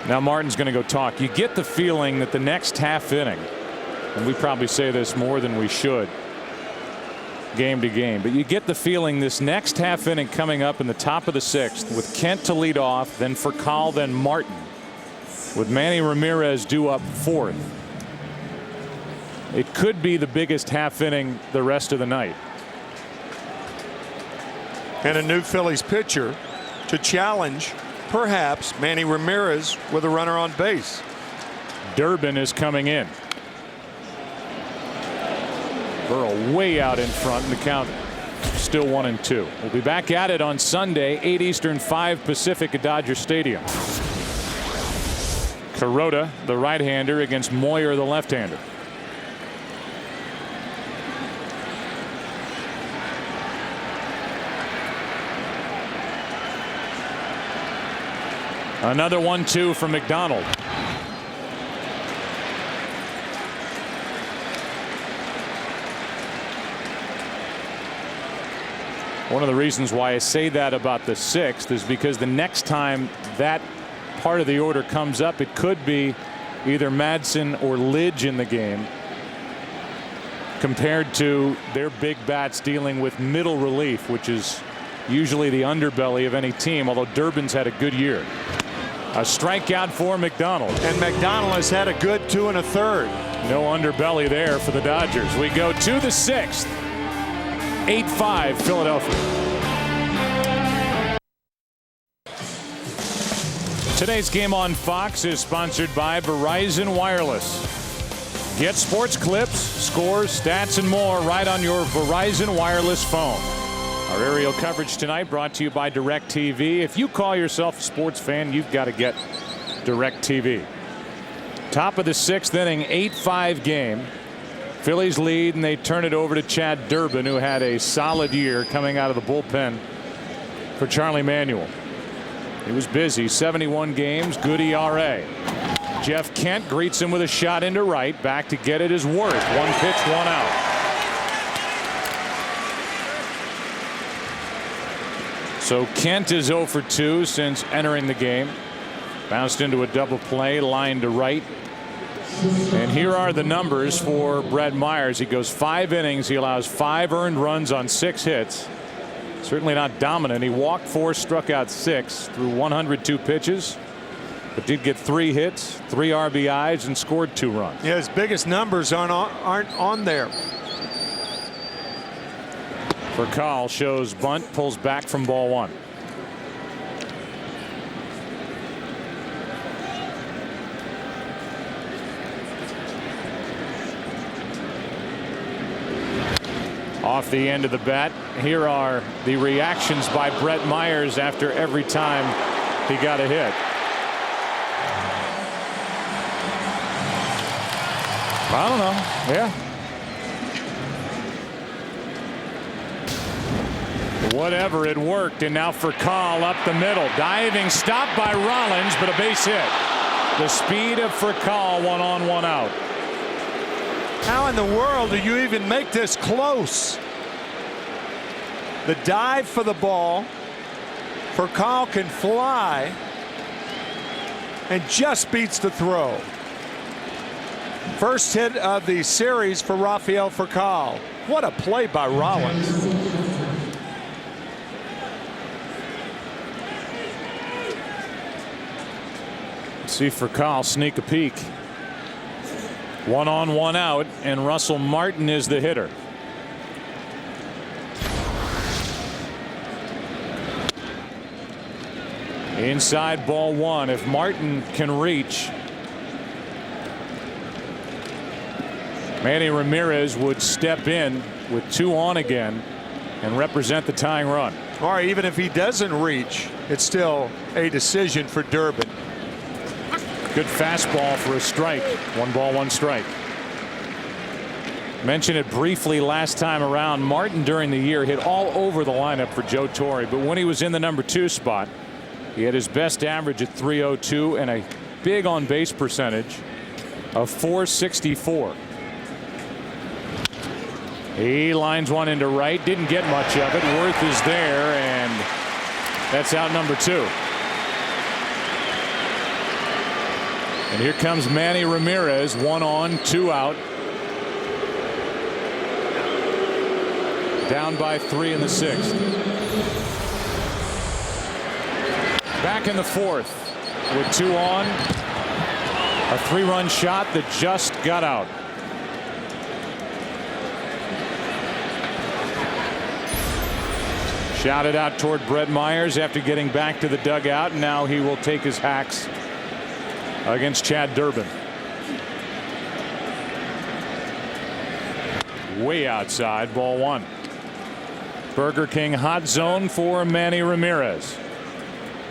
Now Martin's going to go talk. You get the feeling that the next half inning, and we probably say this more than we should game to game, but you get the feeling this next half inning coming up in the top of the 6th with Kent to lead off, then Furcal, then Martin, with Manny Ramirez due up 4th. It could be the biggest half inning the rest of the night. And a new Phillies pitcher to challenge perhaps Manny Ramirez with a runner on base. Durbin is coming in. Burrow way out in front, and the count still 1-2. We'll be back at it on Sunday, 8 Eastern, 5 Pacific at Dodger Stadium. Kuroda, the right-hander, against Moyer, the left-hander. Another 1-2 from McDonald. One of the reasons why I say that about the 6th is because the next time that part of the order comes up, it could be either Madsen or Lidge in the game, compared to their big bats dealing with middle relief, which is usually the underbelly of any team, although Durbin's had a good year. A strikeout for McDonald. And McDonald has had a good 2 1/3. No underbelly there for the Dodgers. We go to the 6th. 8-5 Philadelphia. Today's game on Fox is sponsored by Verizon Wireless. Get sports clips, scores, stats, and more right on your Verizon Wireless phone. Our aerial coverage tonight brought to you by DirecTV. If you call yourself a sports fan, you've got to get DirecTV. Top of the 6th inning, 8-5 game. Phillies lead, and they turn it over to Chad Durbin, who had a solid year coming out of the bullpen for Charlie Manuel. He was busy, 71 games, good ERA. Jeff Kent greets him with a shot into right. Back to get it is Worth. 1 pitch, 1 out. So Kent is 0 for 2 since entering the game. Bounced into a double play, line to right. And here are the numbers for Brett Myers. He goes 5 innings. He allows 5 earned runs on 6 hits. Certainly not dominant. He walked 4, struck out 6 through 102 pitches, but did get 3 hits, 3 RBIs, and scored 2 runs. Yeah, his biggest numbers aren't on there. Furcal shows bunt, pulls back from ball 1. Off the end of the bat. Here are the reactions by Brett Myers after every time he got a hit. I don't know. Yeah. Whatever, it worked. And now Furcal up the middle. Diving stop by Rollins, but a base hit. The speed of Furcal, 1 on, 1 out. How in the world do you even make this close? The dive for the ball. Furcal can fly and just beats the throw. First hit of the series for Rafael Furcal. What a play by Rollins. See Furcal sneak a peek. 1 on, 1 out, and Russell Martin is the hitter. Inside, ball 1. If Martin can reach, Manny Ramirez would step in with 2 on again and represent the tying run. Or even if he doesn't reach, it's still a decision for Durbin. Good fastball for a strike. 1 ball, 1 strike. Mentioned it briefly last time around. Martin during the year hit all over the lineup for Joe Torre, but when he was in the number 2 spot, he had his best average at .302 and a big on base percentage of .464. He lines one into right, didn't get much of it. Worth is there, and that's out number 2. And here comes Manny Ramirez, 1 on, 2 out. Down by 3 in the 6th. Back in the 4th with 2 on. A 3-run shot that just got out. Shouted out toward Brett Myers after getting back to the dugout, and now he will take his hacks against Chad Durbin. Way outside, ball 1. Burger King hot zone for Manny Ramirez.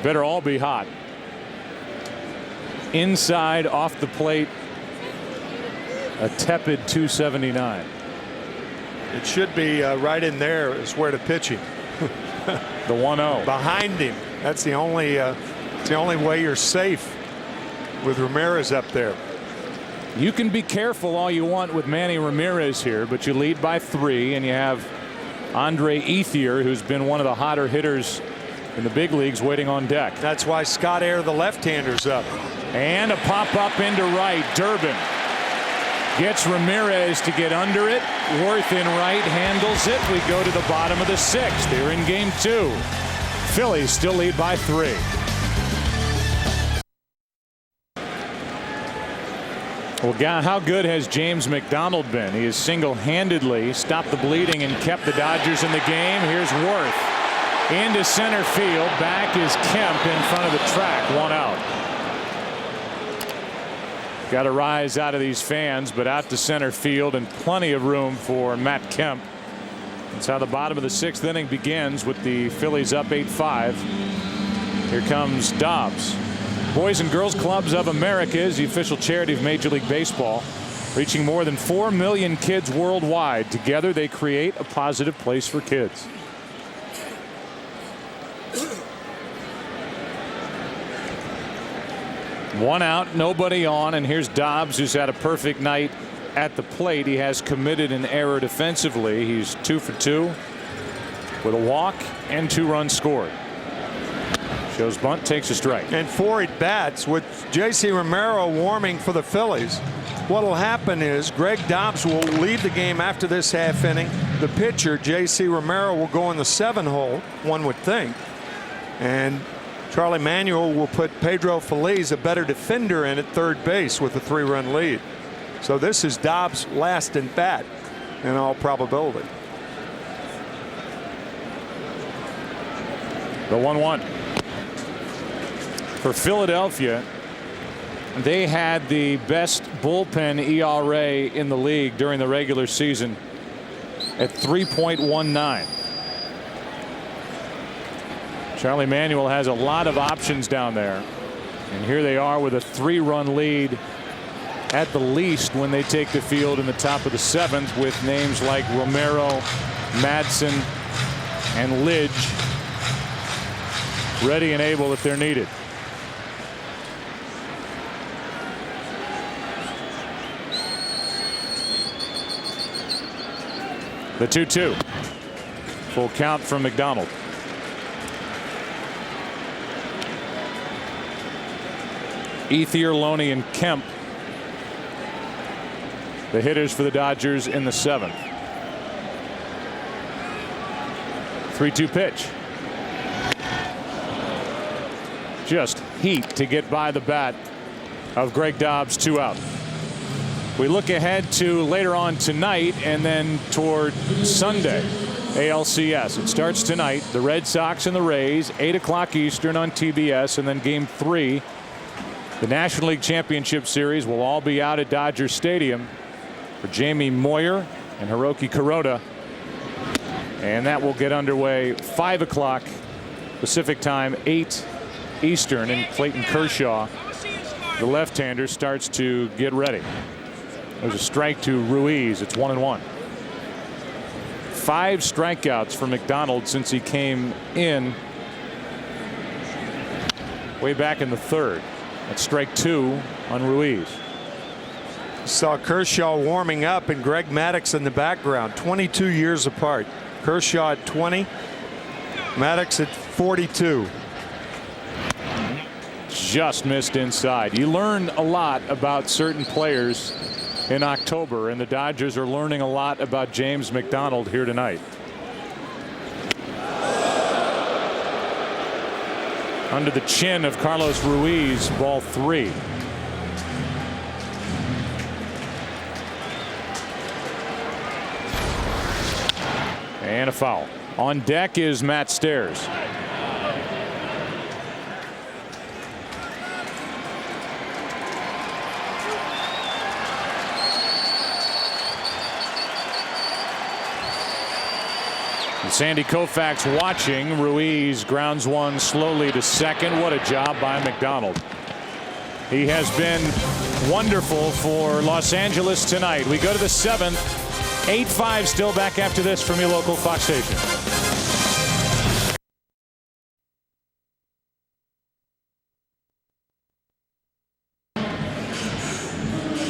Better all be hot. Inside, off the plate, a tepid 279. It should be right in there is where to pitch him. The 1-0 behind him. That's the only way you're safe with Ramirez up there. You can be careful all you want with Manny Ramirez here, but you lead by 3, and you have Andre Ethier, who's been one of the hotter hitters in the big leagues, waiting on deck. That's why Scott Air, the left-hander's up. And a pop up into right. Durbin gets Ramirez to get under it. Worth in right, handles it. We go to the bottom of the 6th. They're in game 2. Phillies still lead by 3. Well, how good has James McDonald been? He has single-handedly stopped the bleeding and kept the Dodgers in the game. Here's Worth into center field. Back is Kemp in front of the track. 1 out. Got to rise out of these fans, but out to center field, and plenty of room for Matt Kemp. That's how the bottom of the 6th inning begins, with the Phillies up 8-5. Here comes Dobbs. Boys and Girls Clubs of America is the official charity of Major League Baseball, reaching more than 4 million kids worldwide. Together they create a positive place for kids. One out, nobody on, and here's Dobbs, who's had a perfect night at the plate. He has committed an error defensively. He's 2 for 2 with a walk and 2 runs scored. Shows bunt, takes a strike. And 4 at-bats with J.C. Romero warming for the Phillies. What will happen is Greg Dobbs will leave the game after this half inning. The pitcher, J.C. Romero, will go in the 7-hole, one would think. And Charlie Manuel will put Pedro Feliz, a better defender, in at third base with a 3-run lead. So this is Dobbs' last at bat in all probability. The 1-1. For Philadelphia, they had the best bullpen ERA in the league during the regular season at 3.19. Charlie Manuel has a lot of options down there, and here they are with a 3-run lead at the least when they take the field in the top of the 7th, with names like Romero, Madsen, and Lidge ready and able if they're needed. The 2-2. Full count from McDonald. Ethier, Loney, and Kemp, the hitters for the Dodgers in the 7th. 3-2 pitch. Just heat to get by the bat of Greg Dobbs. 2 out. We look ahead to later on tonight and then toward Sunday. ALCS. It starts tonight. The Red Sox and the Rays, 8 o'clock Eastern on TBS, and then Game 3. The National League Championship Series will all be out at Dodger Stadium for Jamie Moyer and Hiroki Kuroda. And that will get underway 5 o'clock Pacific time, 8 Eastern, and Clayton Kershaw, the left-hander, starts to get ready. There's a strike to Ruiz. It's 1-1. 5 strikeouts for McDonald since he came in way back in the 3rd. That's strike 2 on Ruiz. Saw Kershaw warming up and Greg Maddux in the background, 22 years apart. Kershaw at 20, Maddux at 42. Just missed inside. You learn a lot about certain players in October, and the Dodgers are learning a lot about James McDonald here tonight. Under the chin of Carlos Ruiz, ball 3. And a foul. On deck is Matt Stairs. Sandy Koufax watching. Ruiz grounds one slowly to second. What a job by McDonald. He has been wonderful for Los Angeles tonight. We go to the 7th. 8-5 still. Back after this from your local Fox station.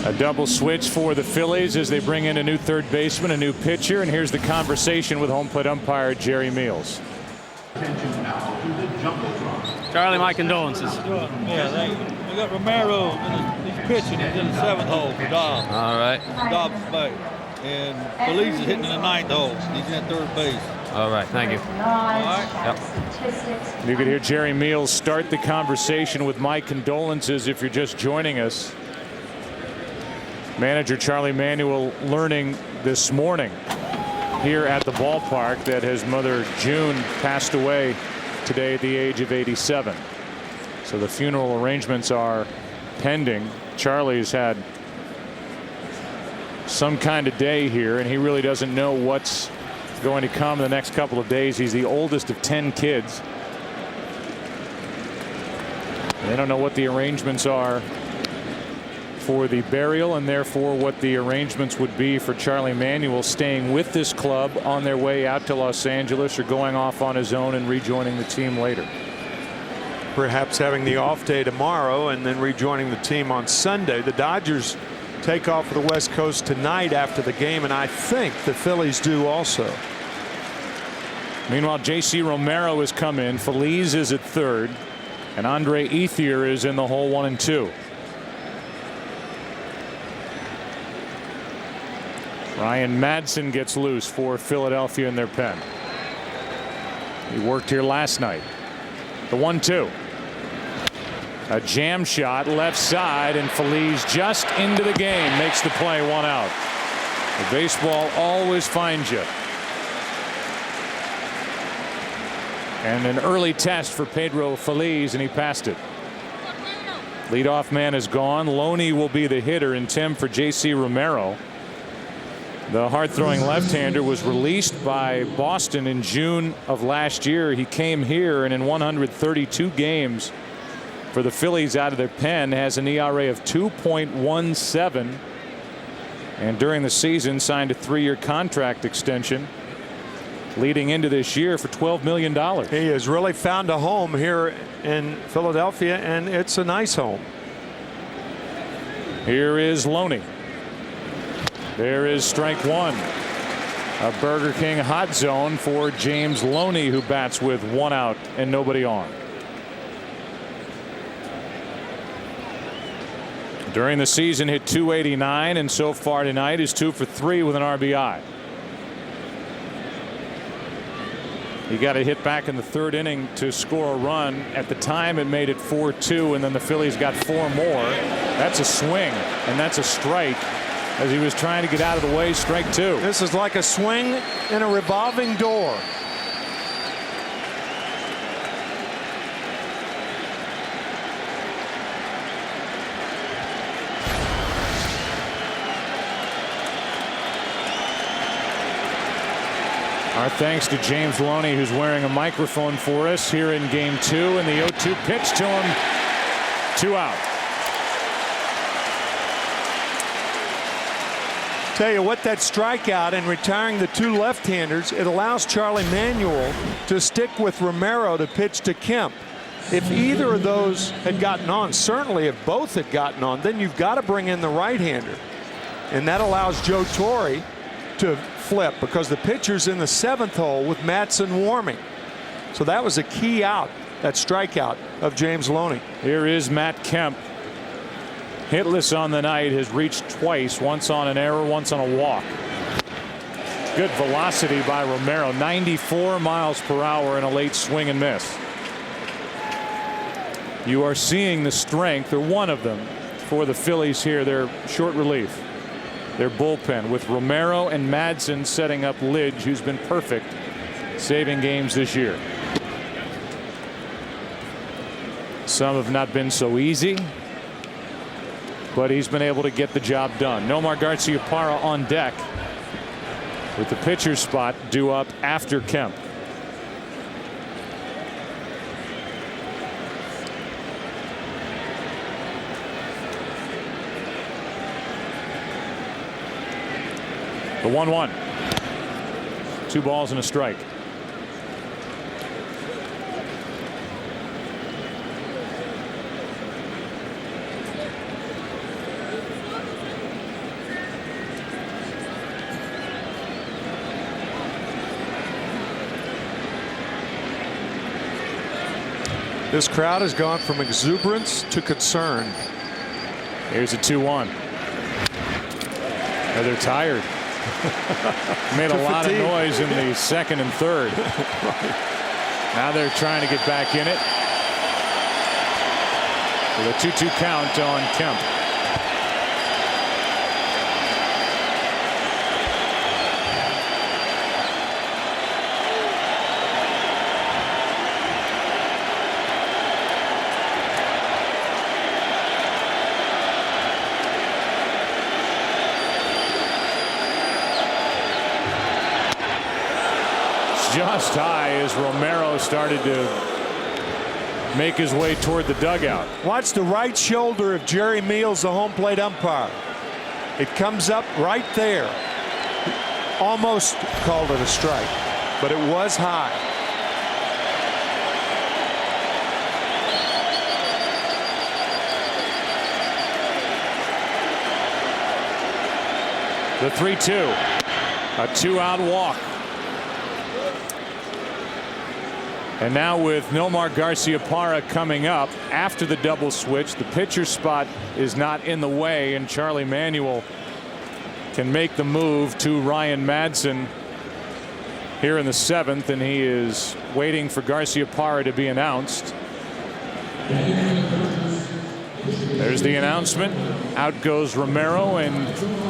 A double switch for the Phillies as they bring in a new third baseman, a new pitcher, and here's the conversation with home plate umpire Jerry Meals. Charlie, my condolences. Yeah, we got Romero, he's pitching. He's in the 7th hole for Dobbs. All right. Dobbs Bay. And Feliz is hitting in the 9th hole. He's in 3rd base. All right, thank you. All right. Yep. You could hear Jerry Meals start the conversation with my condolences if you're just joining us. Manager Charlie Manuel learning this morning here at the ballpark that his mother June passed away today at the age of 87. So the funeral arrangements are pending. Charlie's had some kind of day here, and he really doesn't know what's going to come in the next couple of days. He's the oldest of 10 kids. They don't know what the arrangements are for the burial, and therefore what the arrangements would be for Charlie Manuel staying with this club on their way out to Los Angeles or going off on his own and rejoining the team later. Perhaps having the off day tomorrow and then rejoining the team on Sunday. The Dodgers take off for the West Coast tonight after the game, and I think the Phillies do also. Meanwhile, J.C. Romero has come in. Feliz is at 3rd, and Andre Ethier is in the hole 1 and 2. Ryan Madsen gets loose for Philadelphia in their pen. He worked here last night. The 1-2. A jam shot left side, and Feliz just into the game makes the play, 1 out. The baseball always finds you. And an early test for Pedro Feliz, and he passed it. Leadoff man is gone. Loney will be the hitter, and Tim for J.C. Romero. The hard-throwing left-hander was released by Boston in June of last year. He came here, and in 132 games for the Phillies out of their pen has an ERA of 2.17, and during the season signed a 3-year contract extension leading into this year for $12 million. He has really found a home here in Philadelphia, and it's a nice home. Here is Loney. There is strike 1. A Burger King hot zone for James Loney, who bats with 1 out and nobody on. During the season hit .289, and so far tonight is 2 for 3 with an RBI. He got a hit back in the 3rd inning to score a run. At the time it made it 4-2, and then the Phillies got 4 more. That's a swing, and that's a strike. as he was trying to get out of the way. Strike two. This is like a swing in a revolving door. Our thanks to James Loney, who's wearing a microphone for us here in game two, and the 0-2 pitch to him. 2 out. Tell you what, that strikeout and retiring the 2 left-handers, it allows Charlie Manuel to stick with Romero to pitch to Kemp. If either of those had gotten on, certainly if both had gotten on, then you've got to bring in the right-hander. And that allows Joe Torre to flip because the pitcher's in the 7th hole with Madsen warming. So that was a key out, that strikeout of James Loney. Here is Matt Kemp. Hitless on the night, has reached twice, once on an error, once on a walk. Good velocity by Romero, 94 miles per hour in a late swing and miss. You are seeing the strength, or one of them, for the Phillies here. Their short relief, their bullpen, with Romero and Madsen setting up Lidge, who's been perfect saving games this year. Some have not been so easy, but he's been able to get the job done. Nomar Garciaparra on deck with the pitcher's spot due up after Kemp. The 1-1. 2 balls and a strike. This crowd has gone from exuberance to concern. Here's a 2-1. They're tired. Made a lot of noise in the 2nd and 3rd. Now they're trying to get back in it. With a 2-2 count on Kemp. Just high as Romero started to make his way toward the dugout. Watch the right shoulder of Jerry Meals, the home plate umpire. It comes up right there. Almost called it a strike, but it was high. The 3-2. A 2-out walk. And now with Nomar Garciaparra coming up after the double switch, the pitcher spot is not in the way, and Charlie Manuel can make the move to Ryan Madsen here in the 7th, and he is waiting for Garciaparra to be announced. There's the announcement. Out goes Romero, and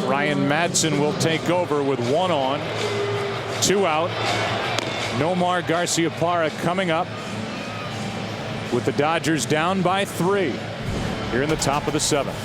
Ryan Madsen will take over with 1 on, 2 out. Nomar Garciaparra coming up with the Dodgers down by 3 here in the top of the 7th.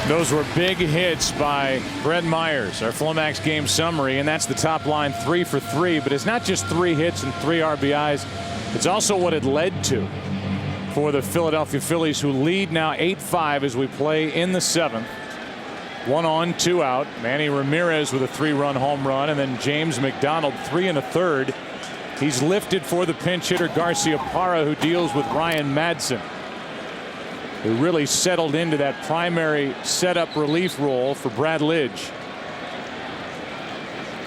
Those were big hits by Brett Myers, our Flomax game summary, and that's the top line, 3 for 3. But it's not just 3 hits and 3 RBIs. It's also what it led to for the Philadelphia Phillies, who lead now 8-5 as we play in the 7th. 1 on, 2 out. Manny Ramirez with a 3-run home run, and then James McDonald 3 1/3. He's lifted for the pinch hitter Garciaparra, who deals with Ryan Madsen, who really settled into that primary setup relief role for Brad Lidge.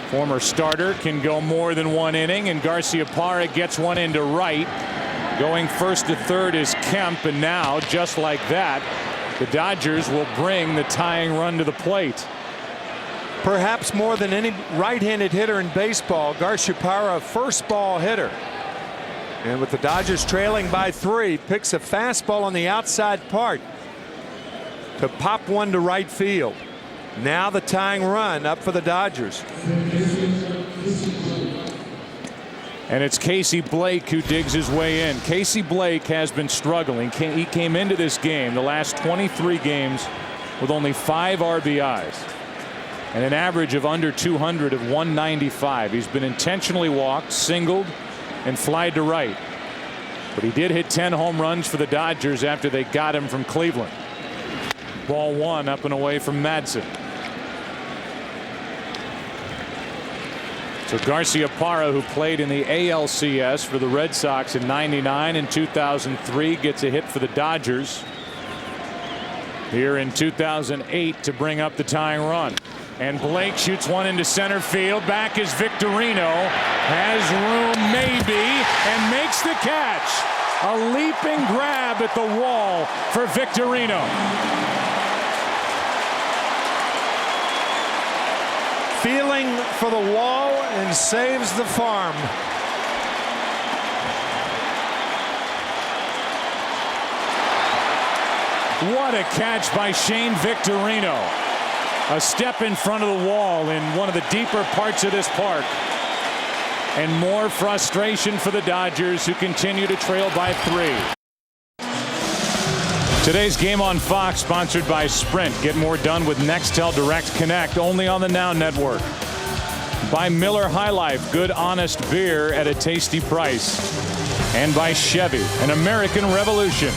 Former starter can go more than 1 inning, and Garciaparra gets one into right. Going first to third is Kemp, and now, just like that, The Dodgers will bring the tying run to the plate. Perhaps more than any right-handed hitter in baseball, Garciaparra, first ball hitter. And with the Dodgers trailing by 3, picks a fastball on the outside part to pop one to right field. Now the tying run up for the Dodgers. And it's Casey Blake who digs his way in. Casey Blake has been struggling. He came into this game, the last 23 games, with only 5 RBIs and an average of under 200 of 195. He's been intentionally walked, singled, and flied to right. But he did hit 10 home runs for the Dodgers after they got him from Cleveland. Ball 1 up and away from Madsen. So Garciaparra, who played in the ALCS for the Red Sox in '99 and 2003, gets a hit for the Dodgers here in 2008 to bring up the tying run. And Blake shoots one into center field. Back is Victorino. Has room maybe and makes the catch. A leaping grab at the wall for Victorino. Feeling for the wall and saves the farm. What a catch by Shane Victorino. A step in front of the wall in one of the deeper parts of this park. And more frustration for the Dodgers, who continue to trail by 3. Today's game on Fox, sponsored by Sprint. Get more done with Nextel Direct Connect, only on the Now Network. By Miller High Life, good honest beer at a tasty price. And by Chevy, an American Revolution.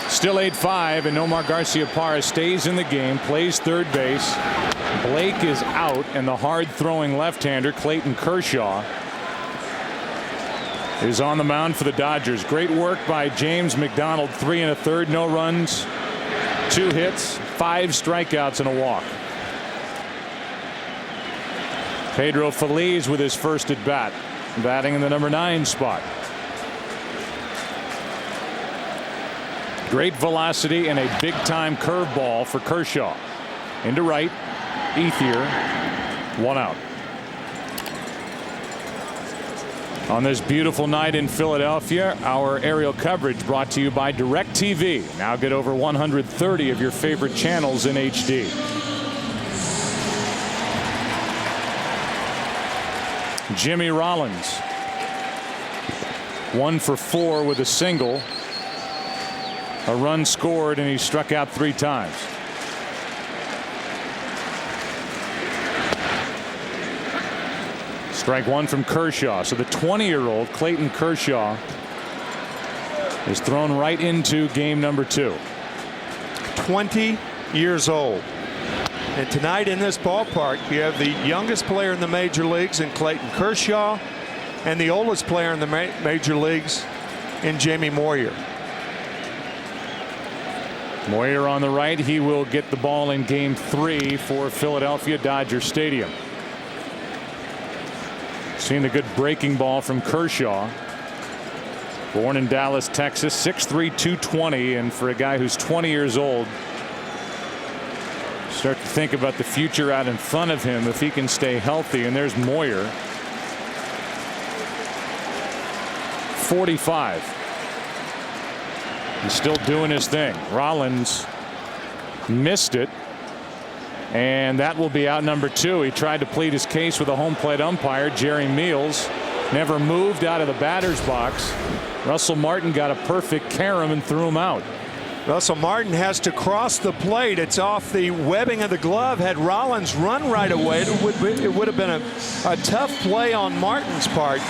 Still 8-5, and Nomar Garciaparra stays in the game, plays third base. Blake is out, and the hard-throwing left-hander Clayton Kershaw is on the mound for the Dodgers. Great work by James McDonald. 3 1/3, no runs, 2 hits, 5 strikeouts, and a walk. Pedro Feliz with his first at bat, batting in the number 9 spot. Great velocity and a big-time curveball for Kershaw. Into right, Ethier, 1 out. On this beautiful night in Philadelphia, our aerial coverage brought to you by DirecTV. Now get over 130 of your favorite channels in HD. Jimmy Rollins, 1 for 4 with a single. A run scored, and he struck out 3 times. Strike 1 from Kershaw. So the 20-year-old Clayton Kershaw is thrown right into game number 2. 20 years old. And tonight in this ballpark, you have the youngest player in the major leagues in Clayton Kershaw and the oldest player in the major leagues in Jamie Moyer. Moyer on the right. He will get the ball in game 3 for Philadelphia Dodger Stadium. Seeing a good breaking ball from Kershaw. Born in Dallas, Texas, 6'3", 220, and for a guy who's 20 years old, start to think about the future out in front of him if he can stay healthy. And there's Moyer, 45. He's still doing his thing. Rollins missed it, and that will be out number 2. He tried to plead his case with a home plate umpire, Jerry Meals. Never moved out of the batter's box. Russell Martin got a perfect carom and threw him out. Russell Martin has to cross the plate. It's off the webbing of the glove. Had Rollins run right away, it would have been a tough play on Martin's part.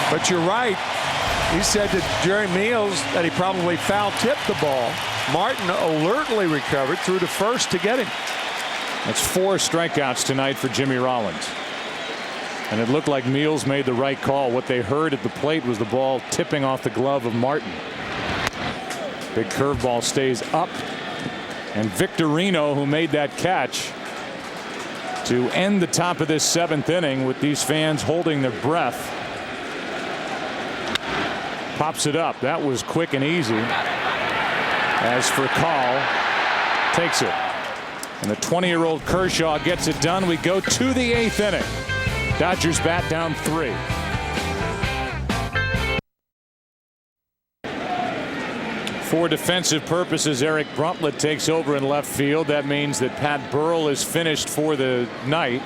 But you're right. He said to Jerry Meals that he probably foul-tipped the ball. Martin alertly recovered, threw to first to get him. That's 4 strikeouts tonight for Jimmy Rollins. And it looked like Meals made the right call. What they heard at the plate was the ball tipping off the glove of Martin. Big curveball stays up. And Victorino, who made that catch to end the top of this 7th inning with these fans holding their breath. Pops it up. That was quick and easy. As for Call, takes it. And the 20-year-old Kershaw gets it done. We go to the 8th inning. Dodgers bat down 3. For defensive purposes, Eric Bruntlett takes over in left field. That means that Pat Burrell is finished for the night.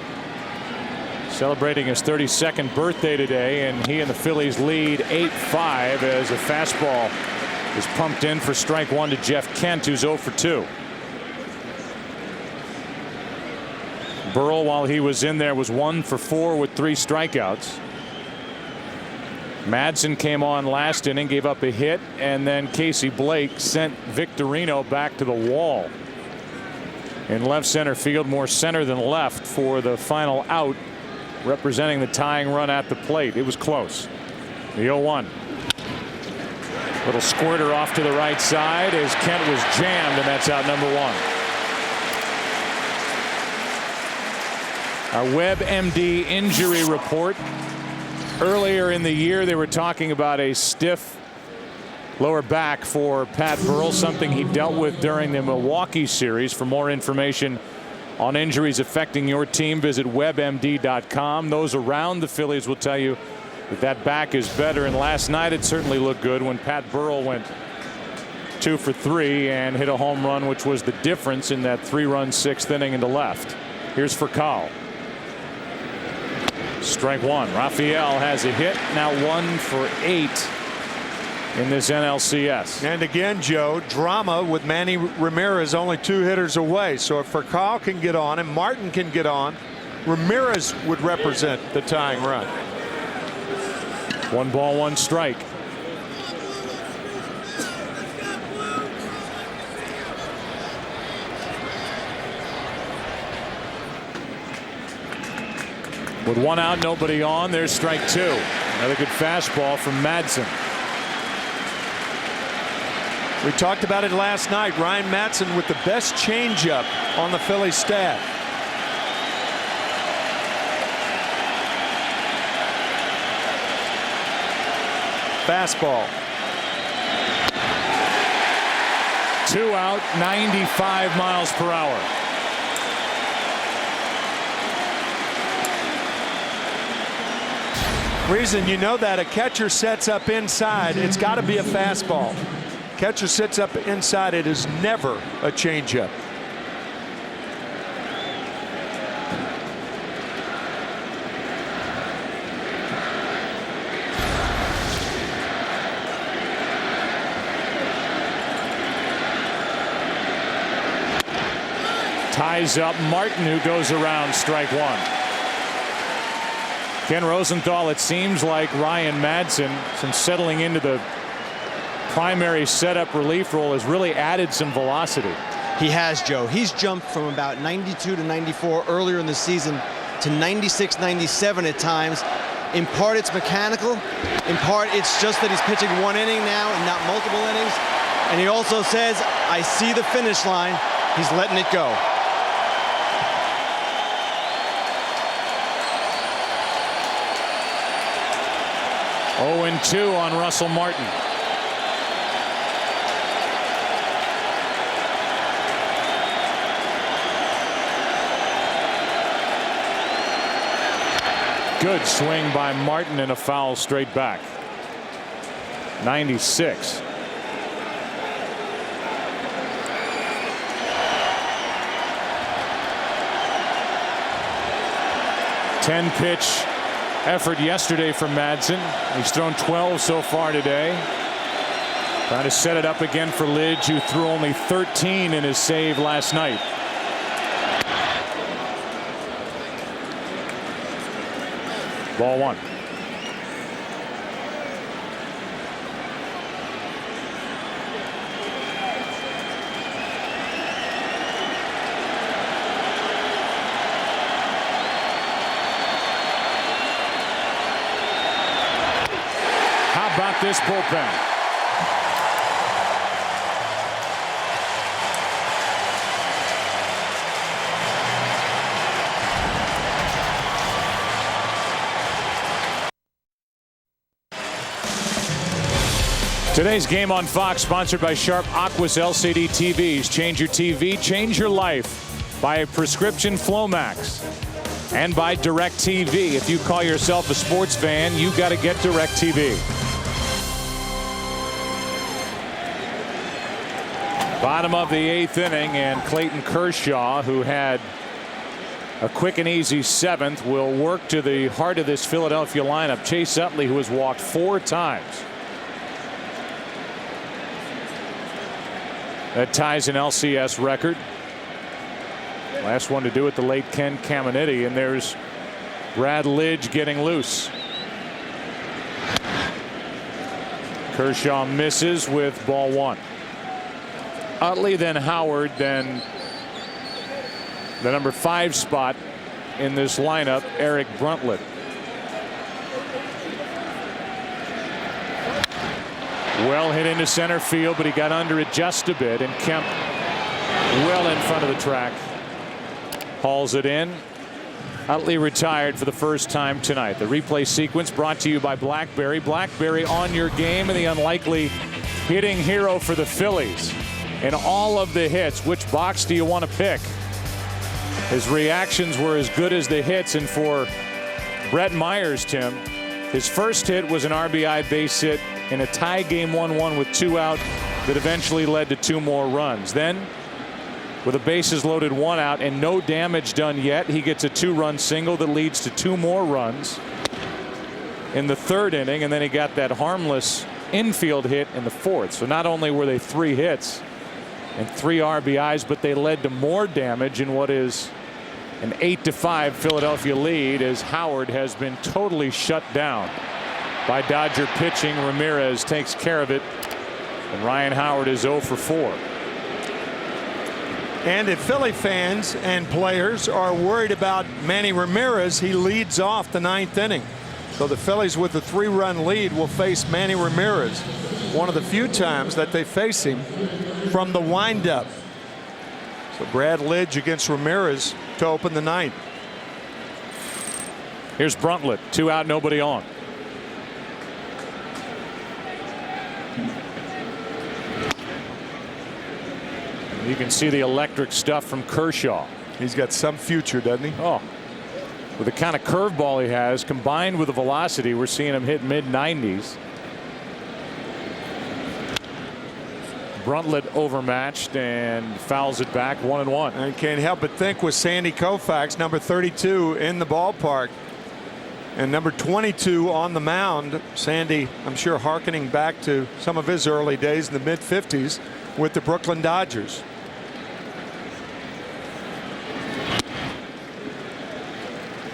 Celebrating his 32nd birthday today, and he and the Phillies lead 8-5 as a fastball is pumped in for strike 1 to Jeff Kent, who's 0 for 2. Burrell, while he was in there, was 1 for 4 with 3 strikeouts. Madsen came on last inning, gave up a hit, and then Casey Blake sent Victorino back to the wall. In left center field, more center than left for the final out, representing the tying run at the plate. It was close. The 0-1. Little squirter off to the right side as Kent was jammed, and that's out number 1. Our WebMD injury report. Earlier in the year, they were talking about a stiff lower back for Pat Burrell, something he dealt with during the Milwaukee series. For more information on injuries affecting your team, visit WebMD.com. Those around the Phillies will tell you that back is better. And last night, it certainly looked good when Pat Burrell went 2 for 3 and hit a home run, which was the difference in that 3-run 6th inning into left. Here's Furcal. Strike 1. Raphael has a hit. Now 1 for 8 in this NLCS. And again, Joe, drama with Manny Ramirez only 2 hitters away. So if Furcal can get on and Martin can get on, Ramirez would represent the tying run. 1 ball, 1 strike. With 1 out, nobody on, there's strike 2. Another good fastball from Madsen. We talked about it last night. Ryan Madsen with the best changeup on the Phillies staff. Fastball. 2 out, 95 miles per hour. Reason you know that a catcher sets up inside, it's got to be a fastball. Catcher sits up inside, it is never a changeup. Ties up Martin, who goes around, strike 1. Ken Rosenthal, it seems like Ryan Madsen, since settling into the primary setup relief role, has really added some velocity. He has, Joe. He's jumped from about 92 to 94 earlier in the season to 96, 97 at times. In part, it's mechanical. In part, it's just that he's pitching 1 inning now and not multiple innings. And he also says, I see the finish line. He's letting it go. Oh, and 2 on Russell Martin. Good swing by Martin and a foul straight back. 96. Ten-pitch effort yesterday from Madsen. He's thrown 12 so far today. Trying to set it up again for Lidge, who threw only 13 in his save last night. Ball 1. How about this bullpen? Today's game on Fox, sponsored by Sharp Aquas LCD TVs. Change your TV, change your life. By Prescription Flomax. And by DirecTV. If you call yourself a sports fan, you got to get DirecTV. Bottom of the 8th inning, and Clayton Kershaw, who had a quick and easy 7th, will work to the heart of this Philadelphia lineup. Chase Utley, who has walked 4 times. That ties an LCS record. Last one to do it, the late Ken Caminiti, and there's Brad Lidge getting loose. Kershaw misses with ball 1. Utley, then Howard, then the number 5 spot in this lineup, Eric Bruntlett. Well hit into center field, but he got under it just a bit, and Kemp well in front of the track. Hauls it in. Utley retired for the first time tonight. The replay sequence brought to you by BlackBerry. BlackBerry on your game, and the unlikely hitting hero for the Phillies. In all of the hits, which box do you want to pick? His reactions were as good as the hits, and for Brett Myers, Tim, his first hit was an RBI base hit in a tie game 1-1 with 2 out that eventually led to 2 more runs. Then, with the bases loaded, 1 out and no damage done yet, he gets a 2-run single that leads to 2 more runs in the 3rd inning, and then he got that harmless infield hit in the 4th. So not only were they 3 hits and 3 RBIs, but they led to more damage in what is an 8-5 Philadelphia lead, as Howard has been totally shut down by Dodger pitching. Ramirez takes care of it, and Ryan Howard is 0 for 4. And if Philly fans and players are worried about Manny Ramirez, he leads off the 9th inning. So the Phillies, with a 3-run lead, will face Manny Ramirez, one of the few times that they face him from the windup. So Brad Lidge against Ramirez to open the 9th. Here's Bruntlett, 2 out, nobody on. You can see the electric stuff from Kershaw. He's got some future, doesn't he? Oh, with the kind of curveball he has, combined with the velocity, we're seeing him hit mid-90s. Bruntlett overmatched and fouls it back, 1-1. I can't help but think with Sandy Koufax, number 32 in the ballpark, and number 22 on the mound. Sandy, I'm sure, hearkening back to some of his early days in the mid-50s with the Brooklyn Dodgers.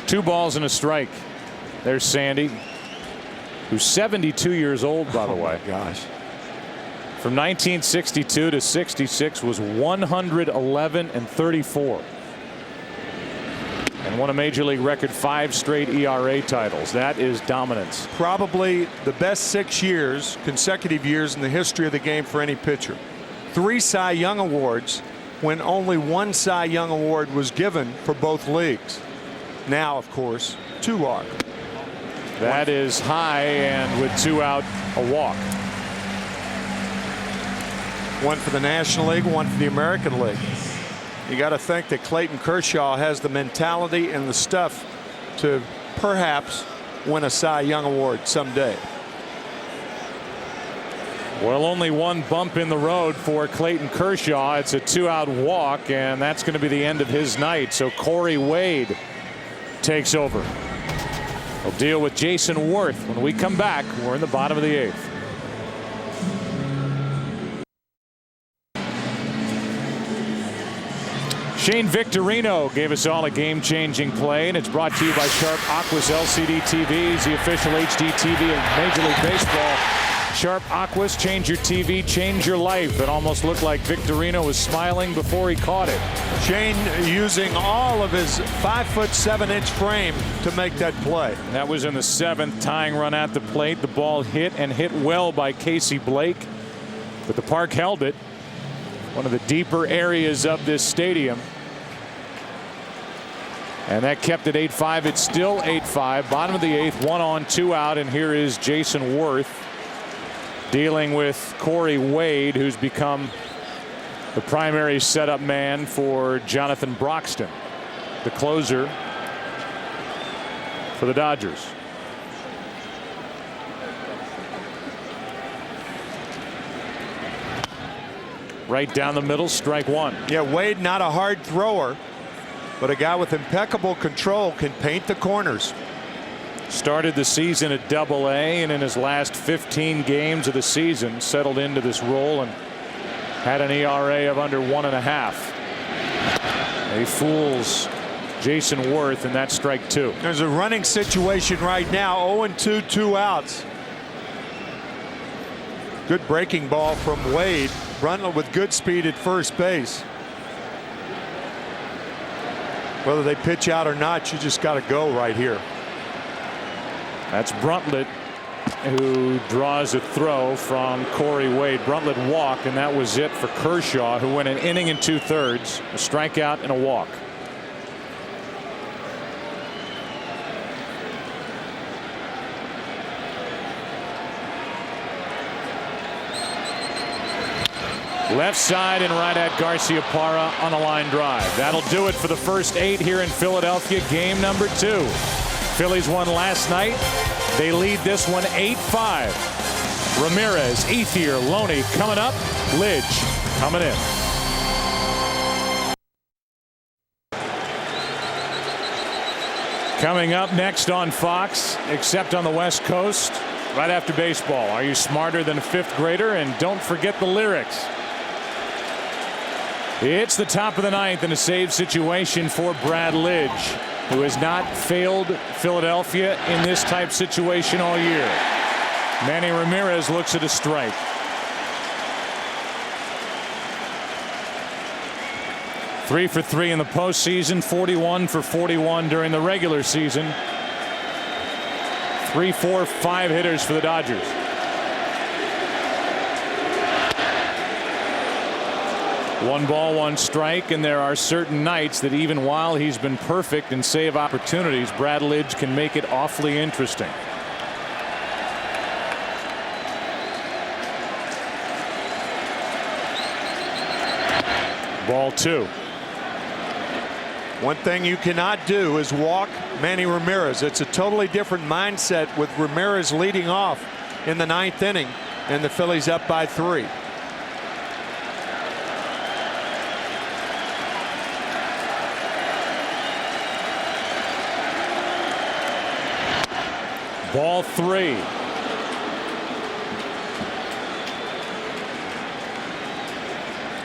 Two balls and a strike. There's Sandy, who's 72 years old, by the way. Oh, my gosh. From 1962 to 66 was 111 and 34. And won a major league record 5 straight ERA titles. That is dominance. Probably the best 6 years, consecutive years in the history of the game for any pitcher. 3 Cy Young awards when only 1 Cy Young award was given for both leagues. Now, of course, 2 are. That is high, and with 2 out, a walk. 1 for the National League, 1 for the American League. You got to think that Clayton Kershaw has the mentality and the stuff to perhaps win a Cy Young award someday. Well, only 1 bump in the road for Clayton Kershaw. It's a 2-out walk, and that's going to be the end of his night. So Corey Wade takes over. We'll deal with Jason Worth when we come back. We're in the bottom of the 8th. Shane Victorino gave us all a game-changing play, and it's brought to you by Sharp Aquas LCD TVs, the official HD TV of Major League Baseball. Sharp Aquas, change your TV, change your life. It almost looked like Victorino was smiling before he caught it. Shane using all of his 5'7" frame to make that play. That was in the 7th, tying run at the plate. The ball hit and hit well by Casey Blake, but the park held it. One of the deeper areas of this stadium. And that kept it 8-5. It's still 8-5. Bottom of the 8th, 1 on, 2 out. And here is Jason Worth. dealing with Corey Wade, who's become the primary setup man for Jonathan Broxton, the closer for the Dodgers. Right down the middle, strike one. Yeah, Wade not a hard thrower, but a guy with impeccable control, can paint the corners. Started the season at Double-A, and in his last 15 games of the season settled into this role and had an ERA of under 1.5. He fools Jason Worth, and that's strike two. There's a running situation right now. 0-2, 2 outs. Good breaking ball from Wade. Brundle with good speed at first base. Whether they pitch out or not, you just got to go right here. That's Brundle who draws a throw from Corey Wade. Brundle walked, and that was it for Kershaw, who went an inning and 2/3, a strikeout and a walk. Left side and right at Garciaparra on a line drive. That'll do it for the first 8 here in Philadelphia. Game number 2. Phillies won last night. They lead this one 8-5. Ramirez, Ethier, Loney coming up. Lidge coming in. Coming up next on Fox, except on the West Coast, right after baseball. Are you smarter than a 5th grader? And don't forget the lyrics. It's the top of the 9th in a save situation for Brad Lidge, who has not failed Philadelphia in this type situation all year. Manny Ramirez looks at a strike. Three for 3 in the postseason, 41 for 41 during the regular season. 3, 4, 5 hitters for the Dodgers. One ball, one strike, and there are certain nights that even while he's been perfect in save opportunities, Brad Lidge can make it awfully interesting. Ball 2. One thing you cannot do is walk Manny Ramirez. It's a totally different mindset with Ramirez leading off in the 9th inning and the Phillies up by 3. Ball 3.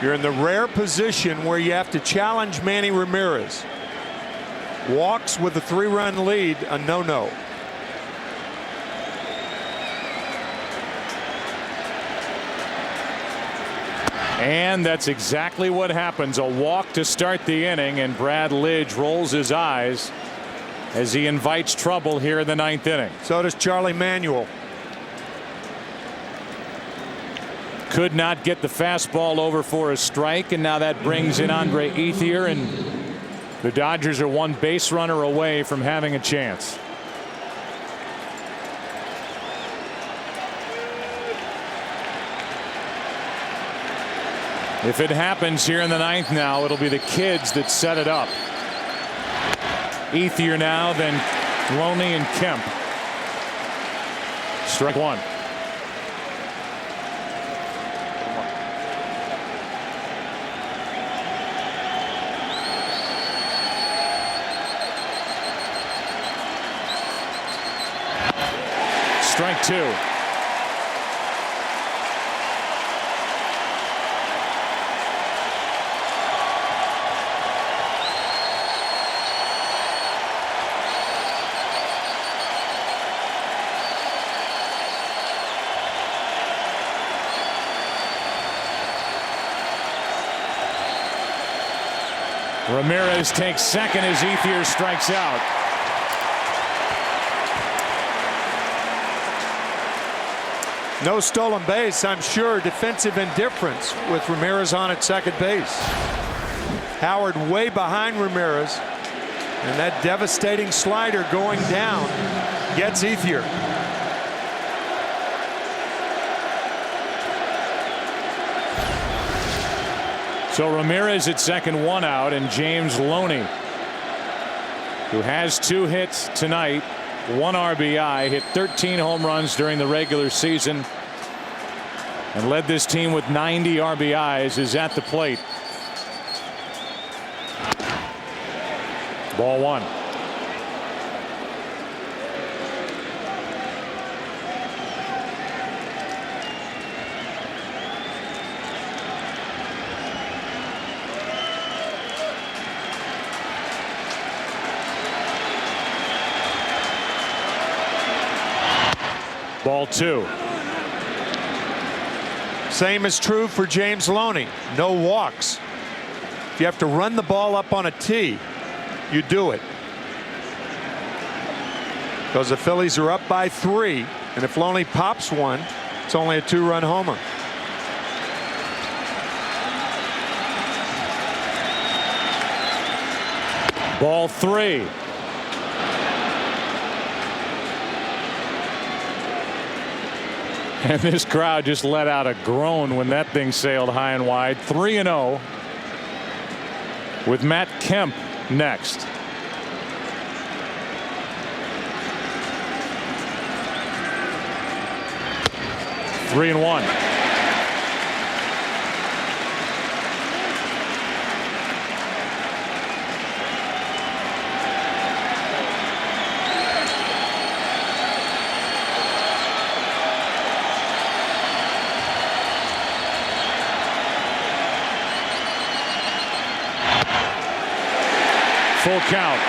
You're in the rare position where you have to challenge Manny Ramirez. Walks with a 3-run lead, a no-no. And that's exactly what happens. A walk to start the inning, and Brad Lidge rolls his eyes as he invites trouble here in the 9th inning. So does Charlie Manuel. Could not get the fastball over for a strike, and now that brings in Andre Ethier, and the Dodgers are one base runner away from having a chance. If it happens here in the 9th now, it'll be the kids that set it up. Ethier now, then Loney and Kemp. Strike 1. Strike 2. Ramirez takes second as Ethier strikes out. No stolen base. I'm sure defensive indifference with Ramirez on at second base. Howard way behind Ramirez, and that devastating slider going down gets Ethier. So Ramirez at second, 1 out, and James Loney, who has 2 hits tonight, 1 RBI, hit 13 home runs during the regular season, and led this team with 90 RBIs, is at the plate. Ball 1. Ball 2. Same is true for James Loney. No walks. If you have to run the ball up on a tee, you do it. Because the Phillies are up by 3, and if Loney pops one, it's only a 2-run homer. Ball 3. And this crowd just let out a groan when that thing sailed high and wide. 3-0 with Matt Kemp next. Three and 1. Full count.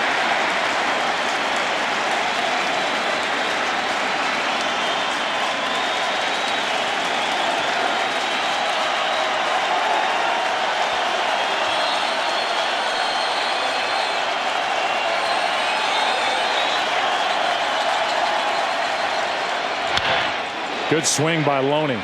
Good swing by Loney.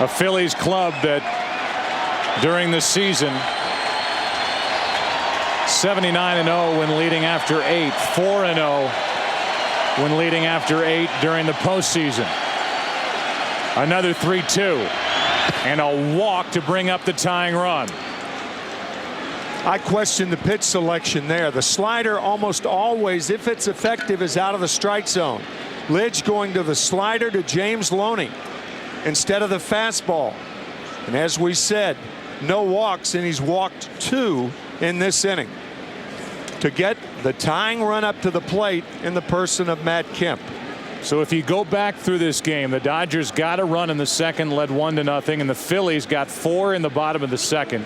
A Phillies club that during the season 79-0 when leading after 8, 4-0 when leading after 8 during the postseason. Another 3-2 and a walk to bring up the tying run. I question the pitch selection there. The slider almost always, if it's effective, is out of the strike zone. Lidge going to the slider to James Loney instead of the fastball. And as we said, no walks, and he's walked 2 in this inning to get the tying run up to the plate in the person of Matt Kemp. So if you go back through this game, the Dodgers got a run in the second, led 1-0, and the Phillies got 4 in the bottom of the second.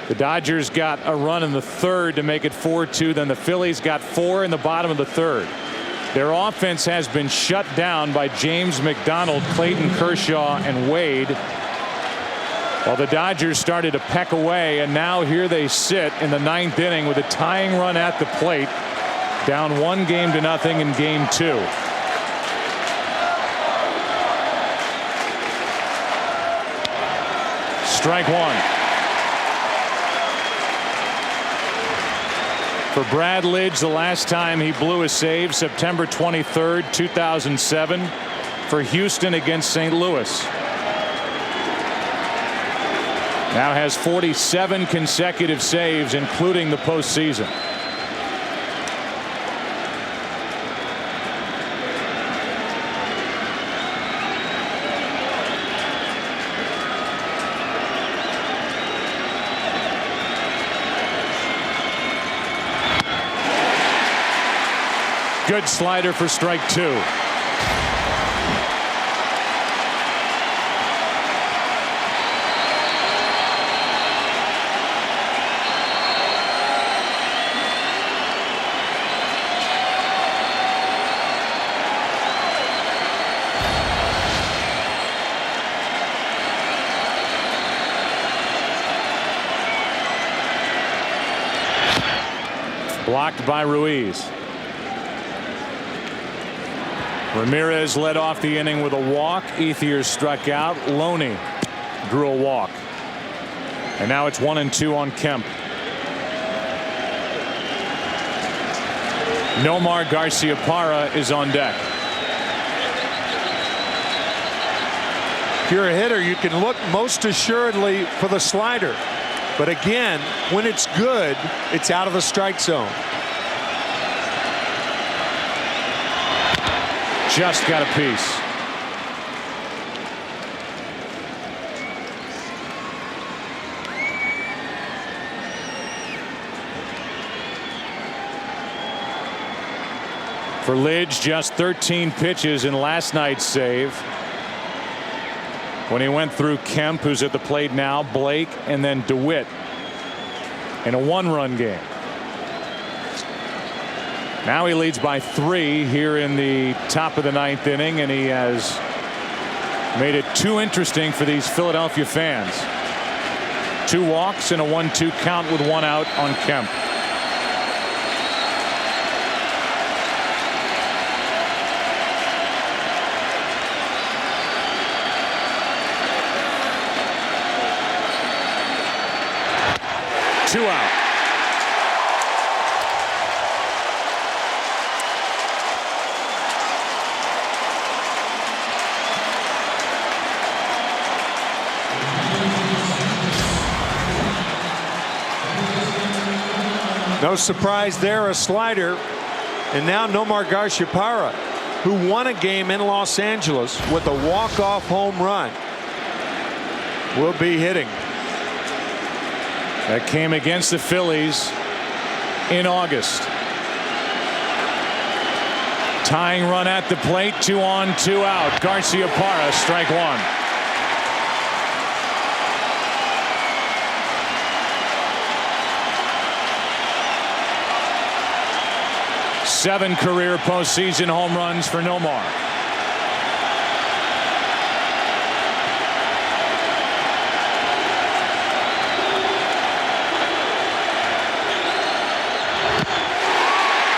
The Dodgers got a run in the third to make it 4-2. Then the Phillies got 4 in the bottom of the third. Their offense has been shut down by James McDonald, Clayton Kershaw, and Wade, while the Dodgers started to peck away, and now here they sit in the 9th inning with a tying run at the plate, down 1-0 in game 2. Strike 1. For Brad Lidge, the last time he blew a save, September 23rd, 2007, for Houston against St. Louis. Now has 47 consecutive saves, including the postseason. Good slider for strike 2. Blocked by Ruiz. Ramirez led off the inning with a walk. Ethier struck out. Loney drew a walk. And now it's 1-2 on Kemp. Nomar Garciaparra is on deck. If you're a hitter, you can look most assuredly for the slider. But again, when it's good, it's out of the strike zone. Just got a piece. For Lidge, just 13 pitches in last night's save. When he went through Kemp, who's at the plate now, Blake, and then DeWitt in a one-run game. Now he leads by 3 here in the top of the 9th inning, and he has made it too interesting for these Philadelphia fans. 2 walks and a 1-2 count with 1 out on Kemp. Two out. No surprise there, a slider. And now Nomar Garciaparra, who won a game in Los Angeles with a walk-off home run, will be hitting. That came against the Phillies in August. Tying run at the plate, 2 on, 2 out. Garciaparra, strike 1. Seven career postseason home runs for Nomar.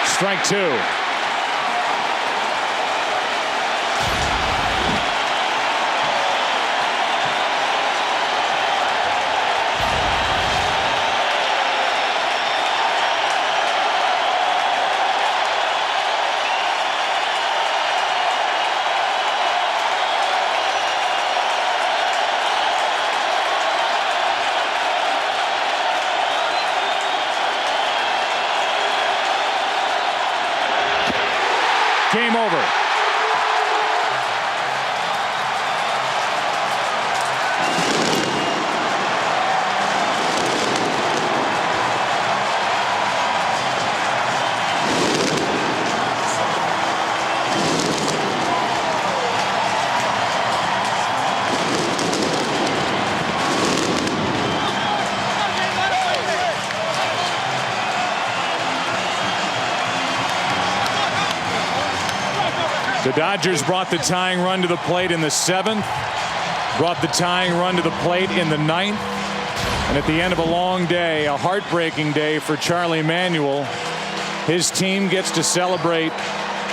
Strike 2. Game over. The Dodgers brought the tying run to the plate in the 7th, brought the tying run to the plate in the 9th, and at the end of a long day, a heartbreaking day for Charlie Manuel, his team gets to celebrate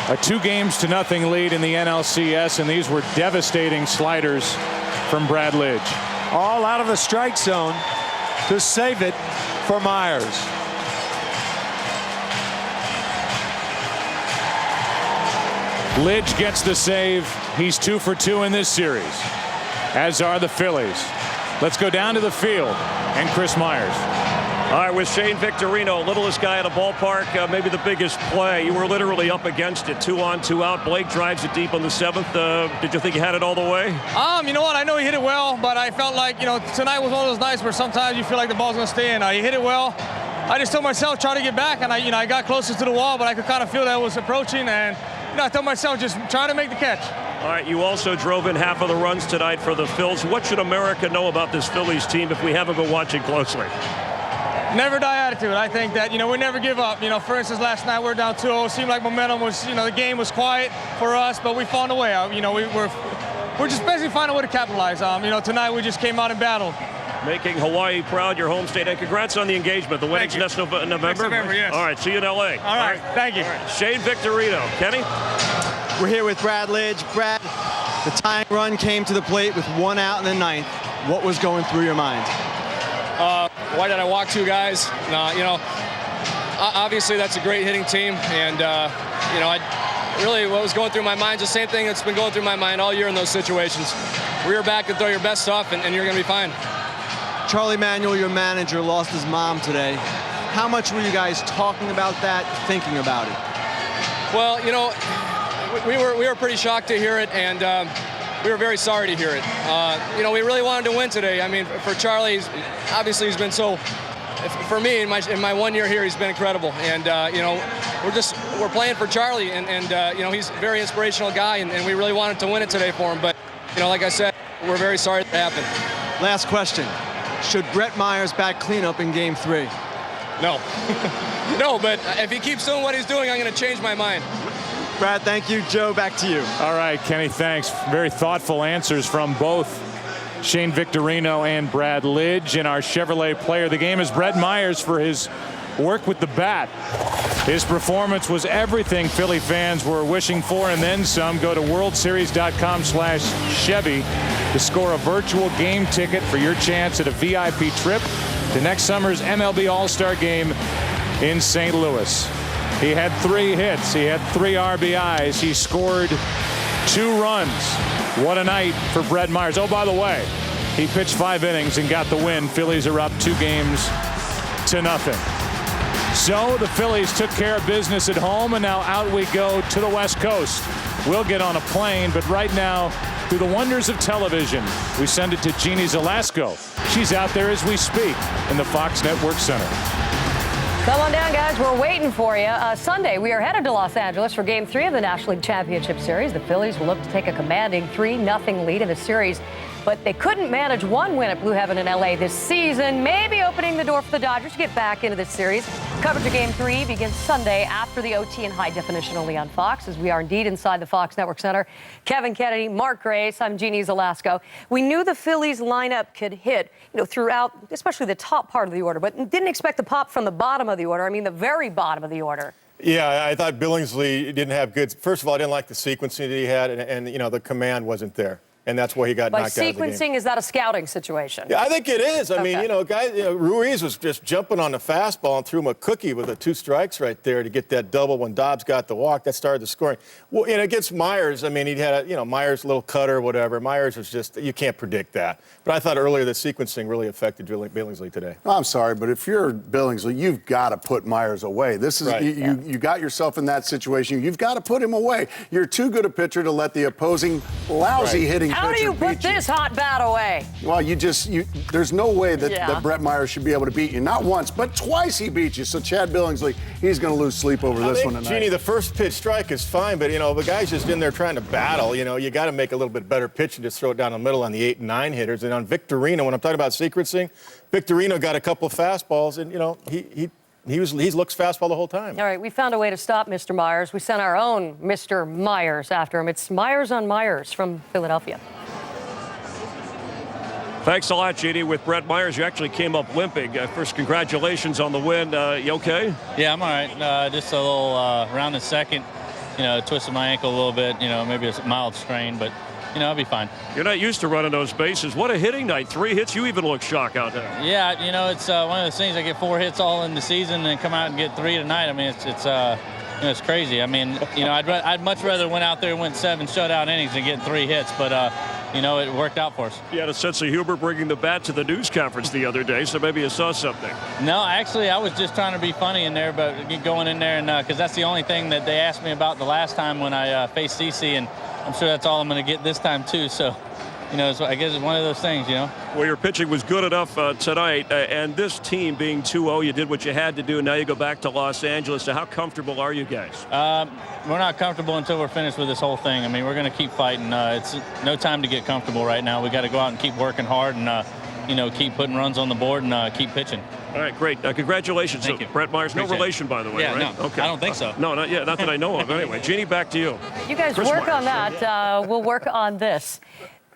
a 2-0 lead in the NLCS, and these were devastating sliders from Brad Lidge. All out of the strike zone to save it for Myers. Lidge gets the save. He's 2 for 2 in this series, as are the Phillies. Let's go down to the field and Chris Myers. All right, with Shane Victorino, littlest guy at a ballpark, maybe the biggest play. You were literally up against it. 2 on, 2 out. Blake drives it deep on the 7th. Did you think you had it all the way? You know what? I know he hit it well, but I felt like, tonight was one of those nights where sometimes you feel like the ball's going to stay in. He hit it well. I just told myself, try to get back, and I got closest to the wall, but I could kind of feel that it was approaching, and I told myself, just try to make the catch. All right, you also drove in half of the runs tonight for the Phils. What should America know about this Phillies team if we haven't been watching closely? Never die attitude. I think that, we never give up. For instance, last night we were down 2-0. It seemed like momentum was, the game was quiet for us, but we found a way out. We're just basically finding a way to capitalize. Tonight we just came out and battled. Making Hawaii proud, your home state, and congrats on the engagement. The wedding's next November. Next November, yes. All right, see you in L.A. All right, thank you. Right. Shane Victorino. Kenny? We're here with Brad Lidge. Brad, the tying run came to the plate with 1 out in the 9th. What was going through your mind? Why did I walk 2 guys? obviously that's a great hitting team, and really what was going through my mind is the same thing that's been going through my mind all year in those situations. Rear back and throw your best stuff, and you're going to be fine. Charlie Manuel, your manager, lost his mom today. How much were you guys talking about that, thinking about it? Well, we were pretty shocked to hear it, and we were very sorry to hear it. We really wanted to win today. I mean, for Charlie, obviously he's been so. For me, in my 1 year here, he's been incredible, and we're playing for Charlie, and he's a very inspirational guy, and we really wanted to win it today for him. But like I said, we're very sorry that happened. Last question: should Brett Myers back cleanup in Game 3? No, no. But if he keeps doing what he's doing, I'm going to change my mind. Brad, thank you. Joe, back to you. All right, Kenny, thanks. Very thoughtful answers from both Shane Victorino and Brad Lidge. And our Chevrolet player of the game is Brett Myers for his work with the bat. His performance was everything Philly fans were wishing for and then some. Go to worldseries.com/Chevy to score a virtual game ticket for your chance at a VIP trip to next summer's MLB All-Star Game in St. Louis. He had 3 hits. He had 3 RBIs. He scored 2 runs. What a night for Brett Myers. Oh, by the way, he pitched 5 innings and got the win. Phillies are up 2-0. So the Phillies took care of business at home, and now out we go to the West Coast. We'll get on a plane, but right now, through the wonders of television, we send it to Jeannie Zelasco. She's out there as we speak in the Fox Network Center. Come on down, guys. We're waiting for you. Sunday, we are headed to Los Angeles for Game 3 of the National League Championship Series. The Phillies will look to take a commanding 3-0 lead in the series, but they couldn't manage one win at Blue Heaven in L.A. this season, maybe opening the door for the Dodgers to get back into this series. Coverage of Game 3 begins Sunday after the OT in high definition only on Fox, as we are indeed inside the Fox Network Center. Kevin Kennedy, Mark Grace, I'm Jeannie Zelasco. We knew the Phillies lineup could hit, throughout, especially the top part of the order, but didn't expect the pop from the bottom of the order. I mean, the very bottom of the order. Yeah, I thought Billingsley didn't have good. First of all, I didn't like the sequencing that he had, and the command wasn't there. And that's why he got knocked out of the game. By sequencing, is that a scouting situation? Yeah, I think it is. I mean, Ruiz was just jumping on the fastball and threw him a cookie with the 2 strikes right there to get that double when Dobbs got the walk. That started the scoring. Well, against Myers, I mean, he had Myers' little cutter, whatever. Myers was just, you can't predict that. But I thought earlier the sequencing really affected Billingsley today. I'm sorry, but if you're Billingsley, you've got to put Myers away. This is right. You got yourself in that situation. You've got to put him away. You're too good a pitcher to let the opposing lousy hitting How pitcher do you put beat you. this hot bat away? Well, there's no way that Brett Myers should be able to beat you. Not once, but twice he beat you. So Chad Billingsley, he's going to lose sleep over this one tonight. Jeannie, the first pitch strike is fine, but, the guy's just in there trying to battle. You got to make a little bit better pitch and just throw it down the middle on the 8 and 9 hitters. And on Victorino, when I'm talking about sequencing, Victorino got a couple of fastballs, and, he looks fastball the whole time. All right, we found a way to stop Mr. Myers. We sent our own Mr. Myers after him. It's Myers on Myers from Philadelphia. Thanks a lot, Jeannie. With Brett Myers, you actually came up limping. First, congratulations on the win. You okay? Yeah, I'm all right. Just a little around the second, twisted my ankle a little bit, maybe a mild strain, but, I'll be fine. You're not used to running those bases. What a hitting night. 3 hits. You even look shocked out there. Yeah, it's one of those things. I get 4 hits all in the season and come out and get 3 tonight. I mean, it's crazy. I mean, I'd much rather went out there and went 7 shutout innings than getting 3 hits, but, it worked out for us. You had a sense of humor bringing the bat to the news conference the other day, so maybe you saw something. No, actually, I was just trying to be funny in there, but going in there, and because that's the only thing that they asked me about the last time when I faced CeCe, and I'm sure that's all I'm going to get this time, too. So, so I guess it's one of those things, Well, your pitching was good enough tonight, and this team being 2-0, you did what you had to do. Now you go back to Los Angeles. So how comfortable are you guys? We're not comfortable until we're finished with this whole thing. I mean, we're going to keep fighting. It's no time to get comfortable right now. We got to go out and keep working hard and, keep putting runs on the board and keep pitching. All right, great. Congratulations. Thank you. Brett Myers, no Appreciate relation, by the way, yeah, right? No, okay. I don't think so. No, not yet. Not that I know of. Anyway, Jeannie, back to you. You guys Chris work Myers. on that. We'll work on this.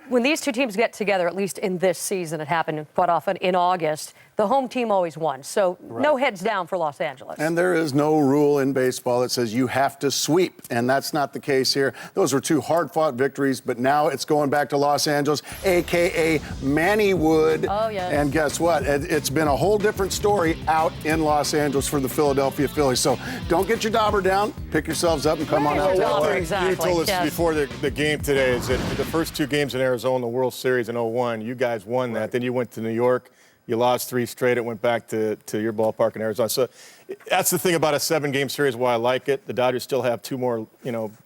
When these two teams get together, at least in this season, it happened quite often in August, the home team always won. So no heads down for Los Angeles. And there is no rule in baseball that says you have to sweep, and that's not the case here. Those were two hard-fought victories, but now it's going back to Los Angeles, a.k.a. Mannywood. Oh, yeah. And guess what? It's been a whole different story out in Los Angeles for the Philadelphia Phillies. So don't get your dauber down. Pick yourselves up and come on out. You told us before the game today is that the first two games in Arizona, the World Series in 01, you guys won that. Then you went to New York. You lost 3 straight. It went back to your ballpark in Arizona. So that's the thing about a 7-game series, why I like it. The Dodgers still have 2 more,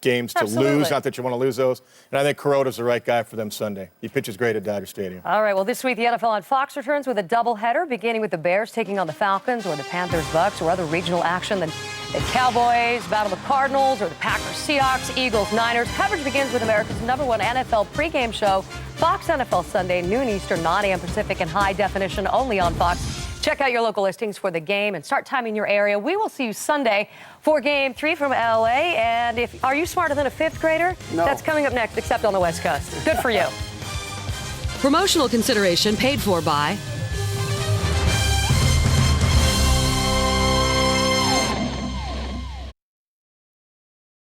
games to lose. Not that you want to lose those. And I think Kuroda's the right guy for them Sunday. He pitches great at Dodger Stadium. All right, well, this week the NFL on Fox returns with a doubleheader, beginning with the Bears taking on the Falcons, or the Panthers Bucks, or other regional action. Then the Cowboys battle the Cardinals, or the Packers Seahawks, Eagles Niners. Coverage begins with America's #1 NFL pregame show, Fox NFL Sunday, noon Eastern, 9 a.m. Pacific, and high definition only on Fox. Check out your local listings for the game and start timing your area. We will see you Sunday for Game 3 from L.A. And are you smarter than a 5th grader? No. That's coming up next, except on the West Coast. Good for you. Promotional consideration paid for by